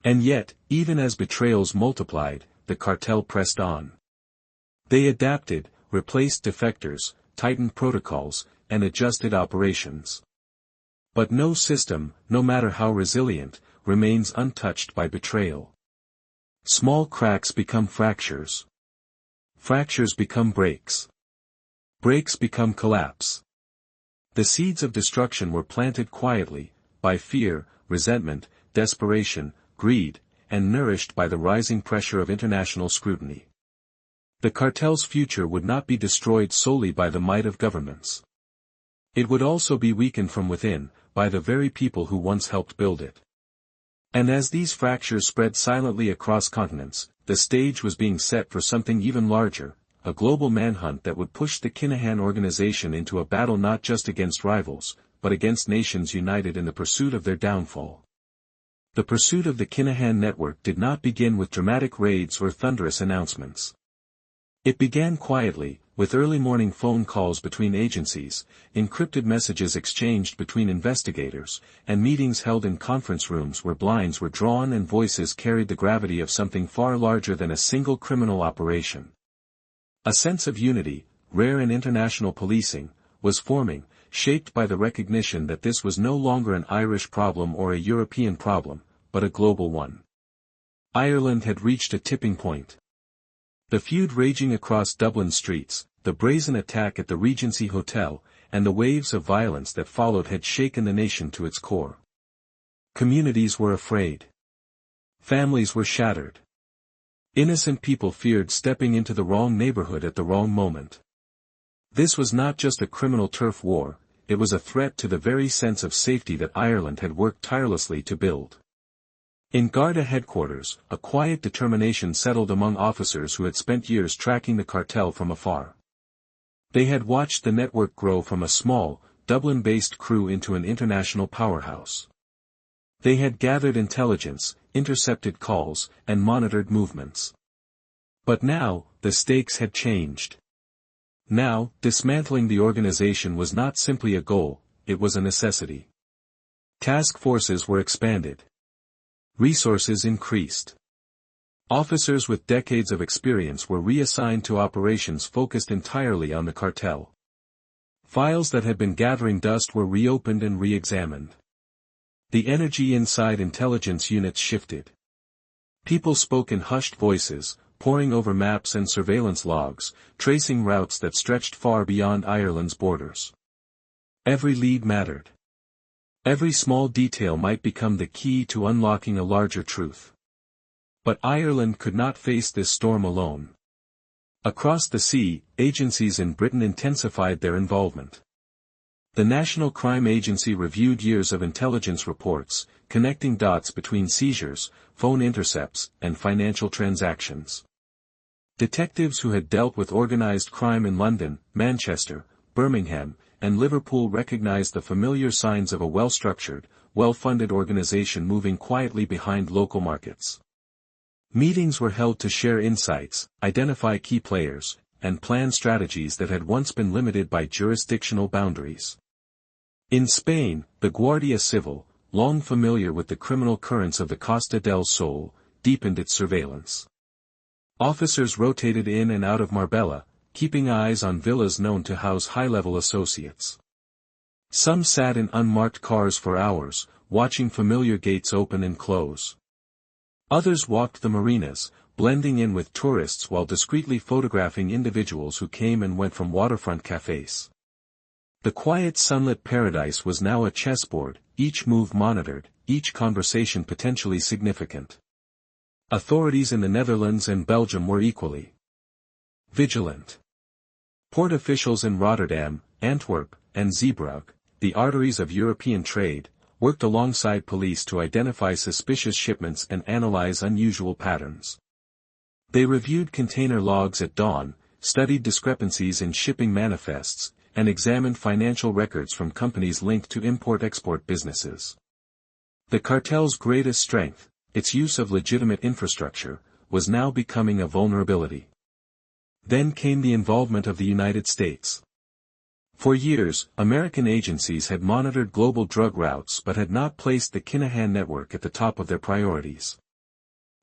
A: And yet, even as betrayals multiplied, the cartel pressed on. They adapted, replaced defectors, tightened protocols, and adjusted operations. But no system, no matter how resilient, remains untouched by betrayal. Small cracks become fractures. Fractures become breaks. Breaks become collapse. The seeds of destruction were planted quietly, by fear, resentment, desperation, greed, and nourished by the rising pressure of international scrutiny. The cartel's future would not be destroyed solely by the might of governments. It would also be weakened from within, by the very people who once helped build it. And as these fractures spread silently across continents, the stage was being set for something even larger, a global manhunt that would push the Kinahan organization into a battle not just against rivals, but against nations united in the pursuit of their downfall. The pursuit of the Kinahan network did not begin with dramatic raids or thunderous announcements. It began quietly, with early morning phone calls between agencies, encrypted messages exchanged between investigators, and meetings held in conference rooms where blinds were drawn and voices carried the gravity of something far larger than a single criminal operation. A sense of unity, rare in international policing, was forming, shaped by the recognition that this was no longer an Irish problem or a European problem, but a global one. Ireland had reached a tipping point. The feud raging across Dublin streets, the brazen attack at the Regency Hotel, and the waves of violence that followed had shaken the nation to its core. Communities were afraid. Families were shattered. Innocent people feared stepping into the wrong neighborhood at the wrong moment. This was not just a criminal turf war, it was a threat to the very sense of safety that Ireland had worked tirelessly to build. In Garda headquarters, a quiet determination settled among officers who had spent years tracking the cartel from afar. They had watched the network grow from a small, Dublin-based crew into an international powerhouse. They had gathered intelligence, intercepted calls, and monitored movements. But now, the stakes had changed. Now, dismantling the organization was not simply a goal, it was a necessity. Task forces were expanded. Resources increased. Officers with decades of experience were reassigned to operations focused entirely on the cartel. Files that had been gathering dust were reopened and re-examined. The energy inside intelligence units shifted. People spoke in hushed voices, poring over maps and surveillance logs, tracing routes that stretched far beyond Ireland's borders. Every lead mattered. Every small detail might become the key to unlocking a larger truth. But Ireland could not face this storm alone. Across the sea, agencies in Britain intensified their involvement. The National Crime Agency reviewed years of intelligence reports, connecting dots between seizures, phone intercepts, and financial transactions. Detectives who had dealt with organized crime in London, Manchester, Birmingham, and Liverpool recognized the familiar signs of a well-structured, well-funded organization moving quietly behind local markets. Meetings were held to share insights, identify key players, and plan strategies that had once been limited by jurisdictional boundaries. In Spain, the Guardia Civil, long familiar with the criminal currents of the Costa del Sol, deepened its surveillance. Officers rotated in and out of Marbella, keeping eyes on villas known to house high-level associates. Some sat in unmarked cars for hours, watching familiar gates open and close. Others walked the marinas, blending in with tourists while discreetly photographing individuals who came and went from waterfront cafes. The quiet sunlit paradise was now a chessboard, each move monitored, each conversation potentially significant. Authorities in the Netherlands and Belgium were equally vigilant. Port officials in Rotterdam, Antwerp, and Zeebrugge, the arteries of European trade, worked alongside police to identify suspicious shipments and analyze unusual patterns. They reviewed container logs at dawn, studied discrepancies in shipping manifests, and examined financial records from companies linked to import-export businesses. The cartel's greatest strength, its use of legitimate infrastructure, was now becoming a vulnerability. Then came the involvement of the United States. For years, American agencies had monitored global drug routes but had not placed the Kinahan network at the top of their priorities.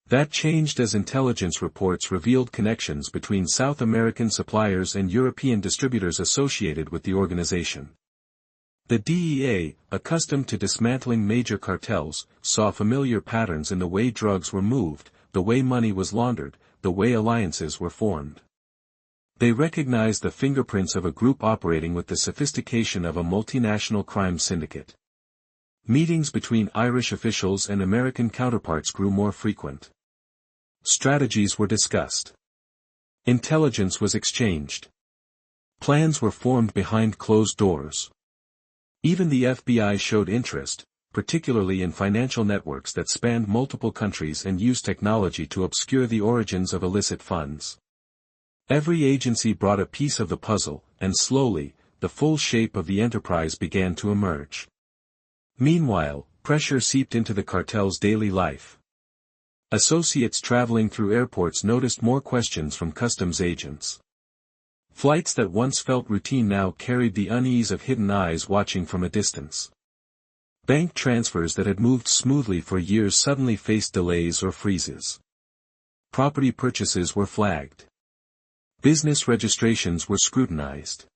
A: That changed as intelligence reports revealed connections between South American suppliers and European distributors associated with the organization. The DEA, accustomed to dismantling major cartels, saw familiar patterns in the way drugs were moved, the way money was laundered, the way alliances were formed. They recognized the fingerprints of a group operating with the sophistication of a multinational crime syndicate. Meetings between Irish officials and American counterparts grew more frequent. Strategies were discussed. Intelligence was exchanged. Plans were formed behind closed doors. Even the FBI showed interest, particularly in financial networks that spanned multiple countries and used technology to obscure the origins of illicit funds. Every agency brought a piece of the puzzle, and slowly, the full shape of the enterprise began to emerge. Meanwhile, pressure seeped into the cartel's daily life. Associates traveling through airports noticed more questions from customs agents. Flights that once felt routine now carried the unease of hidden eyes watching from a distance. Bank transfers that had moved smoothly for years suddenly faced delays or freezes. Property purchases were flagged. Business registrations were scrutinized.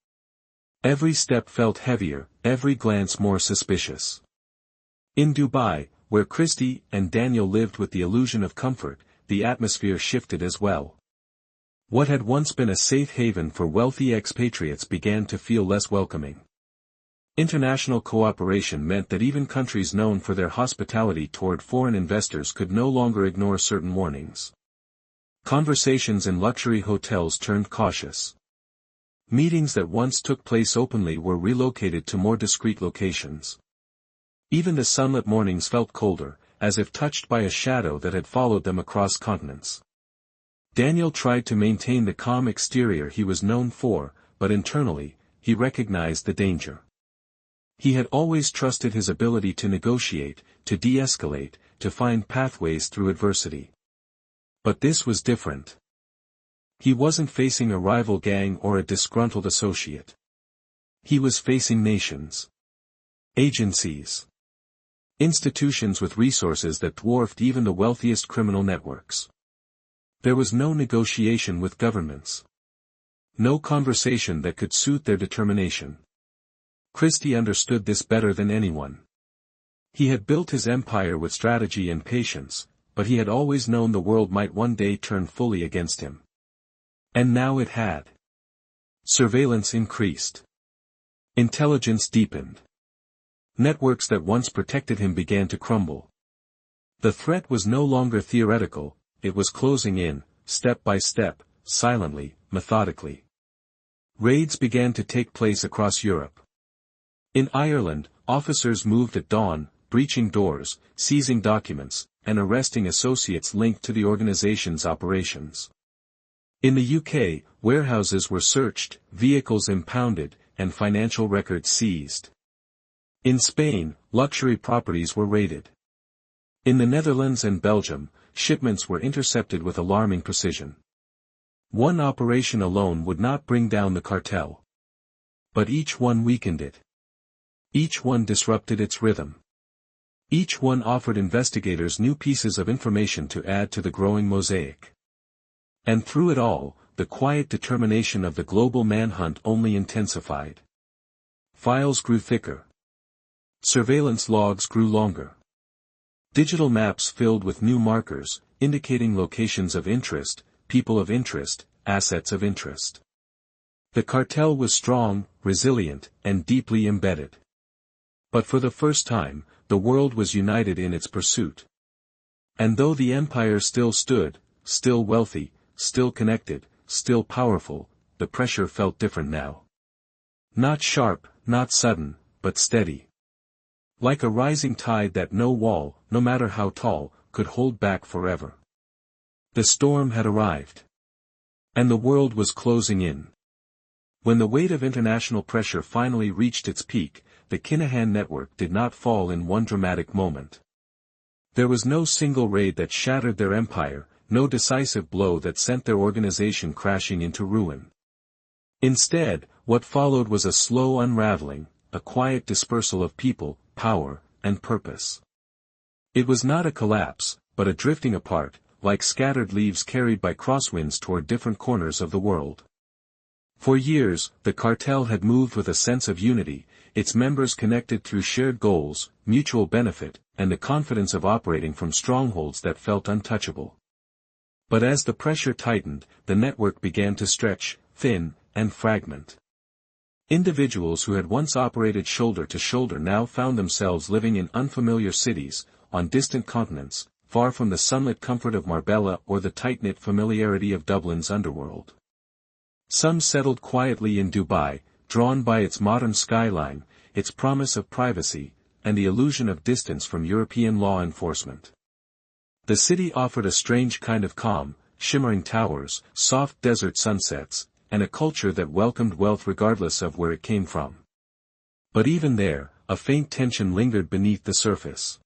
A: Every step felt heavier, every glance more suspicious. In Dubai, where Christy and Daniel lived with the illusion of comfort, the atmosphere shifted as well. What had once been a safe haven for wealthy expatriates began to feel less welcoming. International cooperation meant that even countries known for their hospitality toward foreign investors could no longer ignore certain warnings. Conversations in luxury hotels turned cautious. Meetings that once took place openly were relocated to more discreet locations. Even the sunlit mornings felt colder, as if touched by a shadow that had followed them across continents. Daniel tried to maintain the calm exterior he was known for, but internally, he recognized the danger. He had always trusted his ability to negotiate, to de-escalate, to find pathways through adversity. But this was different. He wasn't facing a rival gang or a disgruntled associate. He was facing nations. Agencies. Institutions with resources that dwarfed even the wealthiest criminal networks. There was no negotiation with governments. No conversation that could suit their determination. Christy understood this better than anyone. He had built his empire with strategy and patience, but he had always known the world might one day turn fully against him. And now it had. Surveillance increased. Intelligence deepened. Networks that once protected him began to crumble. The threat was no longer theoretical, it was closing in, step by step, silently, methodically. Raids began to take place across Europe. In Ireland, officers moved at dawn, breaching doors, seizing documents, and arresting associates linked to the organization's operations. In the UK, warehouses were searched, vehicles impounded, and financial records seized. In Spain, luxury properties were raided. In the Netherlands and Belgium, shipments were intercepted with alarming precision. One operation alone would not bring down the cartel. But each one weakened it. Each one disrupted its rhythm. Each one offered investigators new pieces of information to add to the growing mosaic. And through it all, the quiet determination of the global manhunt only intensified. Files grew thicker. Surveillance logs grew longer. Digital maps filled with new markers, indicating locations of interest, people of interest, assets of interest. The cartel was strong, resilient, and deeply embedded. But for the first time, the world was united in its pursuit. And though the empire still stood, still wealthy, still connected, still powerful, the pressure felt different now. Not sharp, not sudden, but steady. Like a rising tide that no wall, no matter how tall, could hold back forever. The storm had arrived. And the world was closing in. When the weight of international pressure finally reached its peak, the Kinahan network did not fall in one dramatic moment. There was no single raid that shattered their empire, no decisive blow that sent their organization crashing into ruin. Instead, what followed was a slow unraveling, a quiet dispersal of people, power, and purpose. It was not a collapse, but a drifting apart, like scattered leaves carried by crosswinds toward different corners of the world. For years, the cartel had moved with a sense of unity, its members connected through shared goals, mutual benefit, and the confidence of operating from strongholds that felt untouchable. But as the pressure tightened, the network began to stretch, thin, and fragment. Individuals who had once operated shoulder to shoulder now found themselves living in unfamiliar cities, on distant continents, far from the sunlit comfort of Marbella or the tight-knit familiarity of Dublin's underworld. Some settled quietly in Dubai, drawn by its modern skyline, its promise of privacy, and the illusion of distance from European law enforcement. The city offered a strange kind of calm, shimmering towers, soft desert sunsets, and a culture that welcomed wealth regardless of where it came from. But even there, a faint tension lingered beneath the surface.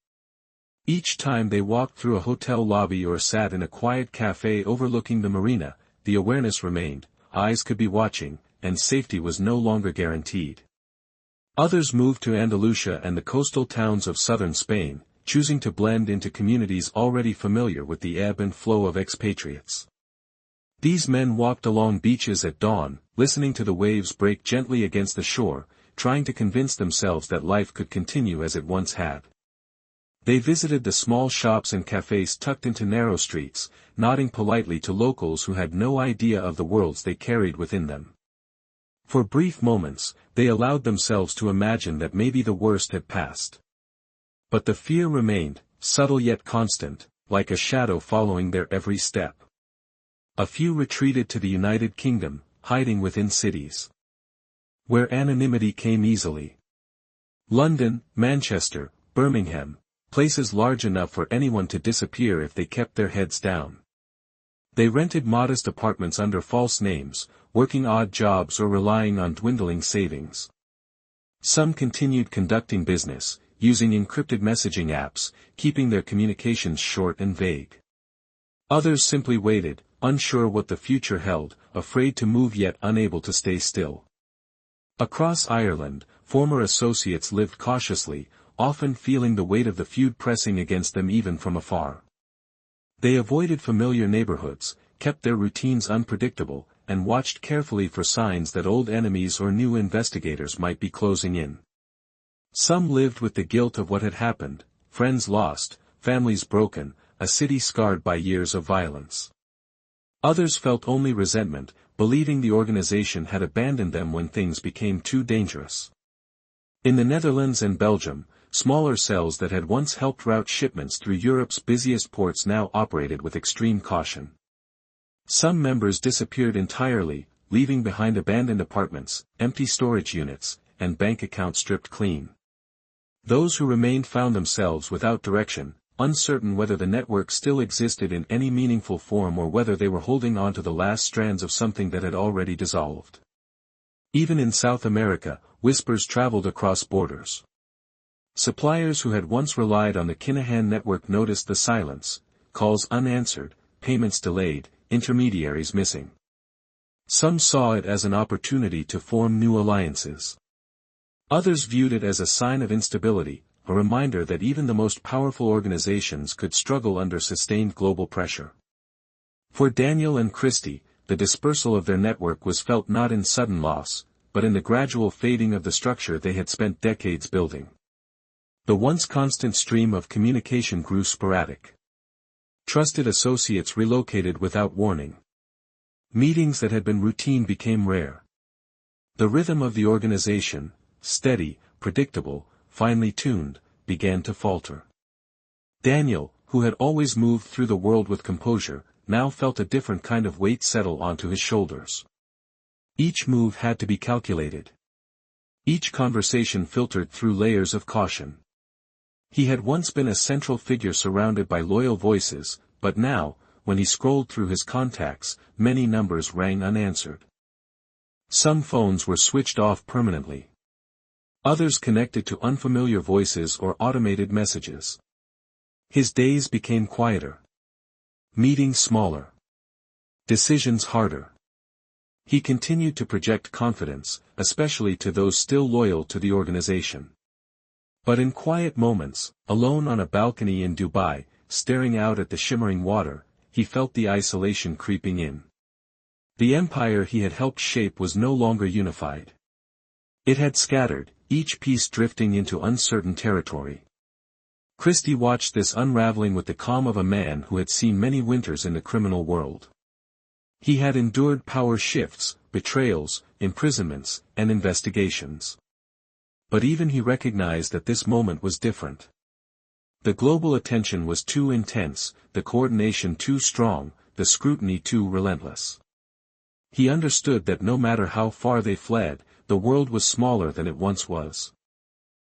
A: Each time they walked through a hotel lobby or sat in a quiet cafe overlooking the marina, the awareness remained, eyes could be watching, and safety was no longer guaranteed. Others moved to Andalusia and the coastal towns of southern Spain, choosing to blend into communities already familiar with the ebb and flow of expatriates. These men walked along beaches at dawn, listening to the waves break gently against the shore, trying to convince themselves that life could continue as it once had. They visited the small shops and cafes tucked into narrow streets, nodding politely to locals who had no idea of the worlds they carried within them. For brief moments, they allowed themselves to imagine that maybe the worst had passed. But the fear remained, subtle yet constant, like a shadow following their every step. A few retreated to the United Kingdom, hiding within cities where anonymity came easily. London, Manchester, Birmingham, places large enough for anyone to disappear if they kept their heads down. They rented modest apartments under false names, working odd jobs or relying on dwindling savings. Some continued conducting business, using encrypted messaging apps, keeping their communications short and vague. Others simply waited, unsure what the future held, afraid to move yet unable to stay still. Across Ireland, former associates lived cautiously, often feeling the weight of the feud pressing against them even from afar. They avoided familiar neighborhoods, kept their routines unpredictable, and watched carefully for signs that old enemies or new investigators might be closing in. Some lived with the guilt of what had happened, friends lost, families broken, a city scarred by years of violence. Others felt only resentment, believing the organization had abandoned them when things became too dangerous. In the Netherlands and Belgium, smaller cells that had once helped route shipments through Europe's busiest ports now operated with extreme caution. Some members disappeared entirely, leaving behind abandoned apartments, empty storage units, and bank accounts stripped clean. Those who remained found themselves without direction, uncertain whether the network still existed in any meaningful form or whether they were holding on to the last strands of something that had already dissolved. Even in South America, whispers traveled across borders. Suppliers who had once relied on the Kinahan network noticed the silence, calls unanswered, payments delayed, intermediaries missing. Some saw it as an opportunity to form new alliances. Others viewed it as a sign of instability, a reminder that even the most powerful organizations could struggle under sustained global pressure. For Daniel and Christy, the dispersal of their network was felt not in sudden loss, but in the gradual fading of the structure they had spent decades building. The once constant stream of communication grew sporadic. Trusted associates relocated without warning. Meetings that had been routine became rare. The rhythm of the organization, steady, predictable, finely tuned, began to falter. Daniel, who had always moved through the world with composure, now felt a different kind of weight settle onto his shoulders. Each move had to be calculated. Each conversation filtered through layers of caution. He had once been a central figure surrounded by loyal voices, but now, when he scrolled through his contacts, many numbers rang unanswered. Some phones were switched off permanently. Others connected to unfamiliar voices or automated messages. His days became quieter. Meetings smaller. Decisions harder. He continued to project confidence, especially to those still loyal to the organization. But in quiet moments, alone on a balcony in Dubai, staring out at the shimmering water, he felt the isolation creeping in. The empire he had helped shape was no longer unified. It had scattered, each piece drifting into uncertain territory. Christy watched this unraveling with the calm of a man who had seen many winters in the criminal world. He had endured power shifts, betrayals, imprisonments, and investigations. But even he recognized that this moment was different. The global attention was too intense, the coordination too strong, the scrutiny too relentless. He understood that no matter how far they fled, the world was smaller than it once was.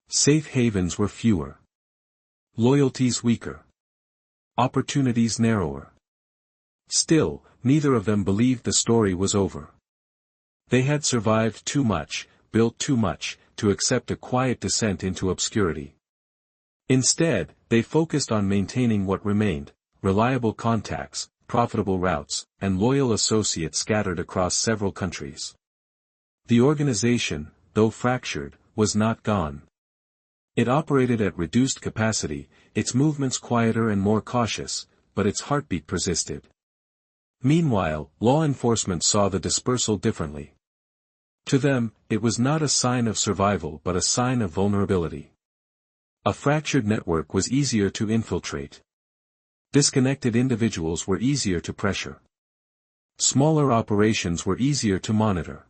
A: Safe havens were fewer. Loyalties weaker. Opportunities narrower. Still, neither of them believed the story was over. They had survived too much, built too much, to accept a quiet descent into obscurity. Instead, they focused on maintaining what remained, reliable contacts, profitable routes, and loyal associates scattered across several countries. The organization, though fractured, was not gone. It operated at reduced capacity, its movements quieter and more cautious, but its heartbeat persisted. Meanwhile, law enforcement saw the dispersal differently. To them, it was not a sign of survival but a sign of vulnerability. A fractured network was easier to infiltrate. Disconnected individuals were easier to pressure. Smaller operations were easier to monitor.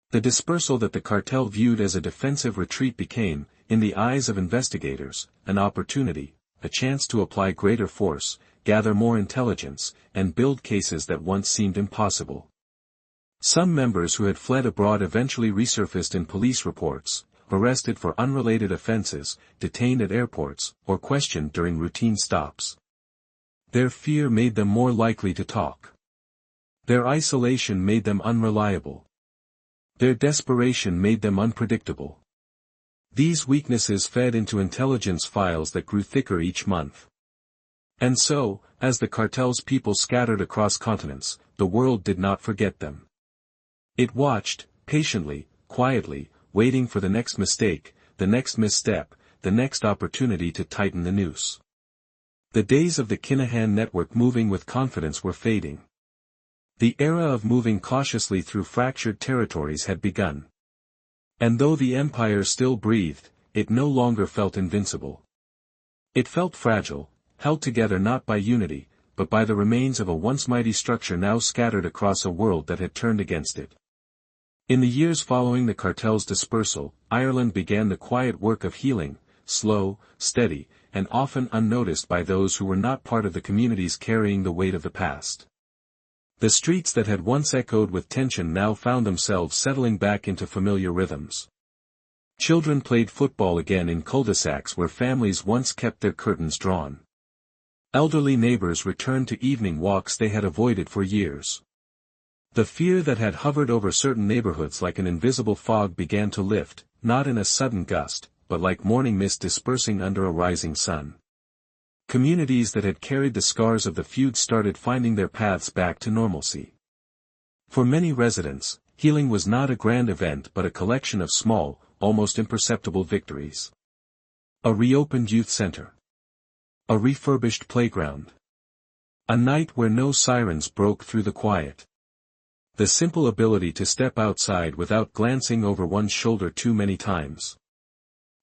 A: The dispersal that the cartel viewed as a defensive retreat became, in the eyes of investigators, an opportunity, a chance to apply greater force, gather more intelligence, and build cases that once seemed impossible. Some members who had fled abroad eventually resurfaced in police reports, arrested for unrelated offenses, detained at airports, or questioned during routine stops. Their fear made them more likely to talk. Their isolation made them unreliable. Their desperation made them unpredictable. These weaknesses fed into intelligence files that grew thicker each month. And so, as the cartel's people scattered across continents, the world did not forget them. It watched, patiently, quietly, waiting for the next mistake, the next misstep, the next opportunity to tighten the noose. The days of the Kinahan network moving with confidence were fading. The era of moving cautiously through fractured territories had begun. And though the empire still breathed, it no longer felt invincible. It felt fragile, held together not by unity, but by the remains of a once mighty structure now scattered across a world that had turned against it. In the years following the cartel's dispersal, Ireland began the quiet work of healing, slow, steady, and often unnoticed by those who were not part of the communities carrying the weight of the past. The streets that had once echoed with tension now found themselves settling back into familiar rhythms. Children played football again in cul-de-sacs where families once kept their curtains drawn. Elderly neighbors returned to evening walks they had avoided for years. The fear that had hovered over certain neighborhoods like an invisible fog began to lift, not in a sudden gust, but like morning mist dispersing under a rising sun. Communities that had carried the scars of the feud started finding their paths back to normalcy. For many residents, healing was not a grand event but a collection of small, almost imperceptible victories. A reopened youth center. A refurbished playground. A night where no sirens broke through the quiet. The simple ability to step outside without glancing over one's shoulder too many times.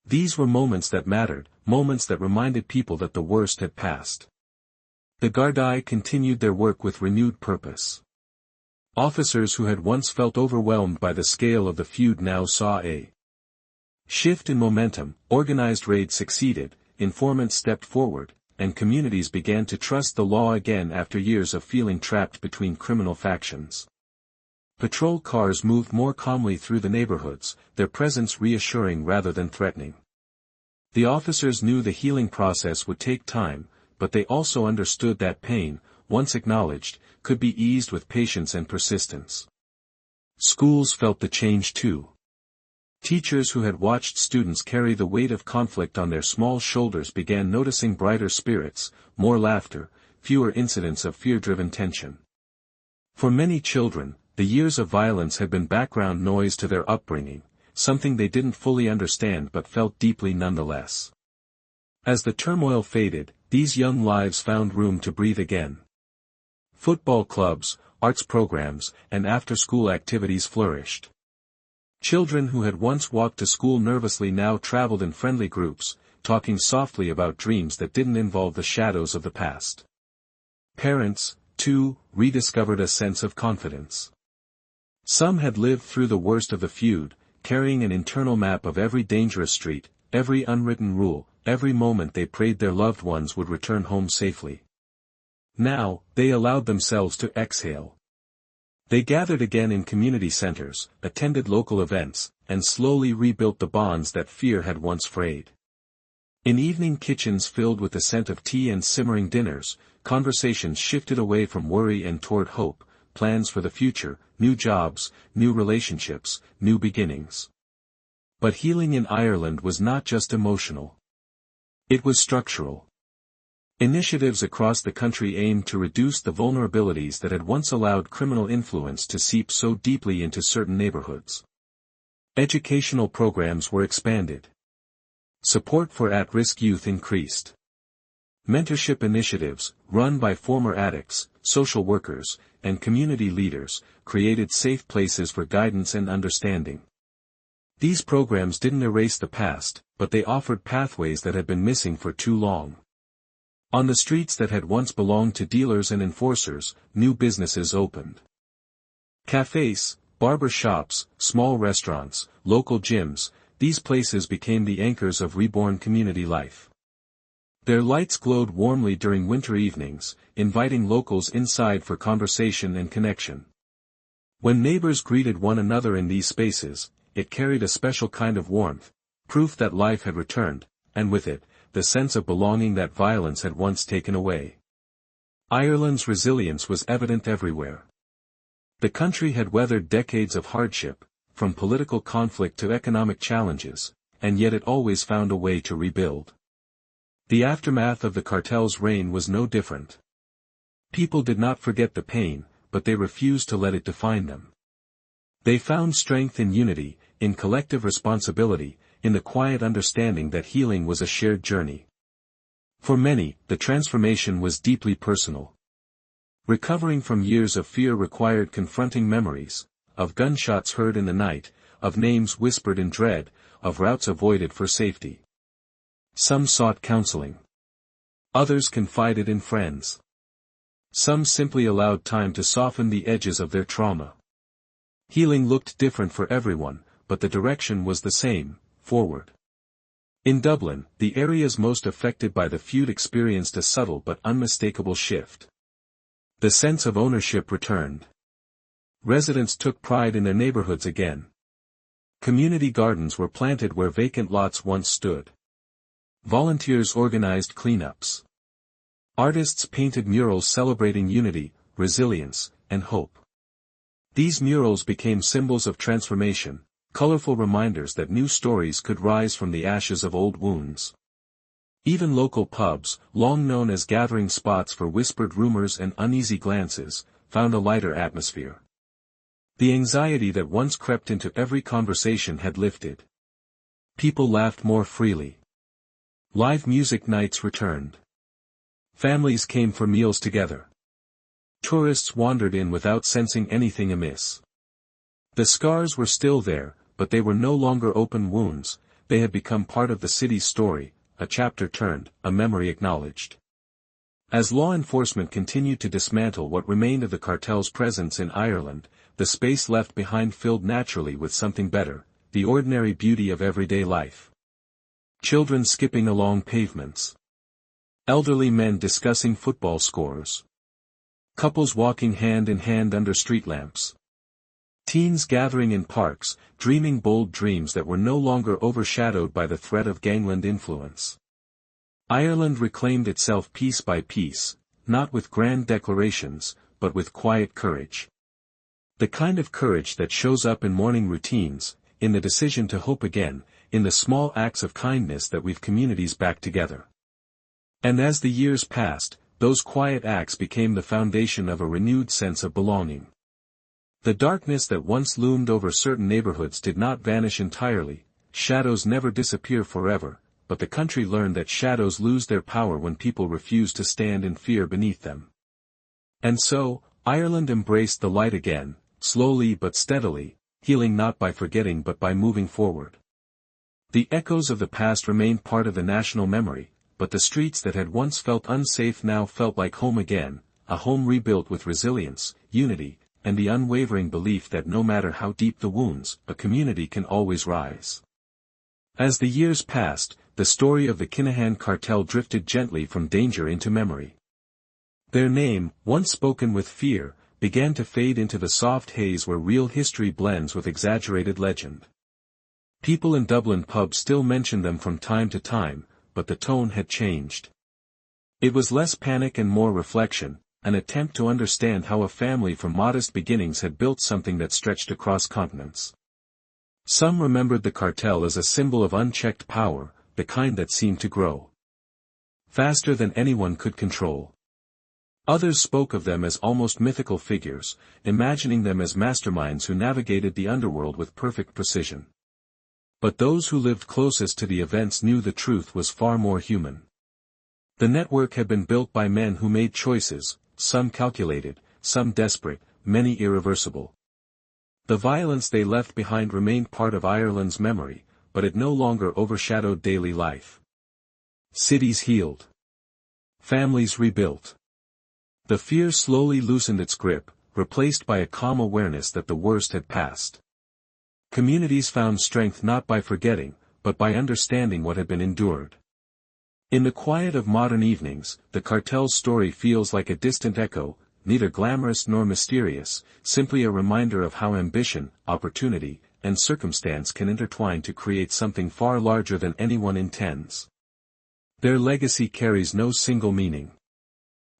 A: These were moments that mattered, moments that reminded people that the worst had passed. The Gardaí continued their work with renewed purpose. Officers who had once felt overwhelmed by the scale of the feud now saw a shift in momentum, organized raids succeeded, informants stepped forward, and communities began to trust the law again after years of feeling trapped between criminal factions. Patrol cars moved more calmly through the neighborhoods, their presence reassuring rather than threatening. The officers knew the healing process would take time, but they also understood that pain, once acknowledged, could be eased with patience and persistence. Schools felt the change too. Teachers who had watched students carry the weight of conflict on their small shoulders began noticing brighter spirits, more laughter, fewer incidents of fear-driven tension. For many children, the years of violence had been background noise to their upbringing, something they didn't fully understand but felt deeply nonetheless. As the turmoil faded, these young lives found room to breathe again. Football clubs, arts programs, and after-school activities flourished. Children who had once walked to school nervously now traveled in friendly groups, talking softly about dreams that didn't involve the shadows of the past. Parents, too, rediscovered a sense of confidence. Some had lived through the worst of the feud, carrying an internal map of every dangerous street, every unwritten rule, every moment they prayed their loved ones would return home safely. Now, they allowed themselves to exhale. They gathered again in community centers, attended local events, and slowly rebuilt the bonds that fear had once frayed. In evening kitchens filled with the scent of tea and simmering dinners, conversations shifted away from worry and toward hope, plans for the future, new jobs, new relationships, new beginnings. But healing in Ireland was not just emotional. It was structural. Initiatives across the country aimed to reduce the vulnerabilities that had once allowed criminal influence to seep so deeply into certain neighborhoods. Educational programs were expanded. Support for at-risk youth increased. Mentorship initiatives, run by former addicts, social workers, and community leaders, created safe places for guidance and understanding. These programs didn't erase the past, but they offered pathways that had been missing for too long. On the streets that had once belonged to dealers and enforcers, new businesses opened. Cafes, barber shops, small restaurants, local gyms, these places became the anchors of reborn community life. Their lights glowed warmly during winter evenings, inviting locals inside for conversation and connection. When neighbors greeted one another in these spaces, it carried a special kind of warmth, proof that life had returned, and with it, the sense of belonging that violence had once taken away. Ireland's resilience was evident everywhere. The country had weathered decades of hardship, from political conflict to economic challenges, and yet it always found a way to rebuild. The aftermath of the cartel's reign was no different. People did not forget the pain, but they refused to let it define them. They found strength in unity, in collective responsibility, in the quiet understanding that healing was a shared journey. For many, the transformation was deeply personal. Recovering from years of fear required confronting memories, of gunshots heard in the night, of names whispered in dread, of routes avoided for safety. Some sought counseling. Others confided in friends. Some simply allowed time to soften the edges of their trauma. Healing looked different for everyone, but the direction was the same: forward. In Dublin, the areas most affected by the feud experienced a subtle but unmistakable shift. The sense of ownership returned. Residents took pride in their neighborhoods again. Community gardens were planted where vacant lots once stood. Volunteers organized cleanups. Artists painted murals celebrating unity, resilience, and hope. These murals became symbols of transformation, colorful reminders that new stories could rise from the ashes of old wounds. Even local pubs, long known as gathering spots for whispered rumors and uneasy glances, found a lighter atmosphere. The anxiety that once crept into every conversation had lifted. People laughed more freely. Live music nights returned. Families came for meals together. Tourists wandered in without sensing anything amiss. The scars were still there, but they were no longer open wounds. They had become part of the city's story, a chapter turned, a memory acknowledged. As law enforcement continued to dismantle what remained of the cartel's presence in Ireland, the space left behind filled naturally with something better: the ordinary beauty of everyday life. Children skipping along pavements. Elderly men discussing football scores. Couples walking hand in hand under street lamps. Teens gathering in parks, dreaming bold dreams that were no longer overshadowed by the threat of gangland influence. Ireland reclaimed itself piece by piece, not with grand declarations, but with quiet courage. The kind of courage that shows up in morning routines, in the decision to hope again, in the small acts of kindness that weave communities back together. And as the years passed, those quiet acts became the foundation of a renewed sense of belonging. The darkness that once loomed over certain neighborhoods did not vanish entirely. Shadows never disappear forever, but the country learned that shadows lose their power when people refuse to stand in fear beneath them. And so, Ireland embraced the light again, slowly but steadily, healing not by forgetting but by moving forward. The echoes of the past remained part of the national memory, but the streets that had once felt unsafe now felt like home again, a home rebuilt with resilience, unity, and the unwavering belief that no matter how deep the wounds, a community can always rise. As the years passed, the story of the Kinahan Cartel drifted gently from danger into memory. Their name, once spoken with fear, began to fade into the soft haze where real history blends with exaggerated legend. People in Dublin pubs still mentioned them from time to time, but the tone had changed. It was less panic and more reflection, an attempt to understand how a family from modest beginnings had built something that stretched across continents. Some remembered the cartel as a symbol of unchecked power, the kind that seemed to grow faster than anyone could control. Others spoke of them as almost mythical figures, imagining them as masterminds who navigated the underworld with perfect precision. But those who lived closest to the events knew the truth was far more human. The network had been built by men who made choices, some calculated, some desperate, many irreversible. The violence they left behind remained part of Ireland's memory, but it no longer overshadowed daily life. Cities healed. Families rebuilt. The fear slowly loosened its grip, replaced by a calm awareness that the worst had passed. Communities found strength not by forgetting, but by understanding what had been endured. In the quiet of modern evenings, the cartel's story feels like a distant echo, neither glamorous nor mysterious, simply a reminder of how ambition, opportunity, and circumstance can intertwine to create something far larger than anyone intends. Their legacy carries no single meaning.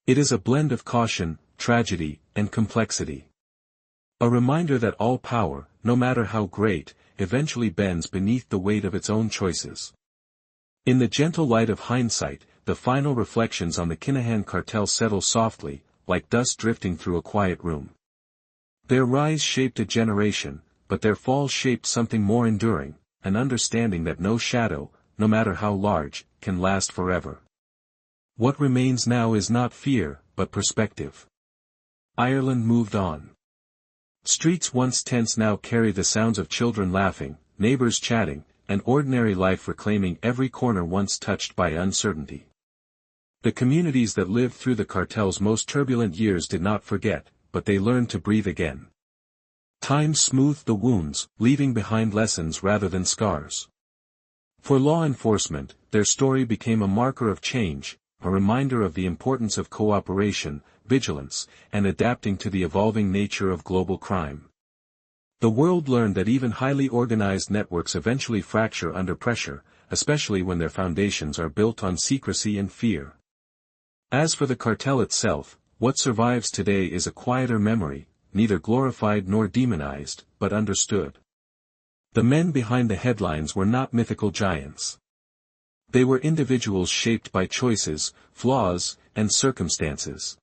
A: It is a blend of caution, tragedy, and complexity. A reminder that all power, no matter how great, eventually bends beneath the weight of its own choices. In the gentle light of hindsight, the final reflections on the Kinahan Cartel settle softly, like dust drifting through a quiet room. Their rise shaped a generation, but their fall shaped something more enduring, an understanding that no shadow, no matter how large, can last forever. What remains now is not fear, but perspective. Ireland moved on. Streets once tense now carry the sounds of children laughing, neighbors chatting, and ordinary life reclaiming every corner once touched by uncertainty. The communities that lived through the cartel's most turbulent years did not forget, but they learned to breathe again. Time smoothed the wounds, leaving behind lessons rather than scars. For law enforcement, their story became a marker of change, a reminder of the importance of cooperation, vigilance, and adapting to the evolving nature of global crime. The world learned that even highly organized networks eventually fracture under pressure, especially when their foundations are built on secrecy and fear. As for the cartel itself, what survives today is a quieter memory, neither glorified nor demonized, but understood. The men behind the headlines were not mythical giants. They were individuals shaped by choices, flaws, and circumstances.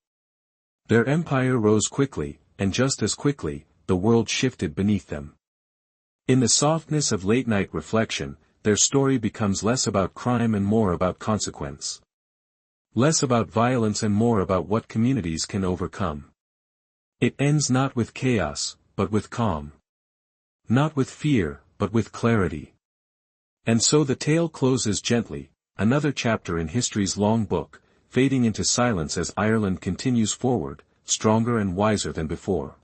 A: Their empire rose quickly, and just as quickly, the world shifted beneath them. In the softness of late-night reflection, their story becomes less about crime and more about consequence. Less about violence and more about what communities can overcome. It ends not with chaos, but with calm. Not with fear, but with clarity. And so the tale closes gently, another chapter in history's long book, fading into silence as Ireland continues forward, stronger and wiser than before.